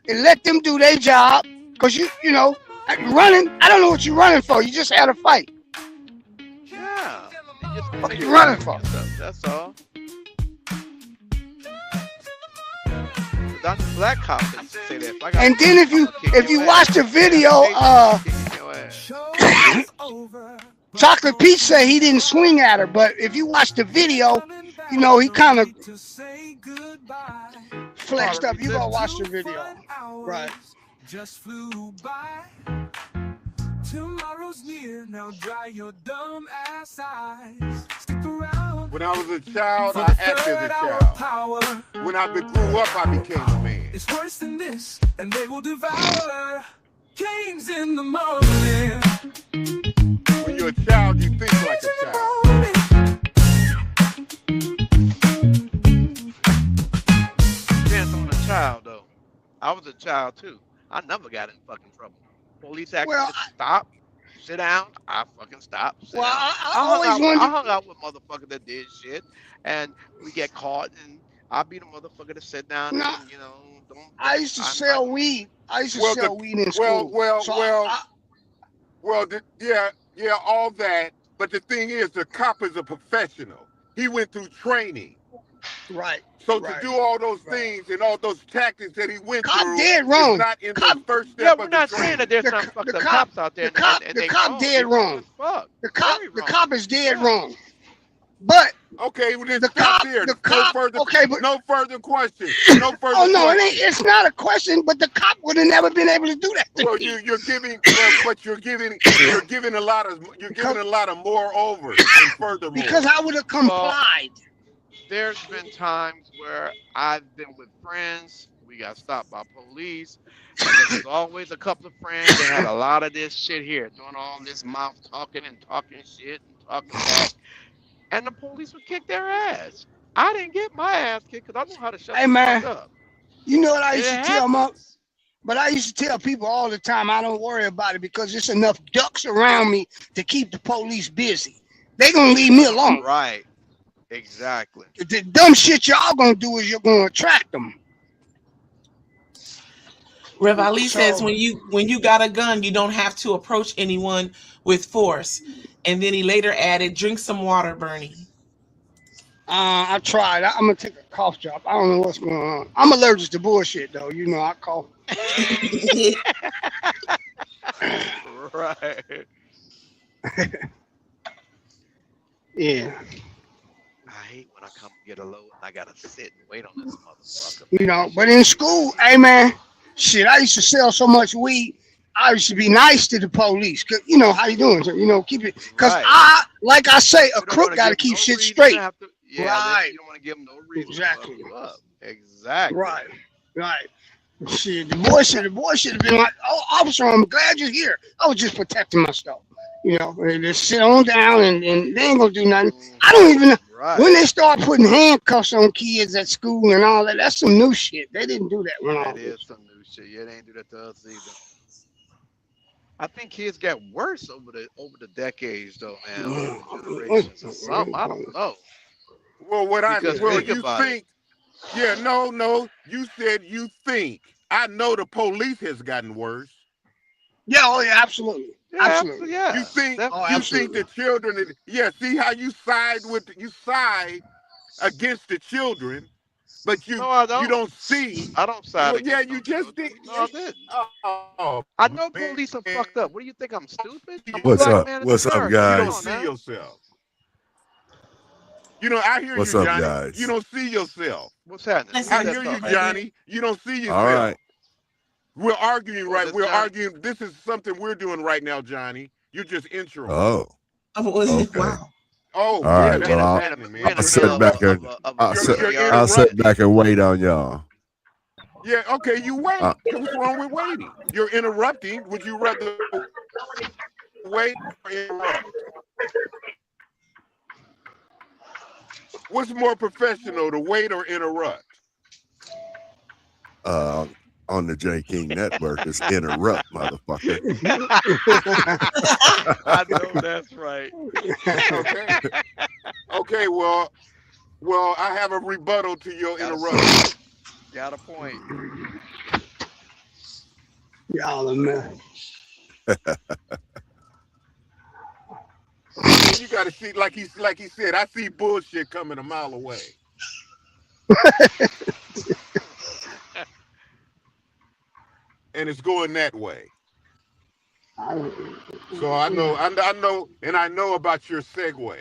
let them do their job. Cause you running. I don't know what you're running for. You just had a fight. Yeah. What you running for? That's all. Dr. Black Cop didn't say that. And then if you watch the video, Chocolate Peach said he didn't swing at her, but if you watch the video, he kind of flexed up. You gotta watch the video, right? Just flew by. Tomorrow's near. Now dry your dumb ass eyes. Stick around. When I was a child, I acted as a child. When I grew up, I became a man. It's worse than this, and they will devour. Kings in the morning. When you're a child, you think like a child. Depends on the child, though. I was a child too. I never got in fucking trouble. Police asked me to stop, sit down. I fucking stopped. I hung out with motherfuckers that did shit, and we get caught, and I be the motherfucker to sit down. And, I used to sell weed. I used to sell weed in school. Yeah, all that. But the thing is, the cop is a professional. He went through training. Right. So to do all those things and all those tactics that he went through dead wrong. is not in the first step we're of not the saying that training. there's some fucked up cops out there. The cop dead wrong. The cop is dead wrong. But okay, well then the stop cop, there. the cop, no further, okay, but no further questions. No further. Oh no, questions. it's not a question. But the cop would have never been able to do that. Well, you're giving a lot of moreovers and furthermore. Because I would have complied. There's been times where I've been with friends. We got stopped by police. And there was always a couple of friends that had a lot of this shit here, doing all this mouth talking and talking shit and talking back. And the police would kick their ass. I didn't get my ass kicked because I knew how to shut the fuck up. You know what I used to tell them? But I used to tell people all the time, I don't worry about it because there's enough ducks around me to keep the police busy. They gonna leave me alone. Right. Exactly. The dumb shit y'all gonna do is you're gonna attract them. Rev Ali says when you got a gun, you don't have to approach anyone with force. And then he later added, drink some water, Bernie. I tried. I'm gonna take a cough drop. I don't know what's going on. I'm allergic to bullshit though. I cough. Right. Yeah. I hate when I come get a load and I gotta sit and wait on this motherfucker. But in school, hey man, shit, I used to sell so much weed. I used to be nice to the police. Cause how you doing? So, keep it. Cause like I say, a crook got to keep shit straight. Right. You don't want to give them no reason to fuck you up. Exactly. Right. Shit, the boy should have been like, oh, officer, I'm glad you're here. I was just protecting myself. Just sit on down and they ain't gonna do nothing. I don't even know. Right. When they start putting handcuffs on kids at school and all that, that's some new shit. They didn't do that when I was. That is some new shit. Yeah, they ain't do that to us either. I think kids got worse over the decades though, man. Generations or something. I don't know. Well, you think? Yeah, no. You said you think. I know the police has gotten worse. Yeah, absolutely. Yeah, absolutely. Yeah. You think the children? See how you side against the children, but you don't see. I don't side Well, yeah, against you just did. No, I didn't. Oh, I know police are fucked up. What do you think? I'm stupid? I'm a What's black up? man in What's up, America. You don't guys? see yourself. You know, I hear What's you, up, Johnny. guys? You don't see yourself. What's happening? I hear you, Johnny. You don't see yourself. All right. We're arguing, right? We're Johnny? arguing. This is something we're doing right now, Johnny. You're just intro. Oh. Okay. Wow. Oh, All right. yeah, Well, that's happening, man. I'll sit back and I'll sit back and wait on y'all. Yeah, okay, you wait. What's wrong with waiting? You're interrupting. Would you rather wait or interrupt? What's more professional, to wait or interrupt? On the J King Network is interrupt, motherfucker. I know that's right. Okay. Okay, well, I have a rebuttal to your interruption. Got a point. Y'all a man. You gotta see, like he said, I see bullshit coming a mile away. And it's going that way. So I know, and I know about your segue.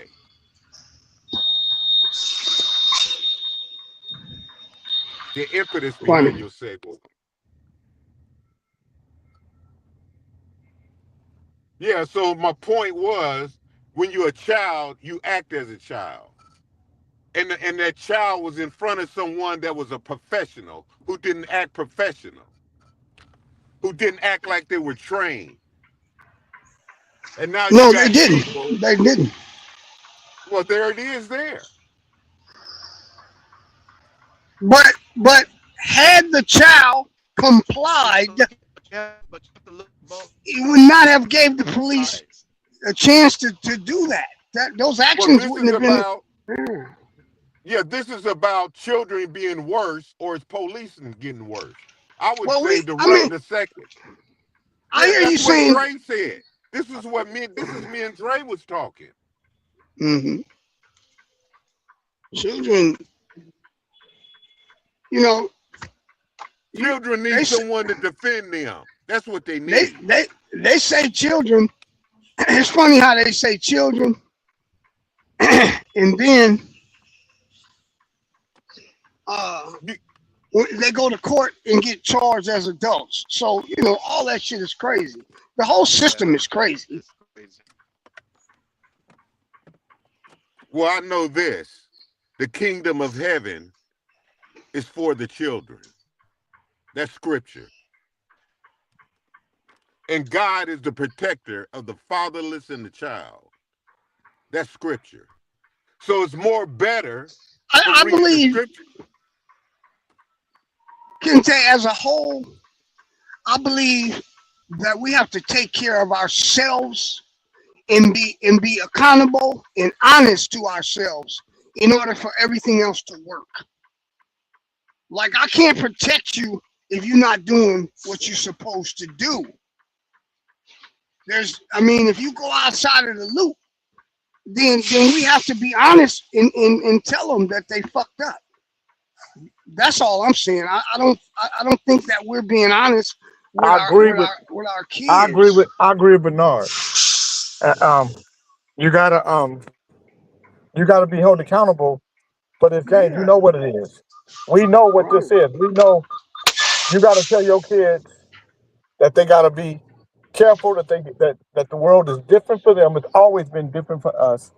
The impetus behind your segue. Yeah, so my point was, when you're a child, you act as a child. And that child was in front of someone that was a professional who didn't act professional, who didn't act like they were trained. And now no, they didn't. They didn't. Well, there it is there. But had the child complied, it would not have gave the police a chance to do that. Those actions wouldn't have been. Yeah, this is about children being worse, or it's policing getting worse. I would say the second. I hear you saying. Dre said. This is me and Dre was talking. Mm-hmm. Children, you know. Children need someone to defend them. That's what they need. They say children. It's funny how they say children, and then they go to court and get charged as adults. So all that shit is crazy. The whole system is crazy. Well, I know this: the kingdom of heaven is for the children. That's scripture. And God is the protector of the fatherless and the child. That's scripture. So it's more better. I believe, Kente, as a whole, I believe that we have to take care of ourselves and be accountable and honest to ourselves in order for everything else to work. Like, I can't protect you if you're not doing what you're supposed to do. If you go outside of the loop, then we have to be honest and tell them that they fucked up. That's all I'm saying. I don't think that we're being honest with our kids. I agree with Bernard. You gotta be held accountable for this game. You know what it is. We know what this is. We know you gotta tell your kids that they gotta be careful, that the world is different for them. It's always been different for us,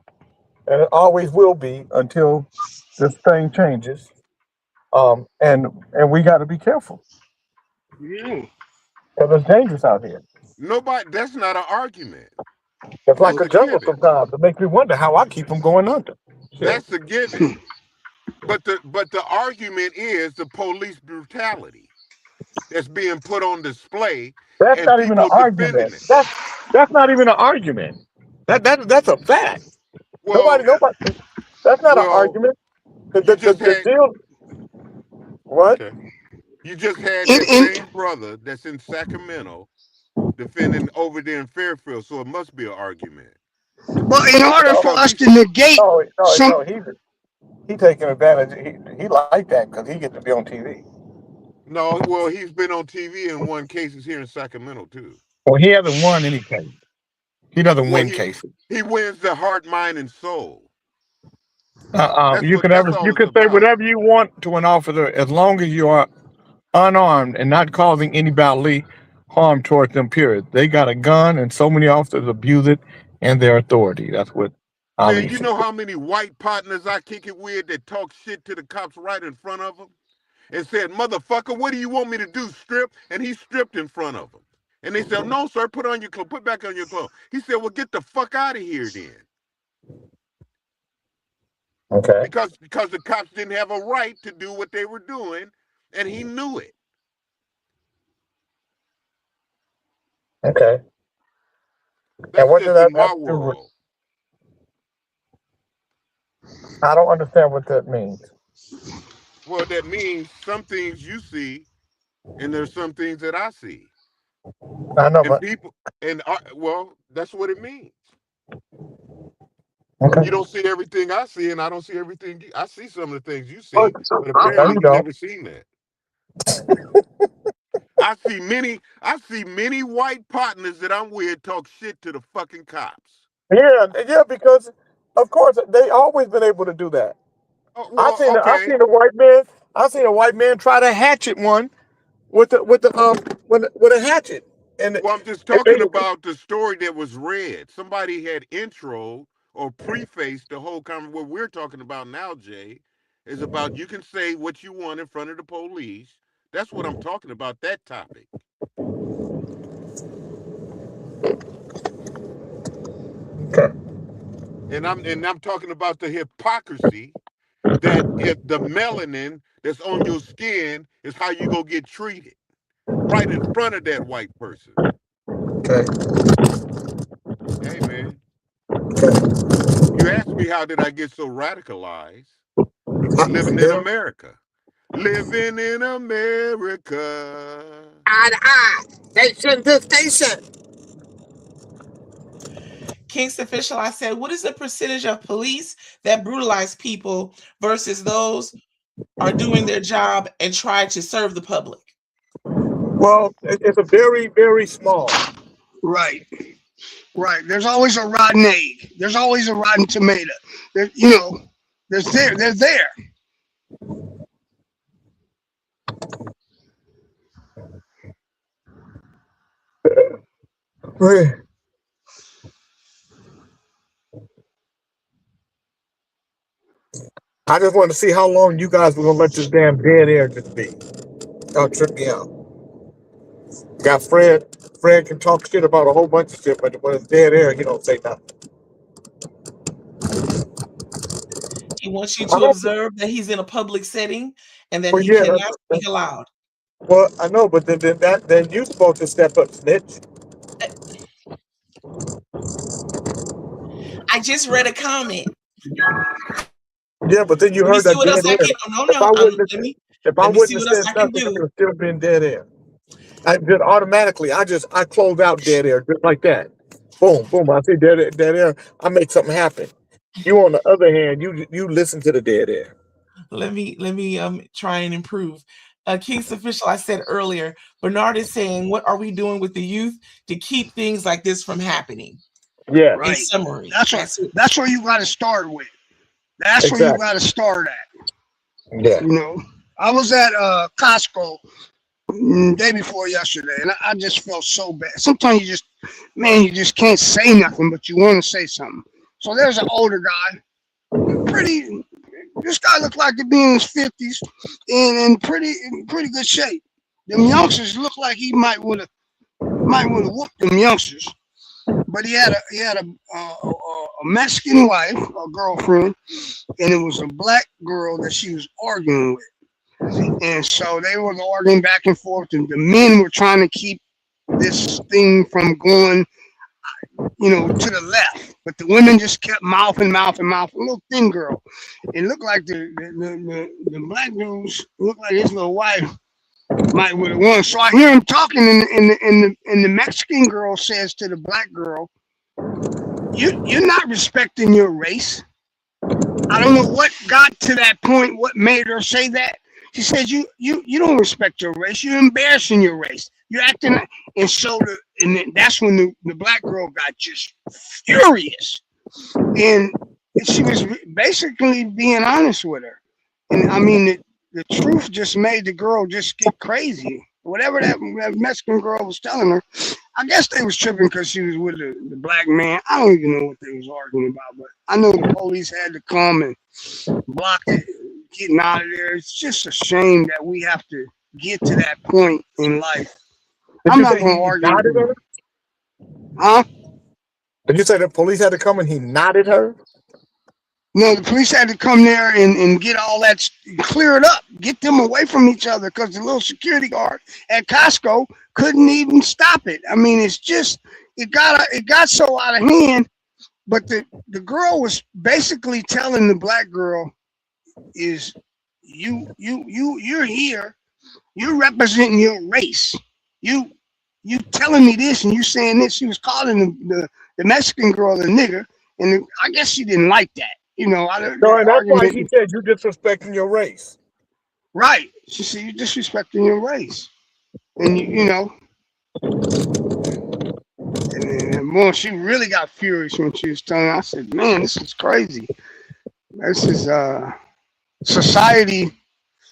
and it always will be until this thing changes. And we got to be careful. Yeah, because it's dangerous out here. That's not an argument. It's like a jungle sometimes. It makes me wonder how I keep them going under. That's a given. But the argument is the police brutality that's being put on display. That's not even an argument. That's not even an argument. That's a fact. Well, nobody. That's not an argument. The deal. What? Okay. You just had that same brother that's in Sacramento defending over there in Fairfield, so it must be an argument. But in order for us to negate he taking advantage. He like that because he gets to be on TV. No, well, he's been on TV and won cases here in Sacramento too. Well, he hasn't won any cases. He doesn't win cases. He wins the heart, mind, and soul. You can say whatever you want to an officer as long as you are unarmed and not causing any bodily harm towards them. Period. They got a gun, and so many officers abuse it and their authority. That's what. Man, you know how many white partners I kick it with that talk shit to the cops right in front of them, and said, "Motherfucker, what do you want me to do? Strip?" And he stripped in front of them. And they said, "No, sir, put on your clothes. Put back on your clothes." He said, "Well, get the fuck out of here then." Okay. Because the cops didn't have a right to do what they were doing, and he knew it. Okay. That's and what just did that in my world. I don't understand what that means. Well, that means some things you see, and there's some things that I see. I know, and but people, and well, that's what it means. Okay. You don't see everything I see, and I don't see everything. I see some of the things you see, But apparently you've don't. never seen that. I see many white partners that I'm with talk shit to the fucking cops. Yeah, because of course they always been able to do that. Well, I seen a white man try to hatchet one with a hatchet. And well, I'm just talking about the story that was read. Somebody had intro or prefaced the whole conversation. What we're talking about now, Jay, is about you can say what you want in front of the police. That's what I'm talking about, that topic. Okay. And I'm talking about the hypocrisy that if the melanin that's on your skin is how you go get treated right in front of that white person. Okay. Hey man. You asked me how did I get so radicalized? Living in America. Living in America. Eye to eye. Station to station. Kingston Official, I said, what is the percentage of police that brutalize people versus those are doing their job and try to serve the public? Well, it's a very, very small. Right. There's always a rotten egg. There's always a rotten tomato. They're there. I just want to see how long you guys were gonna let this damn dead air just be. That'll trip me out. Got Fred. Fred can talk shit about a whole bunch of shit, but when it's dead air, he don't say nothing. He wants you to observe that he's in a public setting and that he cannot speak aloud. Well, I know, but then you're supposed to step up, snitch. I just read a comment. Yeah, but then you heard that dead air. If I wouldn't have said nothing, it would have still been dead air. I just automatically, I close out dead air just like that. Boom, boom. I see dead air. I make something happen. You, on the other hand, you listen to the dead air. Let me try and improve. Kingston Official, I said earlier, Bernard is saying, what are we doing with the youth to keep things like this from happening? Yeah. In summary. That's where you got to start with. That's where you got to start at. Yeah. You know, I was at Costco day before yesterday, and I just felt so bad. Sometimes you just can't say nothing, but you want to say something. So there's an older guy, this guy looked like to be in his 50s and in pretty good shape. Them youngsters look like he might would have whooped them youngsters. But he had a Mexican wife, a girlfriend, and it was a black girl that she was arguing with. And so they were arguing back and forth, and the men were trying to keep this thing from going, to the left. But the women just kept mouthing. A little thin girl. It looked like the black dudes looked like his little wife might would have won. So I hear him talking, and the Mexican girl says to the black girl, "You're not respecting your race." I don't know what got to that point, what made her say that. She said, you don't respect your race. You're embarrassing your race. You're acting like, and so that's when the black girl got just furious. And she was basically being honest with her. And I mean, the truth just made the girl just get crazy. Whatever that Mexican girl was telling her, I guess they was tripping because she was with the black man. I don't even know what they was arguing about, but I know the police had to come and block it, getting out of there. It's just a shame that we have to get to that point in life. I'm not going to argue. Huh? Did you say the police had to come and he nodded her? No, the police had to come there and get all that, clear it up, get them away from each other because the little security guard at Costco couldn't even stop it. I mean, it's just, it got so out of hand, but the girl was basically telling the black girl is you're here, you're representing your race. You telling me this and you saying this. She was calling the Mexican girl a nigger, and I guess she didn't like that. You know, no, and that's why he said you're disrespecting your race. Right. She said you're disrespecting your race. And you know. And boy, she really got furious when she was telling her. I said, man, this is crazy. This is society.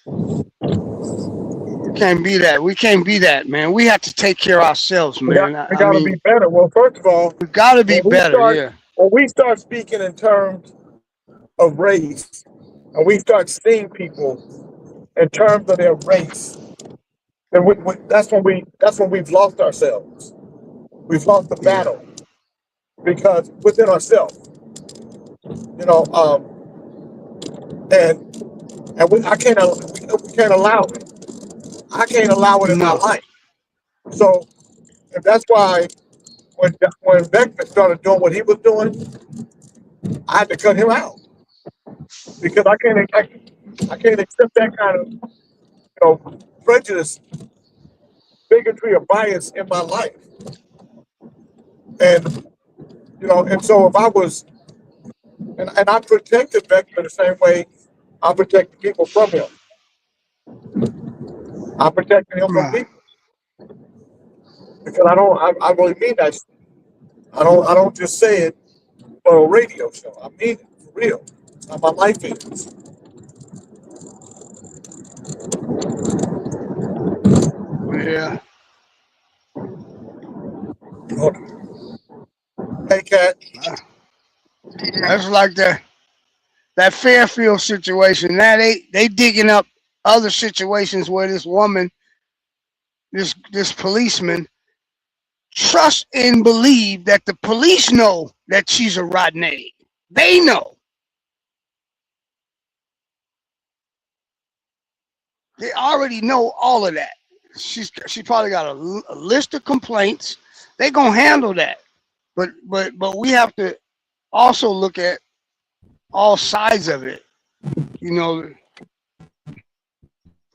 We can't be that. We can't be that, man. We have to take care of ourselves, man. We gotta be better. Well, first of all, we gotta be better. When we start speaking in terms of race, and we start seeing people in terms of their race, then that's when we've lost ourselves. We've lost the battle because within ourselves, you know, we can't allow it. I can't allow it in my life. So, and that's why when Beckman started doing what he was doing, I had to cut him out. Because I can't accept that kind of, prejudice, bigotry, or bias in my life. And and so if I was, and I protected Beckman the same way I protected people from him. I protected him from people because I really mean that. I don't just say it for a radio show. I mean it for real. How my life is. Yeah. Hey, Cat. That's like that Fairfield situation. Now they digging up other situations where this woman, this policeman, trust and believe that the police know that she's a rotten egg. They know. They already know all of that. She probably got a list of complaints. They're gonna handle that. But we have to also look at all sides of it. You know,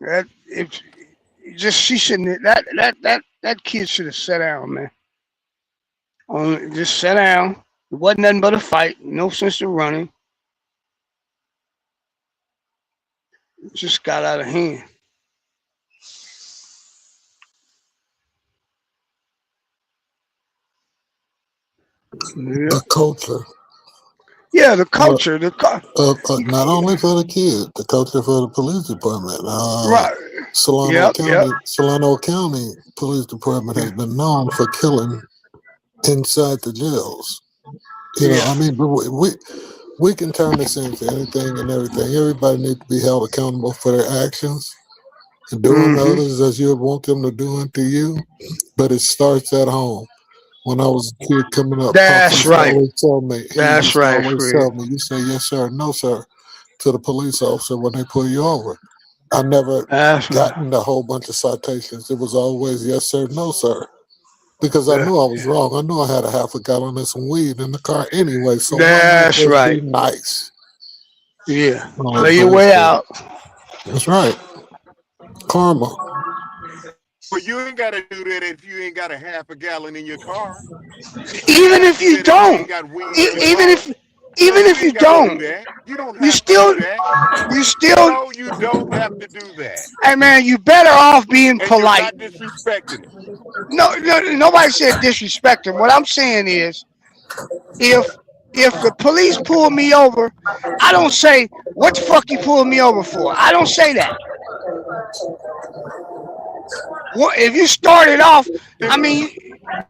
that if just she shouldn't that kid should have sat down, man. Just sat down. It wasn't nothing but a fight. No sense in running. It just got out of hand. The culture. Yeah, the culture. Not only for the kids, the culture for the police department. Right. Solano County Police Department has been known for killing inside the jails. You know, I mean, we can turn this into anything and everything. Everybody needs to be held accountable for their actions and doing others as you would want them to do unto you. But it starts at home. When I was a kid coming up, that's right. That's right. You say yes sir, no sir, to the police officer when they pull you over. I never gotten a whole bunch of citations. It was always yes sir, no sir, because I knew I was wrong. I knew I had a half a gallon of some weed in the car anyway. So that's right. Be nice. Yeah. Play your way out. That's right. Karma. But you ain't got to do that if you ain't got a half a gallon in your car. Even if you don't. Even if you don't, do that. You don't have you still, to do that. you still. No, you don't have to do that. Hey man, you better off being And polite. you're not disrespecting him. No, nobody said disrespect him. What I'm saying is, if the police pull me over, I don't say, what the fuck you pulling me over for? I don't say that. Well, if you start it off, I mean,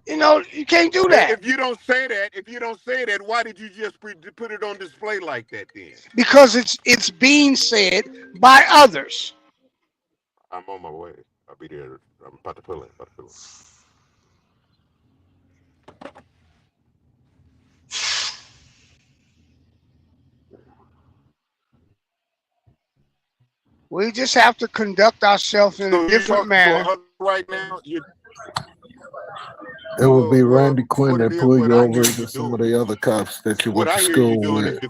you know, you can't do that. If you don't say that, why did you just put it on display like that then? Because it's being said by others. I'm on my way. I'll be there. I'm about to pull in. We just have to conduct ourselves in a different manner. Right now, It would be Randy Quinn that pull you over to some of the other cops that you went to school with.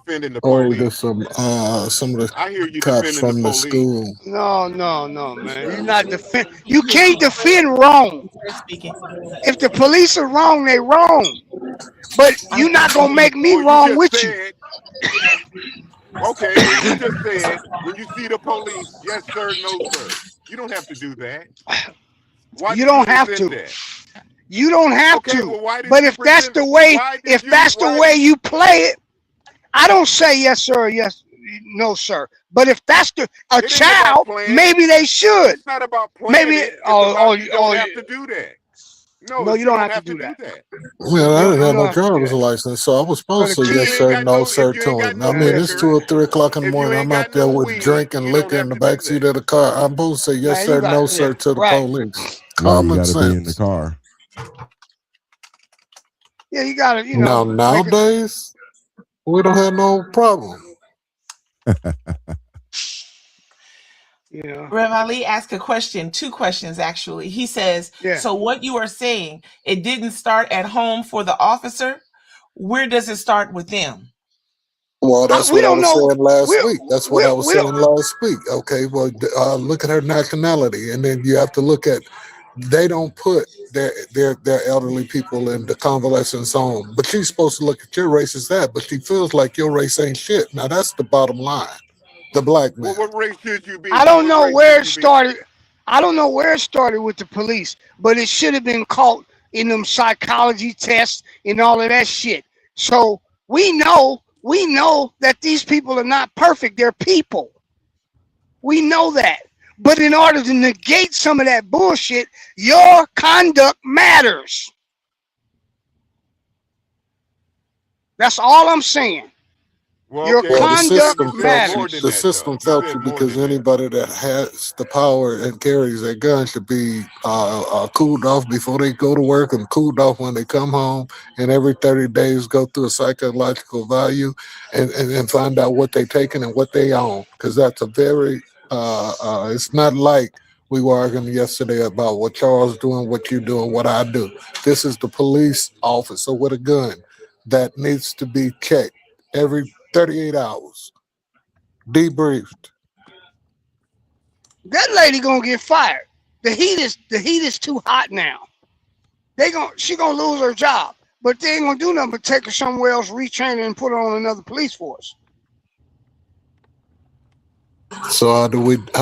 Or to some of the cops from the school. No, man. You're not you can't defend wrong. If the police are wrong, they're wrong. But you're not gonna make me wrong with you. Okay, you just said when you see the police, yes sir, no sir. You don't have to do that. Why you don't have to. That? You don't have to. Well, but if that's the way, way you play it, I don't say yes sir, yes, no sir. But if that's a child, maybe they should. It's not about playing. Maybe you don't have to do that. No, you don't have to do that. Well, I didn't have no driver's license, so I was supposed to say yes sir, no sir to him. I mean, it's 2 or 3 o'clock in the morning. I'm out there with drink and liquor in the backseat of the car. I'm supposed to say yes sir, no sir to the police. Common sense. Be in the car. Yeah, you gotta, you know. Now nowadays, we don't have no problem. Yeah. Rev Ali asked a question, 2 questions actually. He says, so what you are saying, it didn't start at home for the officer? Where does it start with them? Well, that's what I was saying last week. That's what I was saying last week. Okay, well, look at her nationality, and then you have to look at, they don't put their elderly people in the convalescence home, but she's supposed to look at your race as that, but she feels like your race ain't shit. Now that's the bottom line. The black man. Well, what race should you be? I don't know where it started. I don't know where it started with the police, but it should have been caught in them psychology tests and all of that shit. So we know that these people are not perfect. They're people. We know that. But in order to negate some of that bullshit, your conduct matters. That's all I'm saying. Well, your conduct matters. The system helps you because anybody that has the power and carries their gun should be cooled off before they go to work and cooled off when they come home. And every 30 days go through a psychological value and find out what they're taking and what they own. Because that's a very, it's not like we were arguing yesterday about what Charles doing, what you doing, what I do. This is the police officer with a gun that needs to be checked every 38 hours, debriefed. That lady gonna get fired. The heat is too hot now. She gonna lose her job, but they ain't gonna do nothing but take her somewhere else, retrain her, and put her on another police force. So how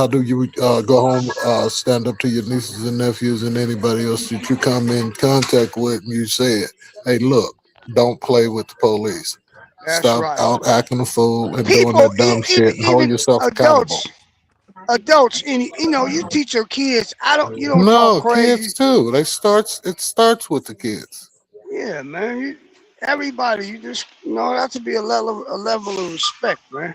do you go home, stand up to your nieces and nephews and anybody else that you come in contact with, and you say, "Hey, look, don't play with the police." That's Stop right. out acting a fool and doing that dumb shit and hold yourself accountable. Adults, and you teach your kids. You don't No, talk crazy. kids too. It starts with the kids. Yeah, man. Everybody, you just that to be a level of respect, man.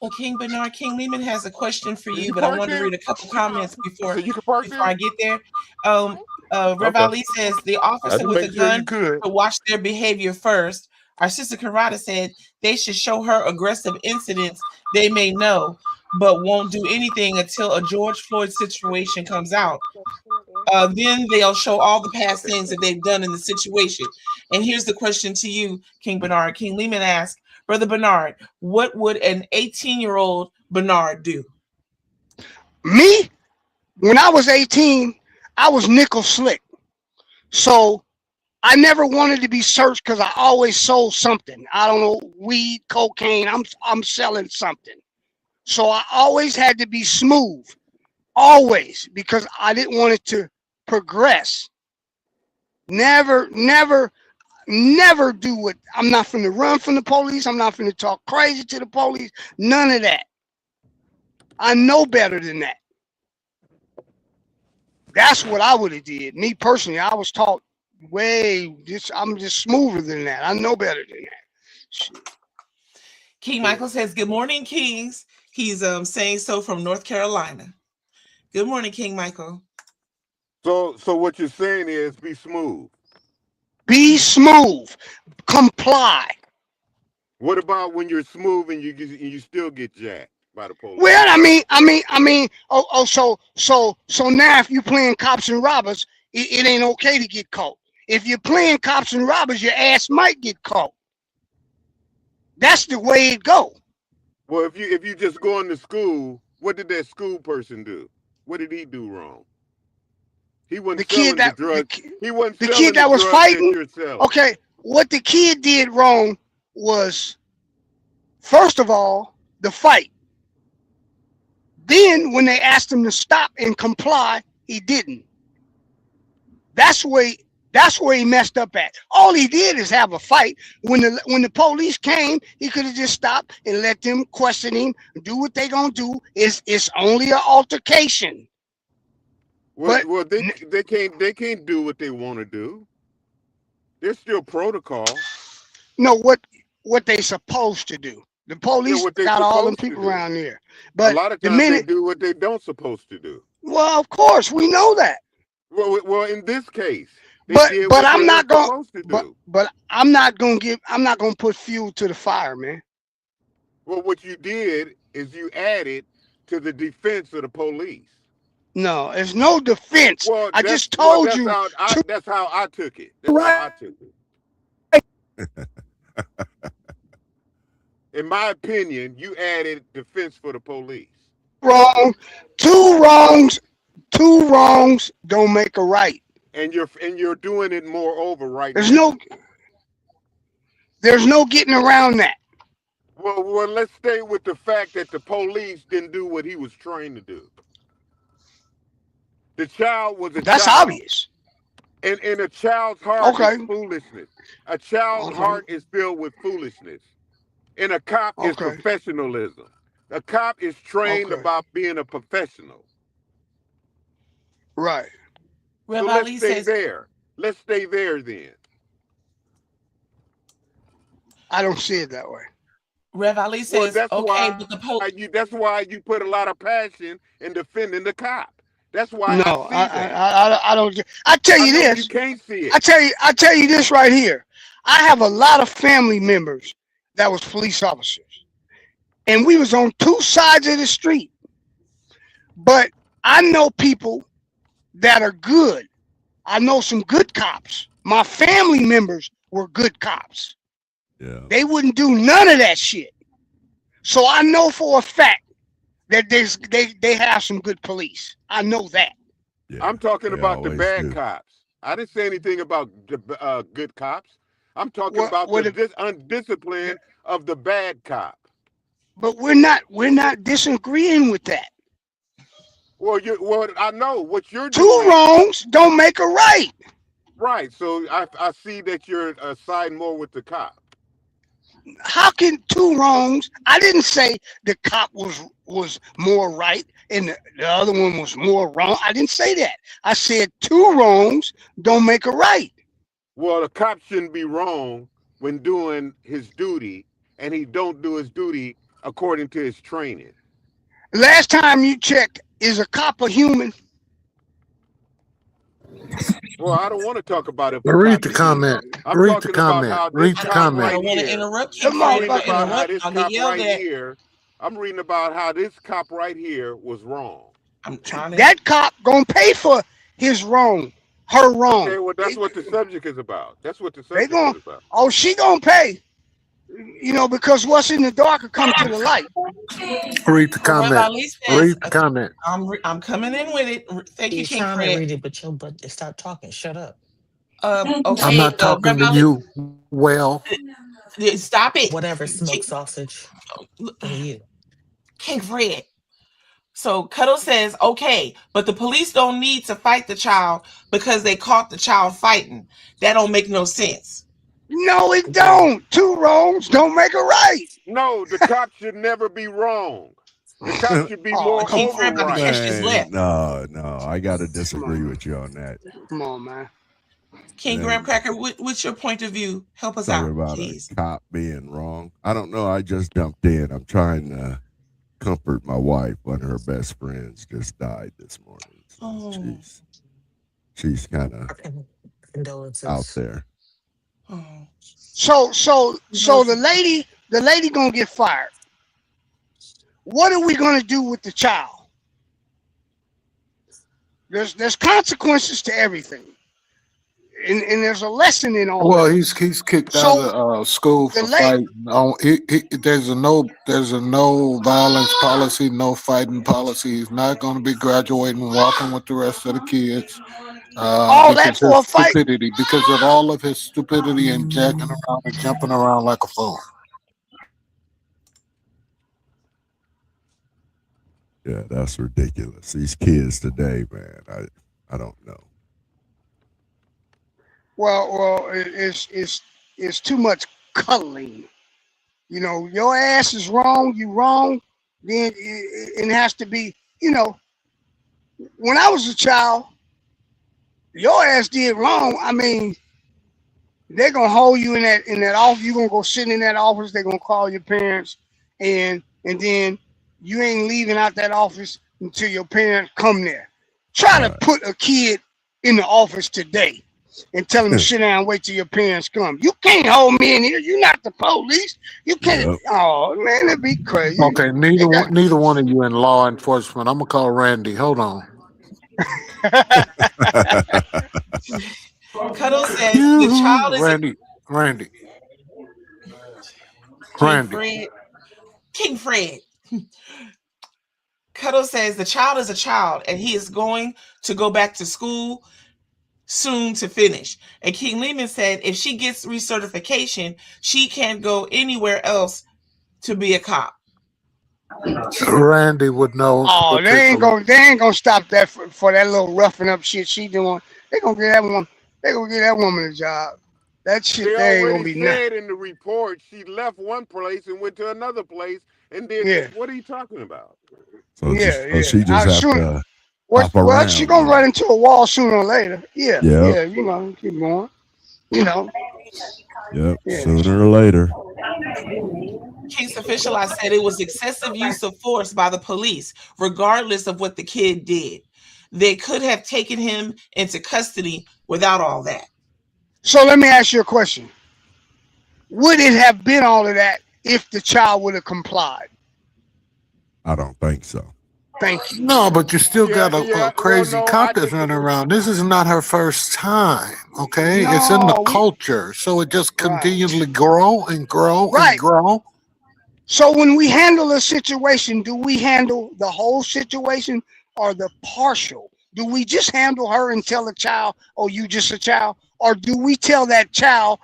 Well, King Bernard, King Lehman has a question for you, but I want to read a couple comments before I get there. Rev Ali says the officer with a gun to watch their behavior first. Our sister Karada said they should show her aggressive incidents they may know, but won't do anything until a George Floyd situation comes out. Then they'll show all the past things that they've done in the situation. And here's the question to you, King Bernard. King Lehman asked, Brother Bernard, what would an 18-year-old Bernard do? Me? When I was 18, I was nickel slick. So I never wanted to be searched because I always sold something. I don't know, weed, cocaine. I'm selling something. So I always had to be smooth. Always, because I didn't want it to progress. Never do what. I'm not finna run from the police. I'm not finna talk crazy to the police. None of that. I know better than that. That's what I would have did. Me personally, I was taught I'm just smoother than that. I know better than that. Shit. King Michael says, "Good morning, Kings." He's saying so from North Carolina. Good morning, King Michael. So what you're saying is be smooth. Be smooth. Comply. What about when you're smooth and you still get jacked by the police? Well, I mean. So now if you're playing cops and robbers, it ain't okay to get caught. If you're playing cops and robbers, your ass might get caught. That's the way it go. Well, if you just going to school, what did that school person do? What did he do wrong? He wasn't selling the drugs. He wasn't the selling kid that the was drugs fighting. you're selling. Okay, what the kid did wrong was, first of all, the fight. Then when they asked him to stop and comply, he didn't. That's where he messed up at. All he did is have a fight. When the police came, he could have just stopped and let them question him, do what they gonna do. It's only an altercation. Well, they can't do what they want to do. There's still protocol. No, what they supposed to do. The police got all them people around there. But a lot of times they do what they don't supposed to do. Well, of course, we know that. Well, in this case, but I'm not going. But I'm not going to put fuel to the fire, man. Well, what you did is you added to the defense of the police. No, there's no defense. Well, I just told you. That's how I took it. That's how I took it. In my opinion, you added defense for the police. Wrong. Two wrongs don't make a right. And you're doing it moreover right now. There's no getting around that. Well, let's stay with the fact that the police didn't do what he was trained to do. The child was a That's child. Obvious. And a child's heart is foolishness. A child's heart is filled with foolishness. And a cop is professionalism. A cop is trained about being a professional. Right. So let's stay there. Let's stay there then. I don't see it that way. Rev Ali says, that's but why you put a lot of passion in defending the cop. That's why no, I don't. I tell you this. You can't see it. I tell you this right here. I have a lot of family members that was police officers, and we was on two sides of the street. But I know people that are good. I know some good cops. My family members were good cops. Yeah. They wouldn't do none of that shit. So I know for a fact that they have some good police. I know that. Yeah, I'm talking about the bad cops. I didn't say anything about the good cops. I'm talking about the undiscipline of the bad cop. But we're not disagreeing with that. Well, I know what you're doing. Two wrongs don't make a right. Right. So I see that you're siding more with the cop. How can two wrongs? I didn't say the cop was more right and the other one was more wrong. I didn't say that. I said two wrongs don't make a right. Well, the cop shouldn't be wrong when doing his duty, and he don't do his duty according to his training. Last time you checked, is a cop a human? Well, I don't want to talk about it. Read the comment. Read the comment. Read the comment. I don't want to interrupt you. I'll get yelled at. I'm reading about how this cop right here was wrong. I'm trying to. That cop gonna pay for his wrong, her wrong. Okay, well, that's what the subject is about. That's what the subject is about. Oh, she gonna pay. You know, because what's in the dark will come to the light. Read the comment. Read the comment. I'm coming in with it. Thank you, King trying Fred. to read it, but stop talking. Shut up. Okay. I'm not talking to you. Well, stop it. Whatever, smoked sausage. King Fred. So Cuddle says, okay, but the police don't need to fight the child because they caught the child fighting. That don't make no sense. No, it don't. Two wrongs don't make a right. No, the cops should never be wrong. The cops should be more over right. No, I got to disagree with you on that. Come on, man. King Graham Cracker, what's your point of view? Help us out, about please. A cop being wrong. I don't know. I just jumped in. I'm trying to comfort my wife. One of her best friends just died this morning. So she's kind of out there. So the lady gonna get fired. What are we gonna do with the child? There's consequences to everything, and there's a lesson in all. Well, that. he's kicked out of school for fighting. There's a no violence policy, no fighting policy. He's not going to be graduating and walking with the rest of the kids. All that for a fight? Because of all of his stupidity and jacking around and jumping around like a fool. Yeah, that's ridiculous. These kids today, man, I don't know. Well, it's too much cuddling. You know, your ass is wrong. You wrong. Then it has to be. You know, when I was a child, your ass did wrong. I mean, they're gonna hold you in that office. You're gonna go sit in that office. They're gonna call your parents, and then you ain't leaving out that office until your parents come there. Try to put a kid in the office today and tell them to sit down and wait till your parents come. You can't hold me in here. You're not the police. You can't. Yep. Oh, man, that'd be crazy. Okay, neither one of you in law enforcement. I'm going to call Randy. Hold on. Cuddle says the child is Randy. King Fred. Cuddle says the child is a child and he is going to go back to school soon to finish. And King Lehman said if she gets recertification, she can't go anywhere else to be a cop. Randy would know. Oh, they ain't gonna stop that for that little roughing up shit she doing. They gonna get that one. They gonna get that woman a job. That shit they ain't gonna be said in the report she left one place and went to another place and then what are you talking about? So she just have to hop well, around. she gonna run into a wall sooner or later. Yeah, you know, keep going. You know. Yep, sooner or later. King's official, I said it was excessive use of force by the police, regardless of what the kid did. They could have taken him into custody without all that. So let me ask you a question. Would it have been all of that if the child would have complied? I don't think so. Thank you. No, but you still got a crazy cop that's running around. This is not her first time, okay? No, it's in the culture, so it just continually grow and grow and grow. So when we handle a situation, do we handle the whole situation or the partial? Do we just handle her and tell the child, oh, you just a child? Or do we tell that child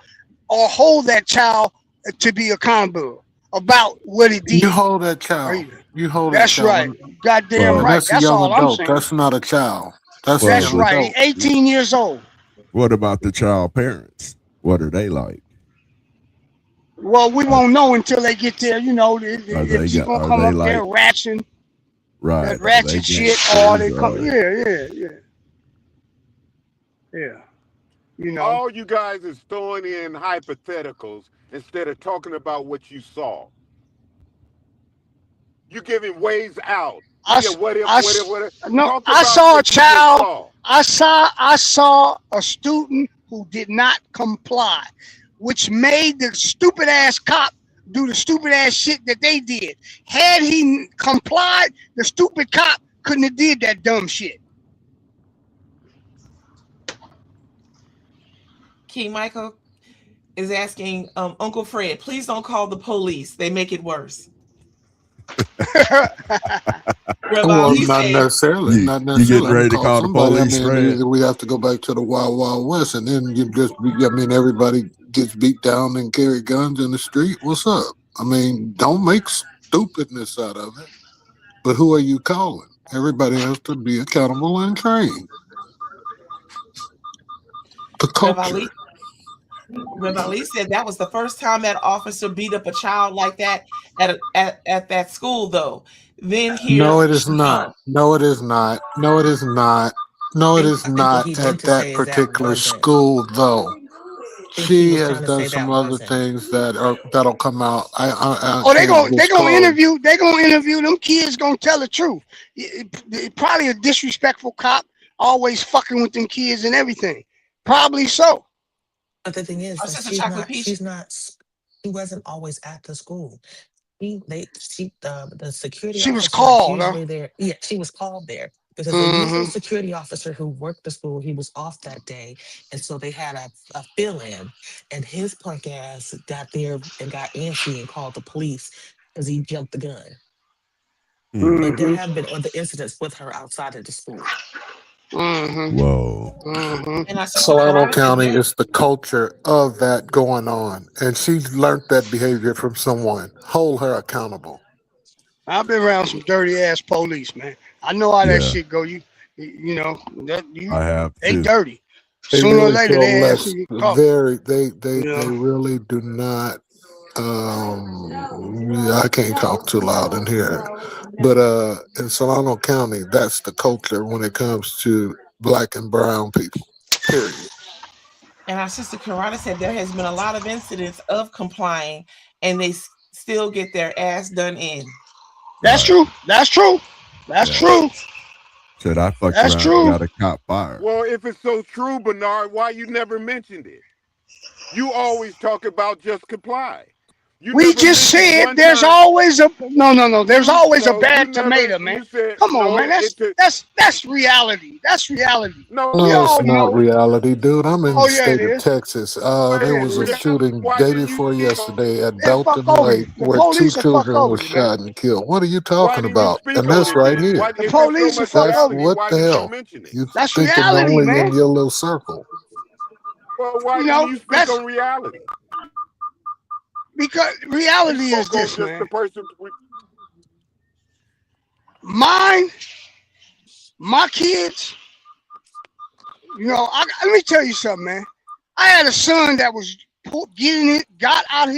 or hold that child to be accountable about what he did? You hold that child. You hold That's that child. right. Goddamn right. That's all I'm saying. That's not a child. That's right. 18 years old. What about the child parents? What are they like? Well, we won't know until they get there. You know, if she's gonna come up there ratcheting, that ratchet shit, or they come. Yeah. You know, all you guys is throwing in hypotheticals instead of talking about what you saw. You giving ways out. I saw a child. I saw a student who did not comply, which made the stupid ass cop do the stupid ass shit that they did. Had he complied, the stupid cop couldn't have did that dumb shit. King Michael is asking Uncle Fred, please don't call the police. They make it worse. Well, not necessarily. You getting ready to call the police, Fred? We have to go back to the Wild Wild West, and then everybody gets beat down and carry guns in the street. What's up? I mean, don't make stupidness out of it. But who are you calling? Everybody has to be accountable and trained. The culture. Rev Ali said that was the first time that officer beat up a child like that at that school, though. Then No, it is not. No, it is not. No, it is not. No, it is not at that particular school, though. She has done some other things that'll come out. They gonna interview. They gonna interview them kids. Gonna tell the truth. Probably a disrespectful cop, always fucking with them kids and everything. Probably so. But the thing is, she wasn't always at the school. The security. She was called. There. Yeah, she was called there because the usual security officer who worked the school, he was off that day, and so they had a fill-in, and his punk ass got there and got antsy and called the police because he jumped the gun. But there have been other incidents with her outside of the school. Whoa. Solano County is the culture of that going on, and she learned that behavior from someone. Hold her accountable. I've been around some dirty ass police, man. I know how that shit go. You know that I have. They dirty. They Sooner really or later, they ask you to talk. They really do not. I can't talk too loud in here, but in Solano County, that's the culture when it comes to black and brown people. Period. And our sister Karana said there has been a lot of incidents of complying, and they still get their ass done in. That's true. That's true. That's true. Said I fucked That's around true. and got a cop fired. Well, if it's so true, Bernard, why you never mentioned it? You always talk about just comply. We just said there's always a no. There's always a bad tomato, man. Come on, man. That's reality. That's reality. No, it's not reality, dude. I'm in the state of Texas. There was a shooting day before yesterday at Belton Lake where 2 children were shot and killed. What are you talking about? And that's right here. The police are fuck over. What the hell? You That's thinking reality, only man. in your little circle. Well, why do you speak on reality? Because reality is this, man. My kids, let me tell you something, man. I had a son that was got out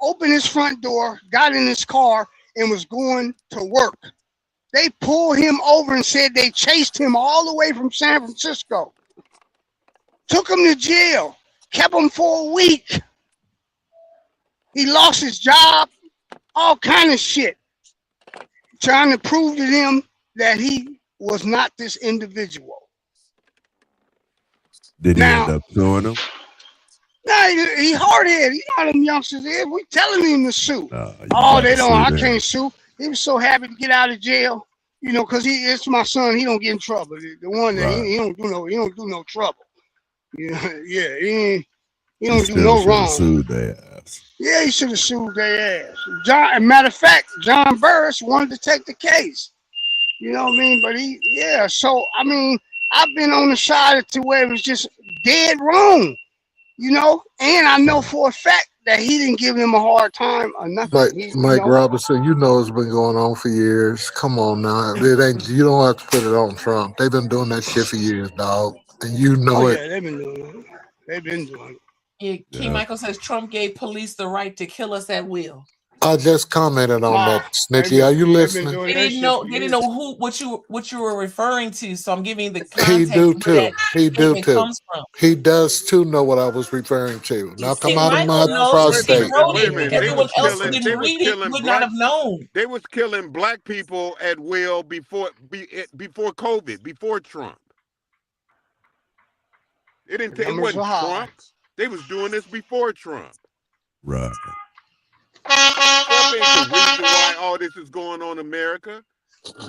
opened his front door, got in his car, and was going to work. They pulled him over and said they chased him all the way from San Francisco. Took him to jail, kept him for a week. He lost his job, all kind of shit. Trying to prove to them that he was not this individual. Did he end up suing him? Nah, he hard-headed. You know how them youngsters is. We telling him to sue. They don't. I can't sue. He was so happy to get out of jail, because it's my son. He don't get in trouble. The one that he don't do no trouble. He don't do no wrong. Sued their ass. Yeah, he should have sued their ass. Matter of fact, John Burris wanted to take the case. You know what I mean? But so, I mean, I've been on the side to where it was just dead wrong, and I know for a fact that he didn't give him a hard time or nothing. Mike Robinson, it's been going on for years. Come on now. It ain't, you don't have to put it on Trump. They've been doing that shit for years, dog. And it. Yeah, they've been doing it. They've been doing it. Key Michael says Trump gave police the right to kill us at will. I just commented on that, Snitchy. Are you listening? They didn't know what you were referring to, so I'm giving the context. He do too. He do too. Comes from. He does too know what I was referring to. Now come out of my prostate. Everyone else who didn't read it would not have known. They was killing black people at will before COVID, before Trump. It wasn't Trump. They was doing this before Trump. Right. Trump ain't the reason why all this is going on in America.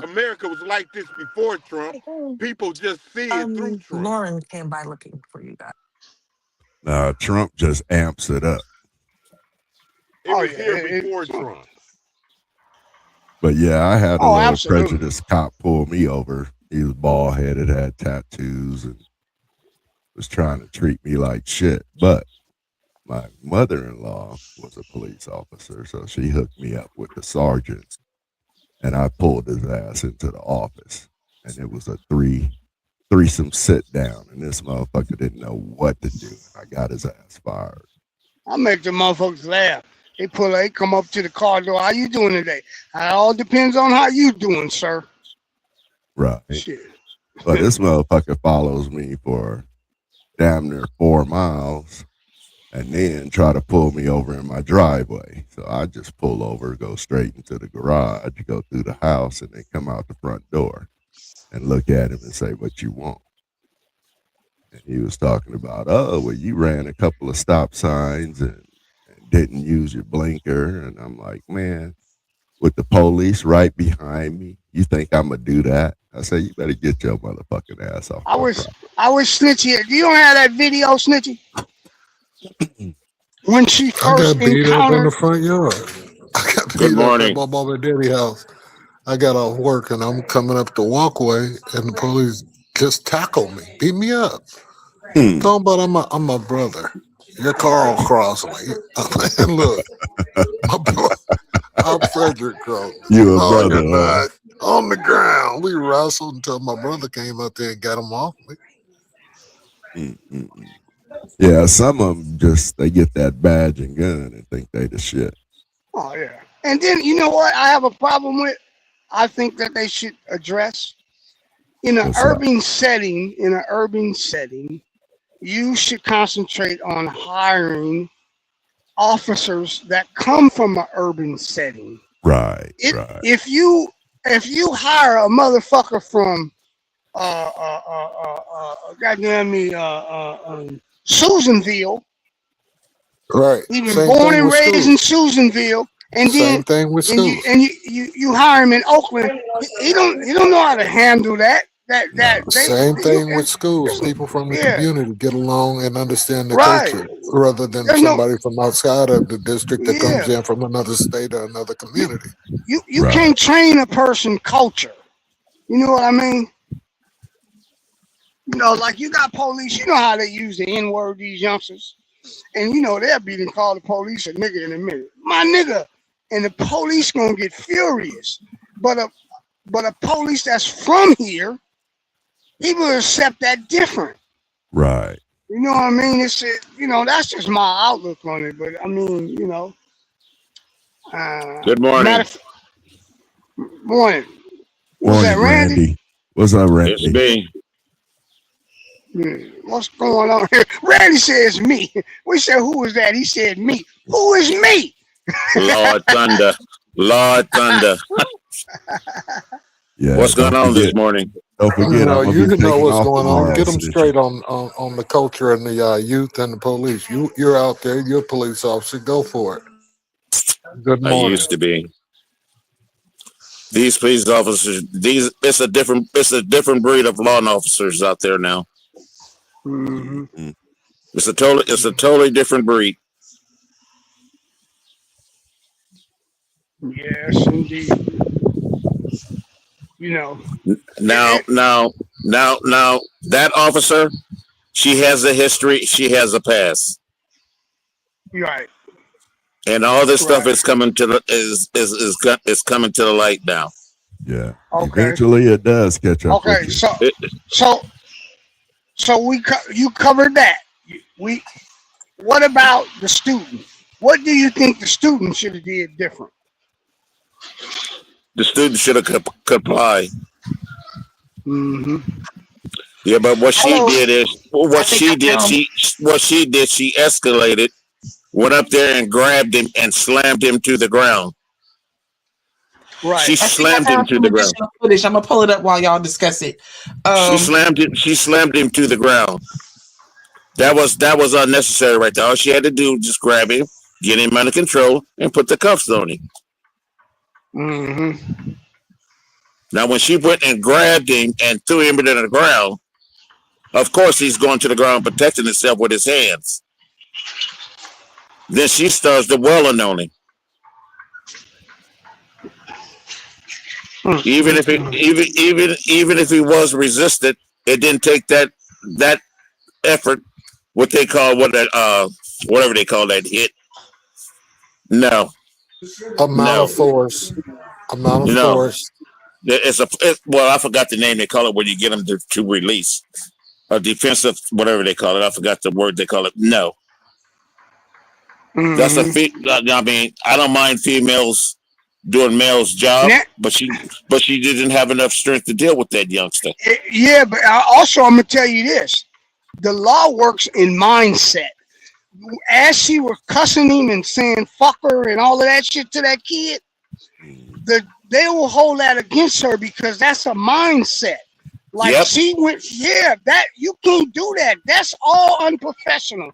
America was like this before Trump. People just see it through Trump. Lauren came by looking for you guys. Trump just amps it up. It was here before Trump. But yeah, I had a Oh, little absolutely. prejudiced cop pull me over. He was bald headed, had tattoos, and was trying to treat me like shit. But my mother-in-law was a police officer, so she hooked me up with the sergeants, and I pulled his ass into the office, and it was a threesome sit down, and this motherfucker didn't know what to do. I got his ass fired. I make the motherfuckers laugh. They come up to the car door. How you doing today? It all depends on how you doing, sir. Right. Shit. But this motherfucker follows me for damn near 4 miles and then try to pull me over in my driveway. So I just pull over, go straight into the garage, go through the house, and then come out the front door and look at him and say, "What you want?" And he was talking about, "Oh, well, you ran a couple of stop signs and didn't use your blinker." And I'm like, "Man, with the police right behind me, you think I'm gonna do that?" I said, "You better get your motherfucking ass off." I wish Snitchy. You don't have that video, Snitchy? When she I first got beat up in the encountered. front yard. I got Good beat up morning. at my mom and daddy house. I got off work and I'm coming up the walkway and the police just tackled me, beat me up. Talking about I'm my brother. Your car will cross me. And look, I'm Frederick Crowe. You a No, brother, you're not. On the ground. We wrestled until my brother came up there and got him off me. Yeah, some of them they get that badge and gun and think they the shit. Oh yeah. And then you know what I have a problem with? I think that they should address in an urban setting. In an urban setting, you should concentrate on hiring officers that come from an urban setting. Right. If you hire a motherfucker from goddamn me Susanville, right? He was Same born thing and with raised school. in Susanville, and Same then thing with and you hire him in Oakland. He don't know how to handle that. Same thing with schools. People from the community get along and understand the Right. culture rather than There's somebody from outside of the district that comes Yeah. in from another state or another community. You can't train a person culture. You know what I mean? You know, like you got police. You know how they use the N word, these youngsters, and you know they'll be and call the police a nigga in a minute. My nigga, and the police gonna get furious. But a police that's from here, people accept that different. Right. You know what I mean? It's that's just my outlook on it. But I mean, Good morning. Morning. Morning, that, Randy? What's up, Randy? It's me. What's going on here? Randy says me. We said, who is that? He said me. Who is me? Lord Thunder. Lord Thunder. Yeah. What's going on this morning? Don't forget, You know what's going on. Get them straight on the culture and the youth and the police. You're out there. You're a police officer. Go for it. Good I morning. used to be. These police officers, it's a different breed of law officers out there now. Mm-hmm. It's a totally different breed. Yes, indeed. Now, that officer, she has a history, she has a past, Right. and all this stuff is coming to the is coming to the light now. Yeah. Okay. Eventually, it does catch up. Okay. with you. So you covered that. What about the student? What do you think the student should have did different? The student should have complied. Mm-hmm. Yeah, but what she did is she escalated, went up there and grabbed him and slammed him to the ground. Right. She slammed him to the ground. Footage. I'm gonna pull it up while y'all discuss it. She slammed him to the ground. That was unnecessary right there. All she had to do was just grab him, get him under control, and put the cuffs on him. Mm-hmm. Now, when she went and grabbed him and threw him into the ground, of course he's going to the ground protecting himself with his hands. Then she starts the welling on him. Even if he was resistant, it didn't take that effort. What they call whatever they call that hit. No. Amount of force. Well, I forgot the name they call it when you get them to release. A defensive, whatever they call it. I forgot the word they call it. No. That's I mean, I don't mind females doing male's job, but she didn't have enough strength to deal with that youngster. Yeah, but also I'm gonna tell you this: the law works in mindset. As she was cussing him and saying "fuck her" and all of that shit to that kid, they will hold that against her because that's a mindset. Like she went, that you can't do that. That's all unprofessional.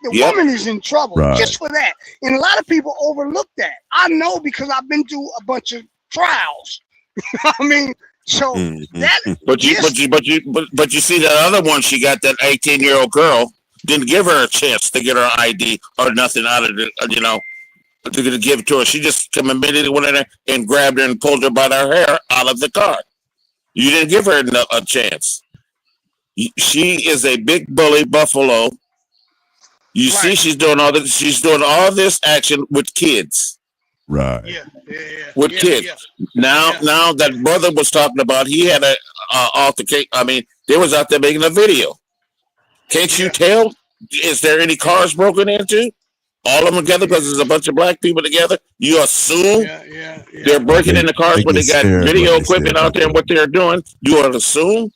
The woman is in trouble just for that, and a lot of people overlook that. I know because I've been through a bunch of trials. I mean, so that. But you see that other one she got, that 18-year-old girl, didn't give her a chance to get her ID or nothing out of it. To give it to her, she just immediately went in there and grabbed her and pulled her by her hair out of the car. You didn't give her a chance. She is a big bully buffalo. You see, she's doing all this. She's doing all this action with kids. Right. With kids. Now that brother was talking about, he had a altercation. I mean, they was out there making a video. Can't you tell? Is there any cars broken into? All of them together because there's a bunch of black people together. You assume they're breaking in the cars when they got video equipment out there and what they're doing. You ought to assume.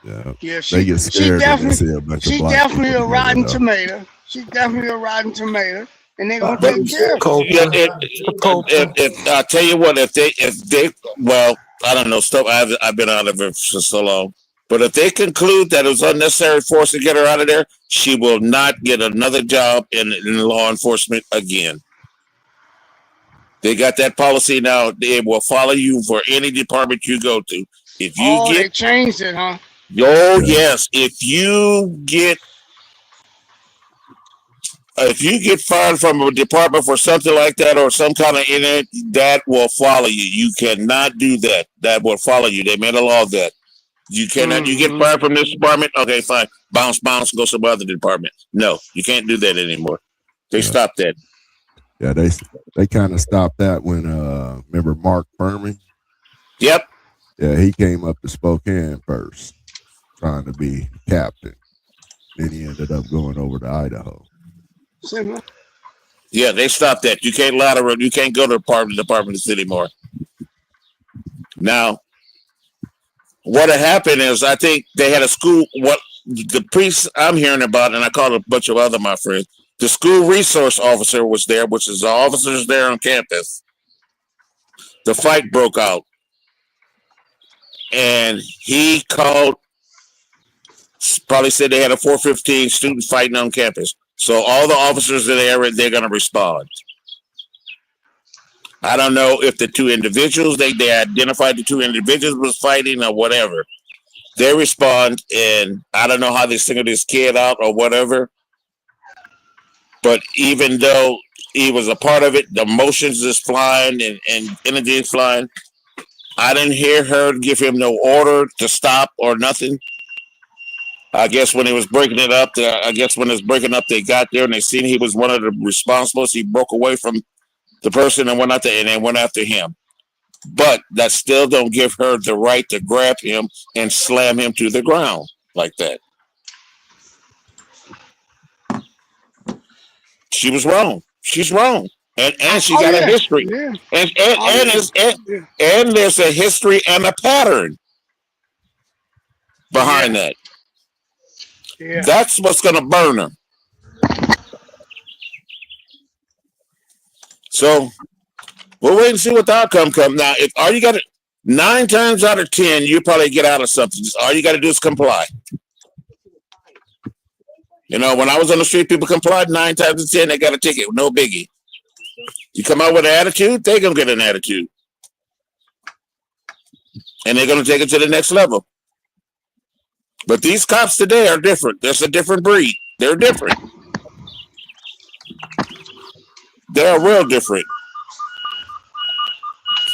Yeah, they get scared when they see a bunch of black definitely people a rotten together. tomato. She's definitely a rotten tomato, and they're gonna take care of her. If I tell you what, if they, well, I don't know, stuff. I've been out of it for so long. But if they conclude that it was unnecessary force to get her out of there, she will not get another job in law enforcement again. They got that policy now. They will follow you for any department you go to. If you they changed it, huh? Yes. If you get fired from a department for something like that or some kind of internet, that will follow you. You cannot do that. That will follow you. They made a law of that. You cannot. You get fired from this department. Okay, fine. Bounce, go some other department. No, you can't do that anymore. They stopped that. Yeah, they kind of stopped that when remember Mark Furman? Yep. Yeah, he came up to Spokane first, trying to be captain. Then he ended up going over to Idaho. Yeah, they stopped that. You can't lateral. You can't go to departments anymore. Now, what had happened is, I think they had a school. What the priest I'm hearing about, and I called a bunch of other my friends. The school resource officer was there, which is the officers there on campus. The fight broke out, and he called. Probably said they had a 415 student fighting on campus. So all the officers in the area, they're going to respond. I don't know if the two individuals, they identified the two individuals was fighting or whatever. They respond, and I don't know how they singled this kid out or whatever. But even though he was a part of it, the emotions is flying and energy is flying. I didn't hear her give him no order to stop or nothing. I guess when he was breaking it up, they got there and they seen he was one of the responsibles. He broke away from the person and went out there, and they went after him. But that still don't give her the right to grab him and slam him to the ground like that. She was wrong. She's wrong. And she got a history. Yeah. And there's a history and a pattern behind that. Yeah. That's what's going to burn her. So we'll wait and see what the outcome comes. Now, if all you got to 9 times out of 10, you probably get out of something. All you got to do is comply. You know, when I was on the street, people complied 9 times out of 10. They got a ticket, no biggie. You come out with an attitude, they're gonna get an attitude, and they're gonna take it to the next level. But these cops today are different. There's a different breed. They're different. They're real different.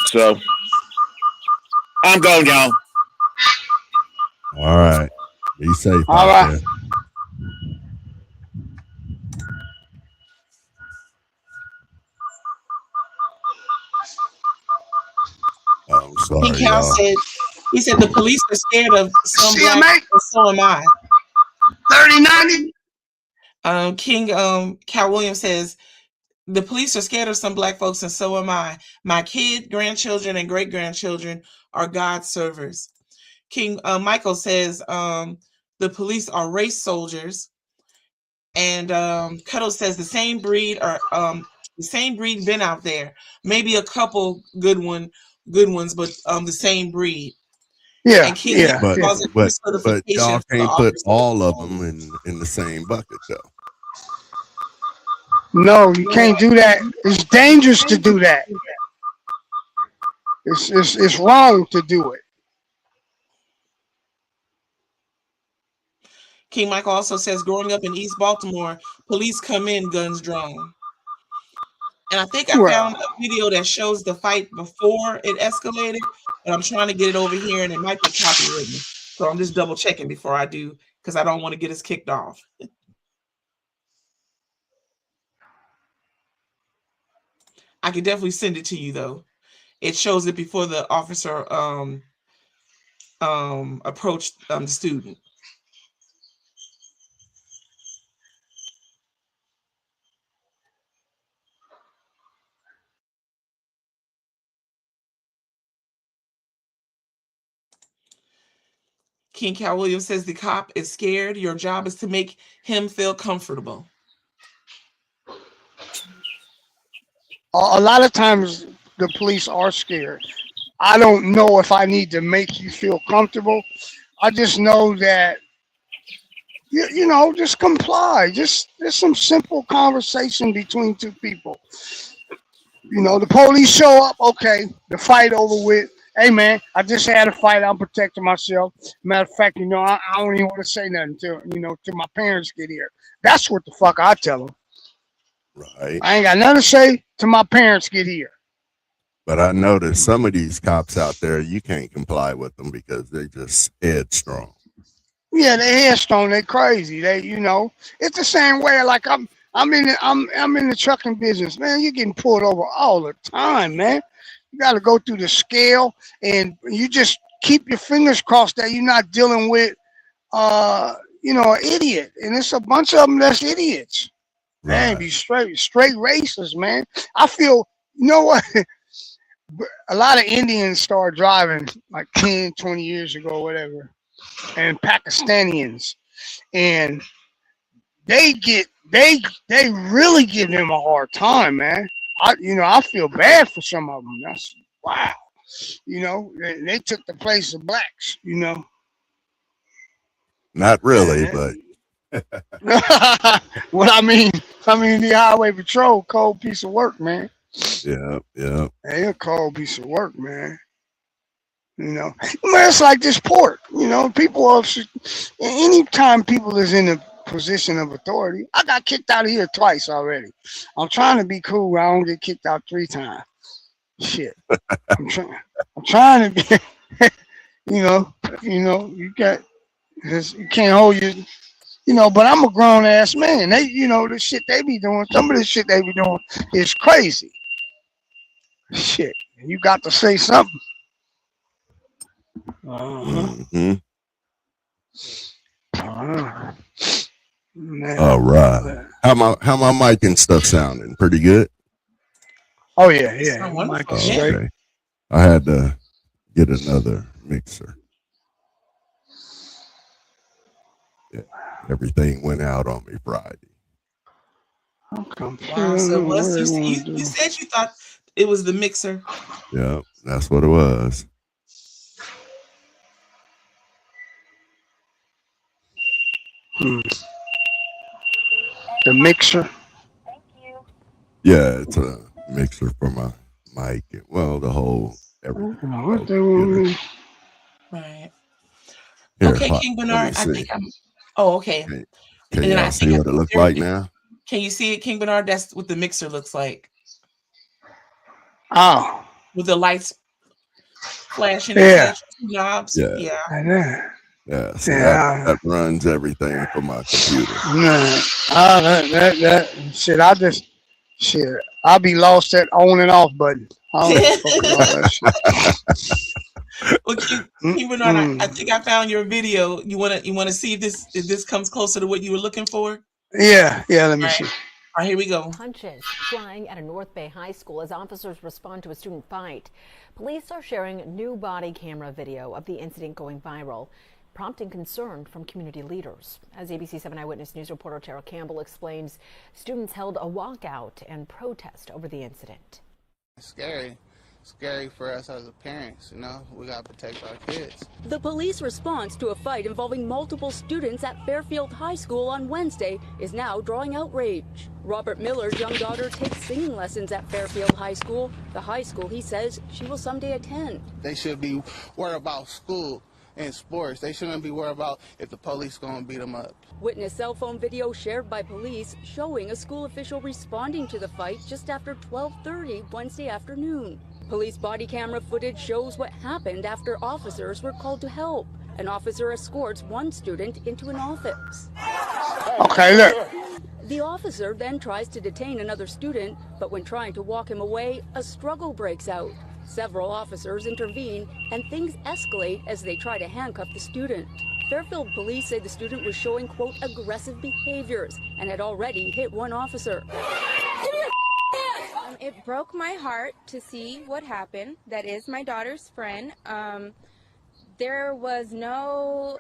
So I'm going, y'all. All right. Be safe All out right. there. I'm King sorry, Cal y'all. said, he said the police are scared of some black, and so am I. 3090. King Cal Williams says the police are scared of some black folks, and so am I. My kid, grandchildren, and great grandchildren are God's servers. King Michael says the police are race soldiers, and Cuddle says the same breed been out there. Maybe a couple good ones, but the same breed. Yeah, And King yeah. But calls it but certification y'all for can't put officers. all of them in the same bucket though. No, you can't do that. It's dangerous to do that. It's wrong to do it. King Michael also says, growing up in East Baltimore, police come in, guns drawn. And I think I found a video that shows the fight before it escalated, but I'm trying to get it over here, and it might be copywritten. So I'm just double checking before I do, because I don't want to get us kicked off. I can definitely send it to you, though. It shows it before the officer approached the student. King Cal Williams says the cop is scared. Your job is to make him feel comfortable. A lot of times the police are scared. I don't know if I need to make you feel comfortable. I just know that you know, just comply. Just some simple conversation between two people. You know, the police show up, okay, the fight over with. Hey man, I just had a fight. I'm protecting myself. Matter of fact, you know, I don't even want to say nothing till my parents get here. That's what the fuck I tell them. Right. I ain't got nothing to say till my parents get here. But I noticed some of these cops out there, you can't comply with them because they just headstrong. Yeah, they headstrong. They crazy. They, you know, it's the same way. Like I'm in the trucking business, man. You're getting pulled over all the time, man. You got to go through the scale, and you just keep your fingers crossed that you're not dealing with, you know, an idiot. And it's a bunch of them that's idiots. Man, be straight racist, man. I feel, you know what? A lot of Indians started driving like 10, 20 years ago, or whatever, and Pakistanians, and they really give them a hard time, man. I feel bad for some of them. That's wow. You know, they took the place of blacks, you know. Not really, but Well, I mean the highway patrol, cold piece of work, man. yeah. They a cold piece of work, man. You know, man, it's like this port. You know, anytime people is in a position of authority, I got kicked out of here twice already. I'm trying to be cool. I don't get kicked out 3 times. Shit, I'm trying to be. you know, you can't hold your. You know, but I'm a grown ass man. They, you know, the shit they be doing. Some of the shit they be doing is crazy. Shit, you got to say something. Mm-hmm. Man. All right. How my mic and stuff sounding? Pretty good. Oh yeah. Mic is straight. Okay. I had to get another mixer. Yeah. Everything went out on me Friday. Wow. So you said you thought it was the mixer. Yeah, that's what it was. The mixer. Yeah, it's a mixer for my mic. Well, the whole everything. Right. Here, Okay, King Bernard. I think I'm. Oh, okay. Can y'all see what it looks like now? Can you see it, King Bernard? That's what the mixer looks like. Oh. With the lights flashing Yeah. knobs. Yeah. Yeah. Yeah, so Yeah. that runs everything from my computer. Man, that shit. I'll be lost at on and off button. I don't fuck with all that shit. Well, King Bernard, I think I found your video. You wanna see if this comes closer to what you were looking for? Yeah. Let me see. All right, here we go. Punches flying at a North Bay high school as officers respond to a student fight. Police are sharing new body camera video of the incident going viral, prompting concern from community leaders. As ABC 7 Eyewitness News reporter Tara Campbell explains, students held a walkout and protest over the incident. It's scary for us as parents, we gotta protect our kids. The police response to a fight involving multiple students at Fairfield High School on Wednesday is now drawing outrage. Robert Miller's young daughter takes singing lessons at Fairfield High School, the high school he says she will someday attend. They should be worried about school and sports. They shouldn't be worried about if the police gonna beat them up. Witness cell phone video shared by police showing a school official responding to the fight just after 12:30 Wednesday afternoon. Police body camera footage shows what happened after officers were called to help. An officer escorts one student into an office. Okay, look. The officer then tries to detain another student, but when trying to walk him away, a struggle breaks out. Several officers intervene, and things escalate as they try to handcuff the student. Fairfield police say the student was showing, quote, aggressive behaviors and had already hit one officer. It broke my heart to see what happened. That is my daughter's friend. There was no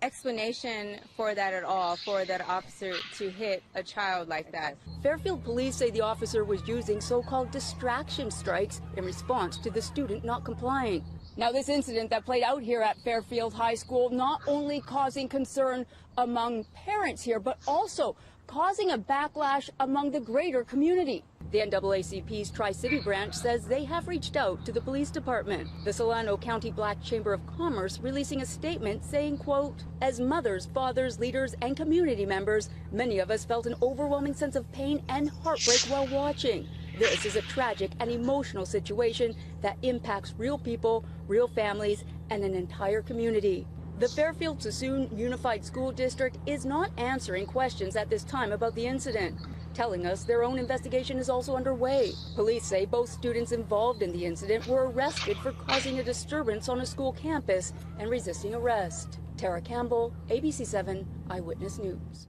explanation for that at all, for that officer to hit a child like that. Fairfield police say the officer was using so-called distraction strikes in response to the student not complying. Now, this incident that played out here at Fairfield High School not only causing concern among parents here, but also causing a backlash among the greater community. The NAACP's Tri-City branch says they have reached out to the police department. The Solano County Black Chamber of Commerce releasing a statement saying, quote, as mothers, fathers, leaders, and community members, many of us felt an overwhelming sense of pain and heartbreak while watching. This is a tragic and emotional situation that impacts real people, real families, and an entire community. The Fairfield Sassoon Unified School District is not answering questions at this time about the incident, telling us their own investigation is also underway. Police say both students involved in the incident were arrested for causing a disturbance on a school campus and resisting arrest. Tara Campbell, ABC 7 Eyewitness News.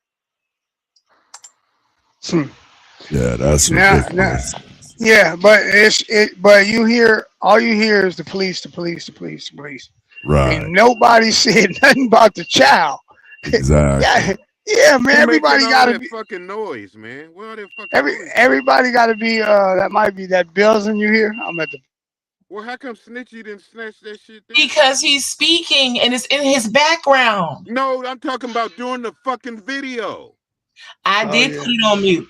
Yeah, that's ridiculous. Yeah, but but all you hear is the police. Right. And nobody said nothing about the child. Exactly. Yeah, man. Everybody gotta be fucking noise, man. Where are they fucking noise? everybody gotta be. That might be that buzzing you hear. I'm at the. Well, how come Snitchy didn't snatch that shit down? Because he's speaking and it's in his background. No, I'm talking about doing the fucking video. I did put it on mute.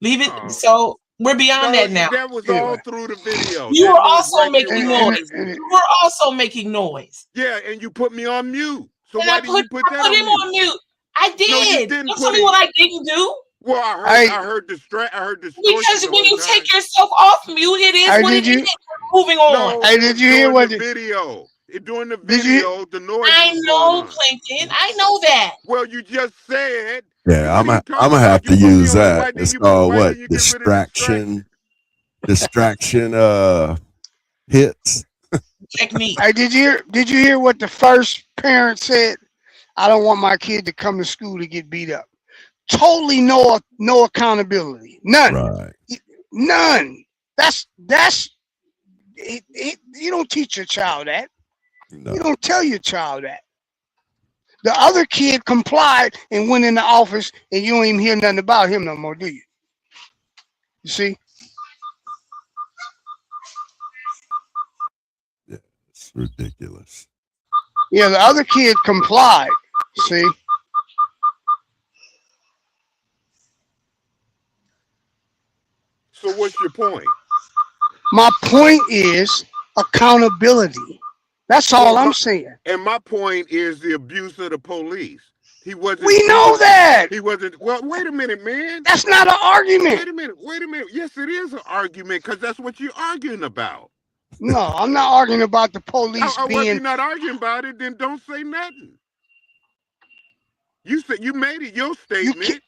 Leave it. So we're beyond that now. That was all through the video. You were also making noise. You were also making noise. Yeah, and you put me on mute. So And why I did you put that put him on mute. I did. No, you didn't Don't put tell me it- what I didn't do. Well, I heard distortion. Because the when whole you time. take yourself off mute, it is Hey, what did it you- is. Moving on. No, Hey, did you hear during what the the- video? During the Did you- video, the noise. I was know, going on. Plankton. I know that. Well, you just said. Yeah, I'm gonna have to use that. It's called what? Distraction hits. Technique. Hey, did you hear what the first parent said? I don't want my kid to come to school to get beat up. Totally no accountability. None. Right. None. That's you don't teach your child that. No. You don't tell your child that. The other kid complied and went in the office, and you don't even hear nothing about him no more, do you? You see? Yeah, it's ridiculous. Yeah, the other kid complied. See? So what's your point? My point is accountability. That's all I'm saying. And my point is the abuse of the police. He wasn't. We know that. He wasn't. Well, wait a minute, man. That's not an argument. Wait a minute. Yes, it is an argument because that's what you're arguing about. No, I'm not arguing about the police Well, if being. you're not arguing about it, then don't say nothing. You said you made it your statement.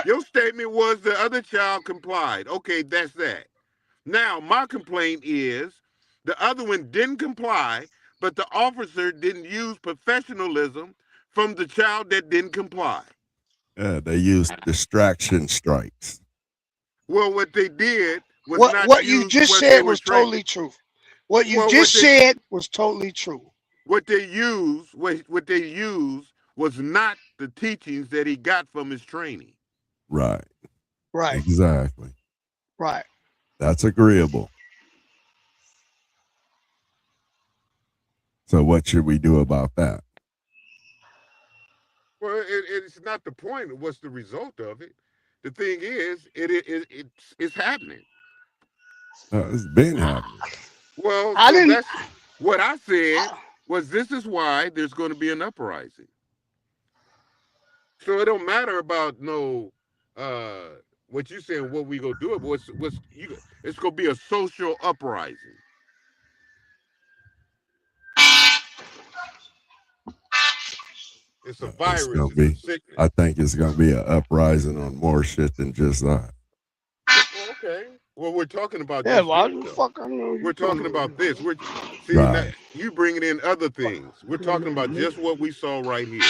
Your statement was the other child complied. Okay, that's that. Now, my complaint is the other one didn't comply, but the officer didn't use professionalism from the child that didn't comply. They used distraction strikes. Well, what they did was what you just said was totally true. What you just said was totally true. What they used was not the teachings that he got from his training. Right. Right. Exactly. Right. That's agreeable. So what should we do about that? Well, it's not the point. What's the result of it? The thing is, it's happening. It's been happening. Well, that's what I said was this is why there's going to be an uprising. So it don't matter about what you saying, what we gonna do, but it's gonna be a social uprising. It's a virus. I think it's gonna be an uprising on more shit than just that. Okay. Well, we're talking about yeah. Why the fuck I know? We're talking about this. We're you bringing in other things. We're talking about just what we saw right here.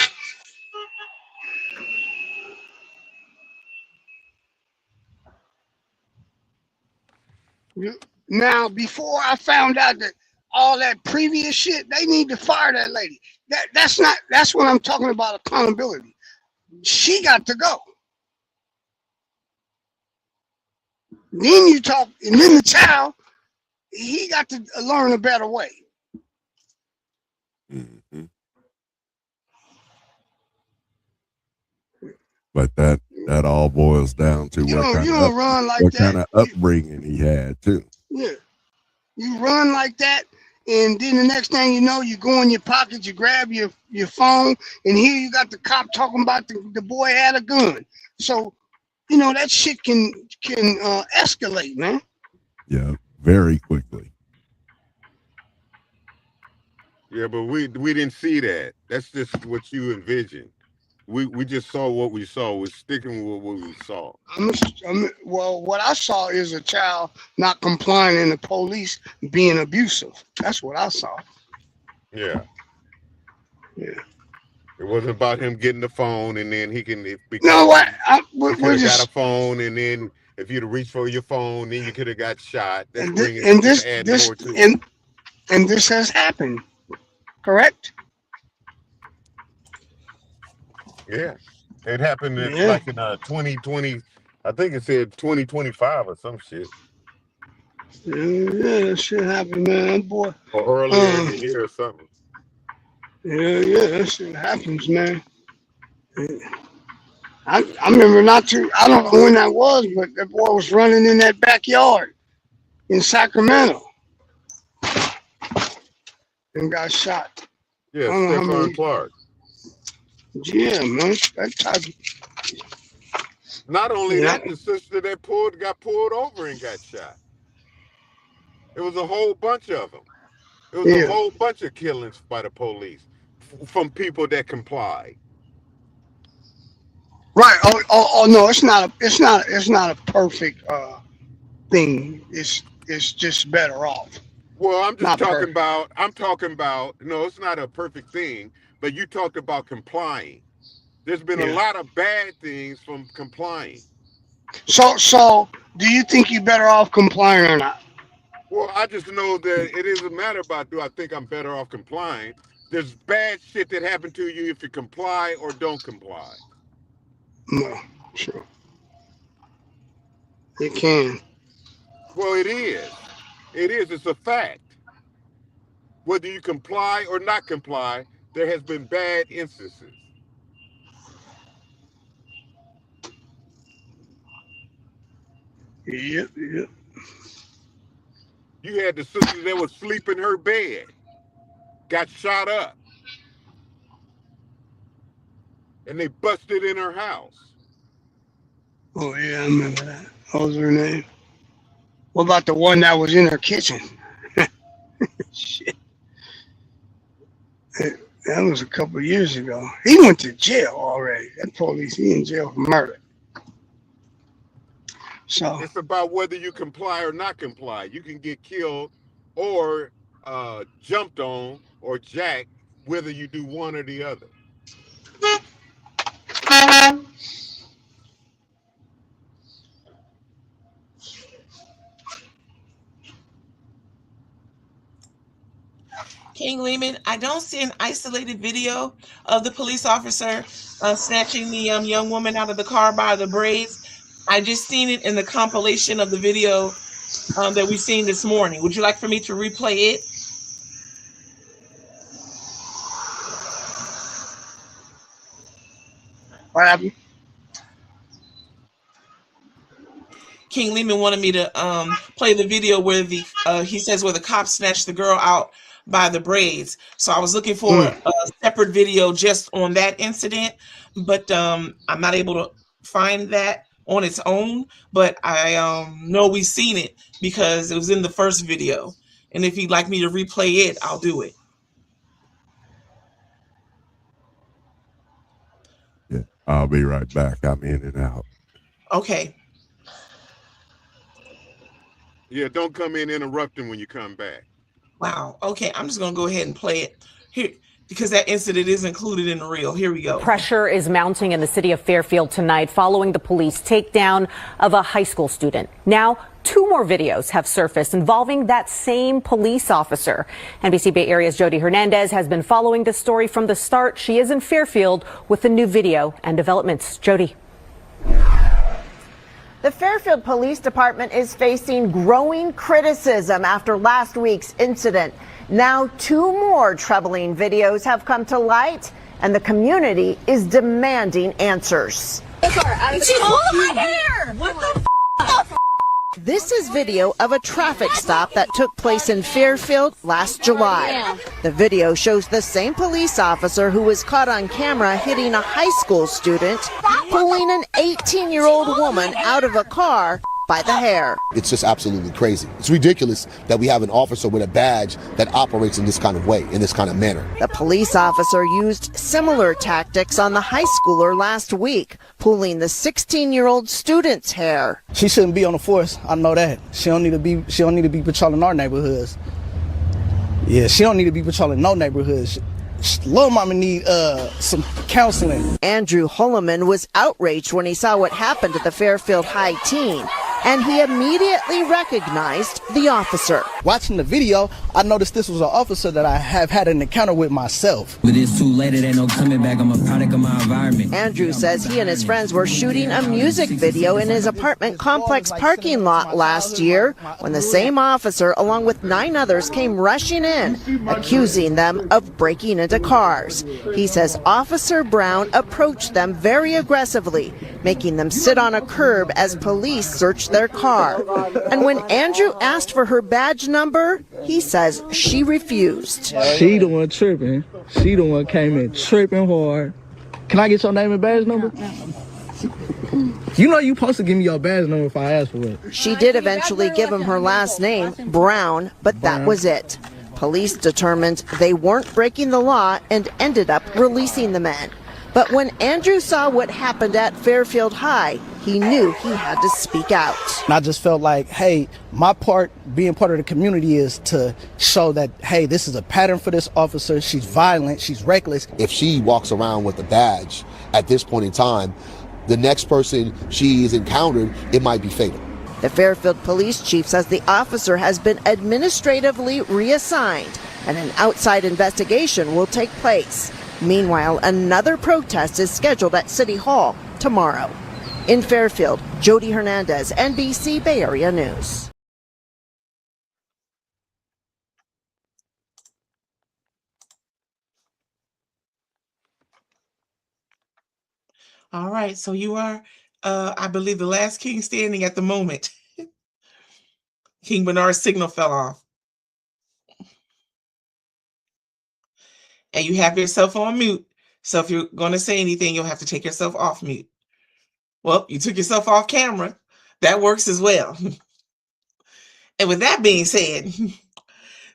Now, before I found out that all that previous shit, they need to fire that lady. That's what I'm talking about, accountability. She got to go. Then you talk, and then the child, he got to learn a better way. Mm-hmm. But that all boils down to what kind of upbringing he had too. Yeah, you run like that, and then the next thing you know, you go in your pocket, you grab your phone, and here you got the cop talking about the boy had a gun. So, that shit can escalate, man. Yeah, very quickly. Yeah, but we didn't see that. That's just what you envisioned. We just saw what we saw. We're sticking with what we saw. Well, what I saw is a child not complying and the police being abusive. That's what I saw. Yeah. Yeah. It wasn't about him getting the phone and then he can. He could have got a phone, and then if you'd have reached for your phone, then you could have got shot. And this has happened, correct? Yeah, it happened like in 2020. I think it said 2025 or some shit. Yeah, that shit happened, man, boy. Or earlier in the year or something. Yeah, that shit happens, man. I remember I don't know when that was, but that boy was running in that backyard in Sacramento and got shot. Yeah, Stephon Clark. Yeah, man. That type of... Not only that, the sister that got pulled over and got shot. It was a whole bunch of them. It was a whole bunch of killings by the police from people that complied. Right. Oh no, it's not a perfect thing. It's just better off. Well, I'm talking about no, it's not a perfect thing, but you talked about complying. There's been a lot of bad things from complying. So do you think you're better off complying or not? Well, I just know that it doesn't matter about do I think I'm better off complying. There's bad shit that happen to you if you comply or don't comply. No, sure. It can. Well, it is. It is. It's a fact. Whether you comply or not comply, there has been bad instances. Yep. You had the sister that was sleeping in her bed, got shot up, and they busted in her house. Oh yeah, I remember that. What was her name? What about the one that was in her kitchen? Shit. That was a couple of years ago. He went to jail already. That police, he in jail for murder. So it's about whether you comply or not comply. You can get killed or jumped on or jacked, whether you do one or the other. King Lehman, I don't see an isolated video of the police officer snatching the young woman out of the car by the braids. I just seen it in the compilation of the video that we've seen this morning. Would you like for me to replay it? what happened? King Lehman wanted me to play the video where he says where the cops snatched the girl out by the braids. So I was looking for a separate video just on that incident, but I'm not able to find that on its own. But I know we've seen it because it was in the first video. And if you'd like me to replay it, I'll do it. Yeah, I'll be right back. I'm in and out. Okay. Yeah, don't come in interrupting when you come back. Wow. Okay, I'm just gonna go ahead and play it here because that incident is included in the reel. Here we go. Pressure is mounting in the city of Fairfield tonight following the police takedown of a high school student. Now, 2 more videos have surfaced involving that same police officer. NBC Bay Area's Jody Hernandez has been following this story from the start. She is in Fairfield with the new video and developments. Jody. The Fairfield Police Department is facing growing criticism after last week's incident. Now 2 more troubling videos have come to light, and the community is demanding answers. She's holding my hair! What the f***? This is video of a traffic stop that took place in Fairfield last July. The video shows the same police officer who was caught on camera hitting a high school student, pulling an 18-year-old woman out of a car by the hair. It's just absolutely crazy. It's ridiculous that we have an officer with a badge that operates in this kind of way, in this kind of manner. The police officer used similar tactics on the high schooler last week, pulling the 16-year-old student's hair. She shouldn't be on the force. I know that. She don't need to be patrolling our neighborhoods. Yeah, she don't need to be patrolling no neighborhoods. Little mama need some counseling. Andrew Holloman was outraged when he saw what happened at the Fairfield High teen, and he immediately recognized the officer. Watching the video, I noticed this was an officer that I have had an encounter with myself. But it's too late, it ain't no coming back. I'm a product of my environment. Andrew says he and his friends were shooting a music video in his apartment complex parking lot last year when the same officer, along with 9 others, came rushing in, accusing them of breaking into cars. He says Officer Brown approached them very aggressively, making them sit on a curb as police searched their car. And when Andrew asked for her badge number, he says she refused. She the one tripping. She the one came in tripping hard. Can I get your name and badge number? You know you supposed to give me your badge number if I ask for it. She did eventually give him her last name, Brown, but that was it. Police determined they weren't breaking the law and ended up releasing the men. But when Andrew saw what happened at Fairfield High, he knew he had to speak out. And I just felt like, hey, my part, being part of the community, is to show that, hey, this is a pattern for this officer. She's violent. She's reckless. If she walks around with a badge at this point in time, the next person she's encountered, it might be fatal. The Fairfield police chief says the officer has been administratively reassigned and an outside investigation will take place. Meanwhile, another protest is scheduled at City Hall tomorrow. In Fairfield, Jody Hernandez, NBC Bay Area News. All right, so you are, I believe, the last king standing at the moment. King Bernard's signal fell off. And you have yourself on mute. So if you're going to say anything, you'll have to take yourself off mute. Well, you took yourself off camera. That works as well. And with that being said,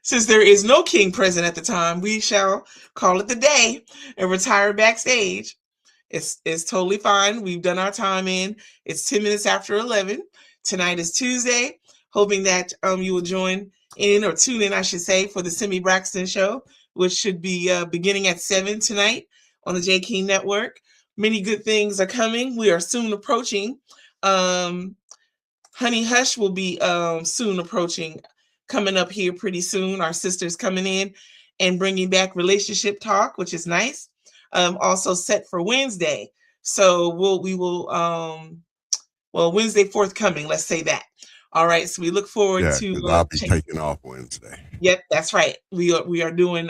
since there is no king present at the time, we shall call it the day and retire backstage. It's totally fine. We've done our time in. It's 10 minutes after 11. Tonight is Tuesday. Hoping that you will join in, or tune in, I should say, for the Simi Braxton Show, which should be beginning at 7 tonight on the J King Network. Many good things are coming. We are soon approaching. Honey Hush will be soon approaching, coming up here pretty soon. Our sister's coming in and bringing back relationship talk, which is nice. Also set for Wednesday. So we will Wednesday forthcoming, let's say that. All right, so we look forward to I'll be taking off Wednesday. Yep, that's right. We are doing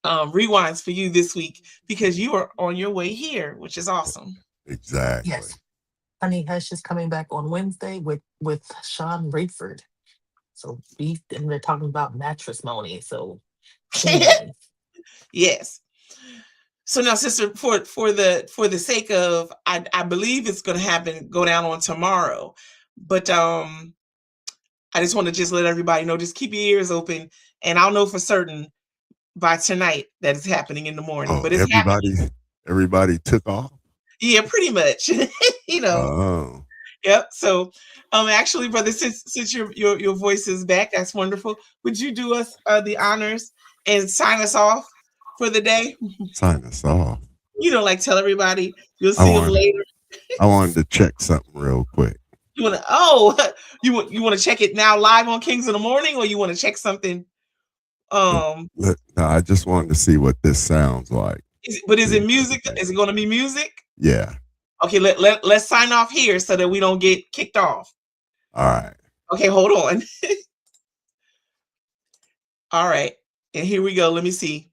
rewinds for you this week because you are on your way here, which is awesome. Exactly. Yes. Honey Hush is coming back on Wednesday with Sean Rayford. So and they're talking about mattress money. So yes. So now, sister, for the sake of, I believe it's going to go down on tomorrow, but I just want to just let everybody know, just keep your ears open, and I'll know for certain by tonight that it's happening in the morning. But it's everybody took off. Yeah, pretty much. Oh. Yep. So, actually, brother, since your voice is back, that's wonderful. Would you do us the honors and sign us off for the day? Sign us off. Like tell everybody you'll see them later. I wanted to check something real quick. You want to check it now live on Kings in the Morning, or you want to check something? No, I just wanted to see what this sounds like. Is it music? Is it going to be music? Yeah. Okay, let's sign off here so that we don't get kicked off. All right. Okay, hold on. All right, and here we go. Let me see.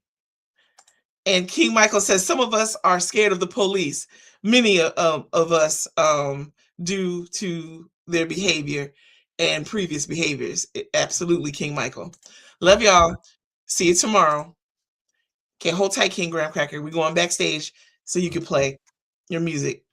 And King Michael says some of us are scared of the police. Many of us, due to their behavior and previous behaviors. Absolutely, King Michael. Love y'all. See you tomorrow. Okay, hold tight, King Graham Cracker. We're going backstage so you can play your music.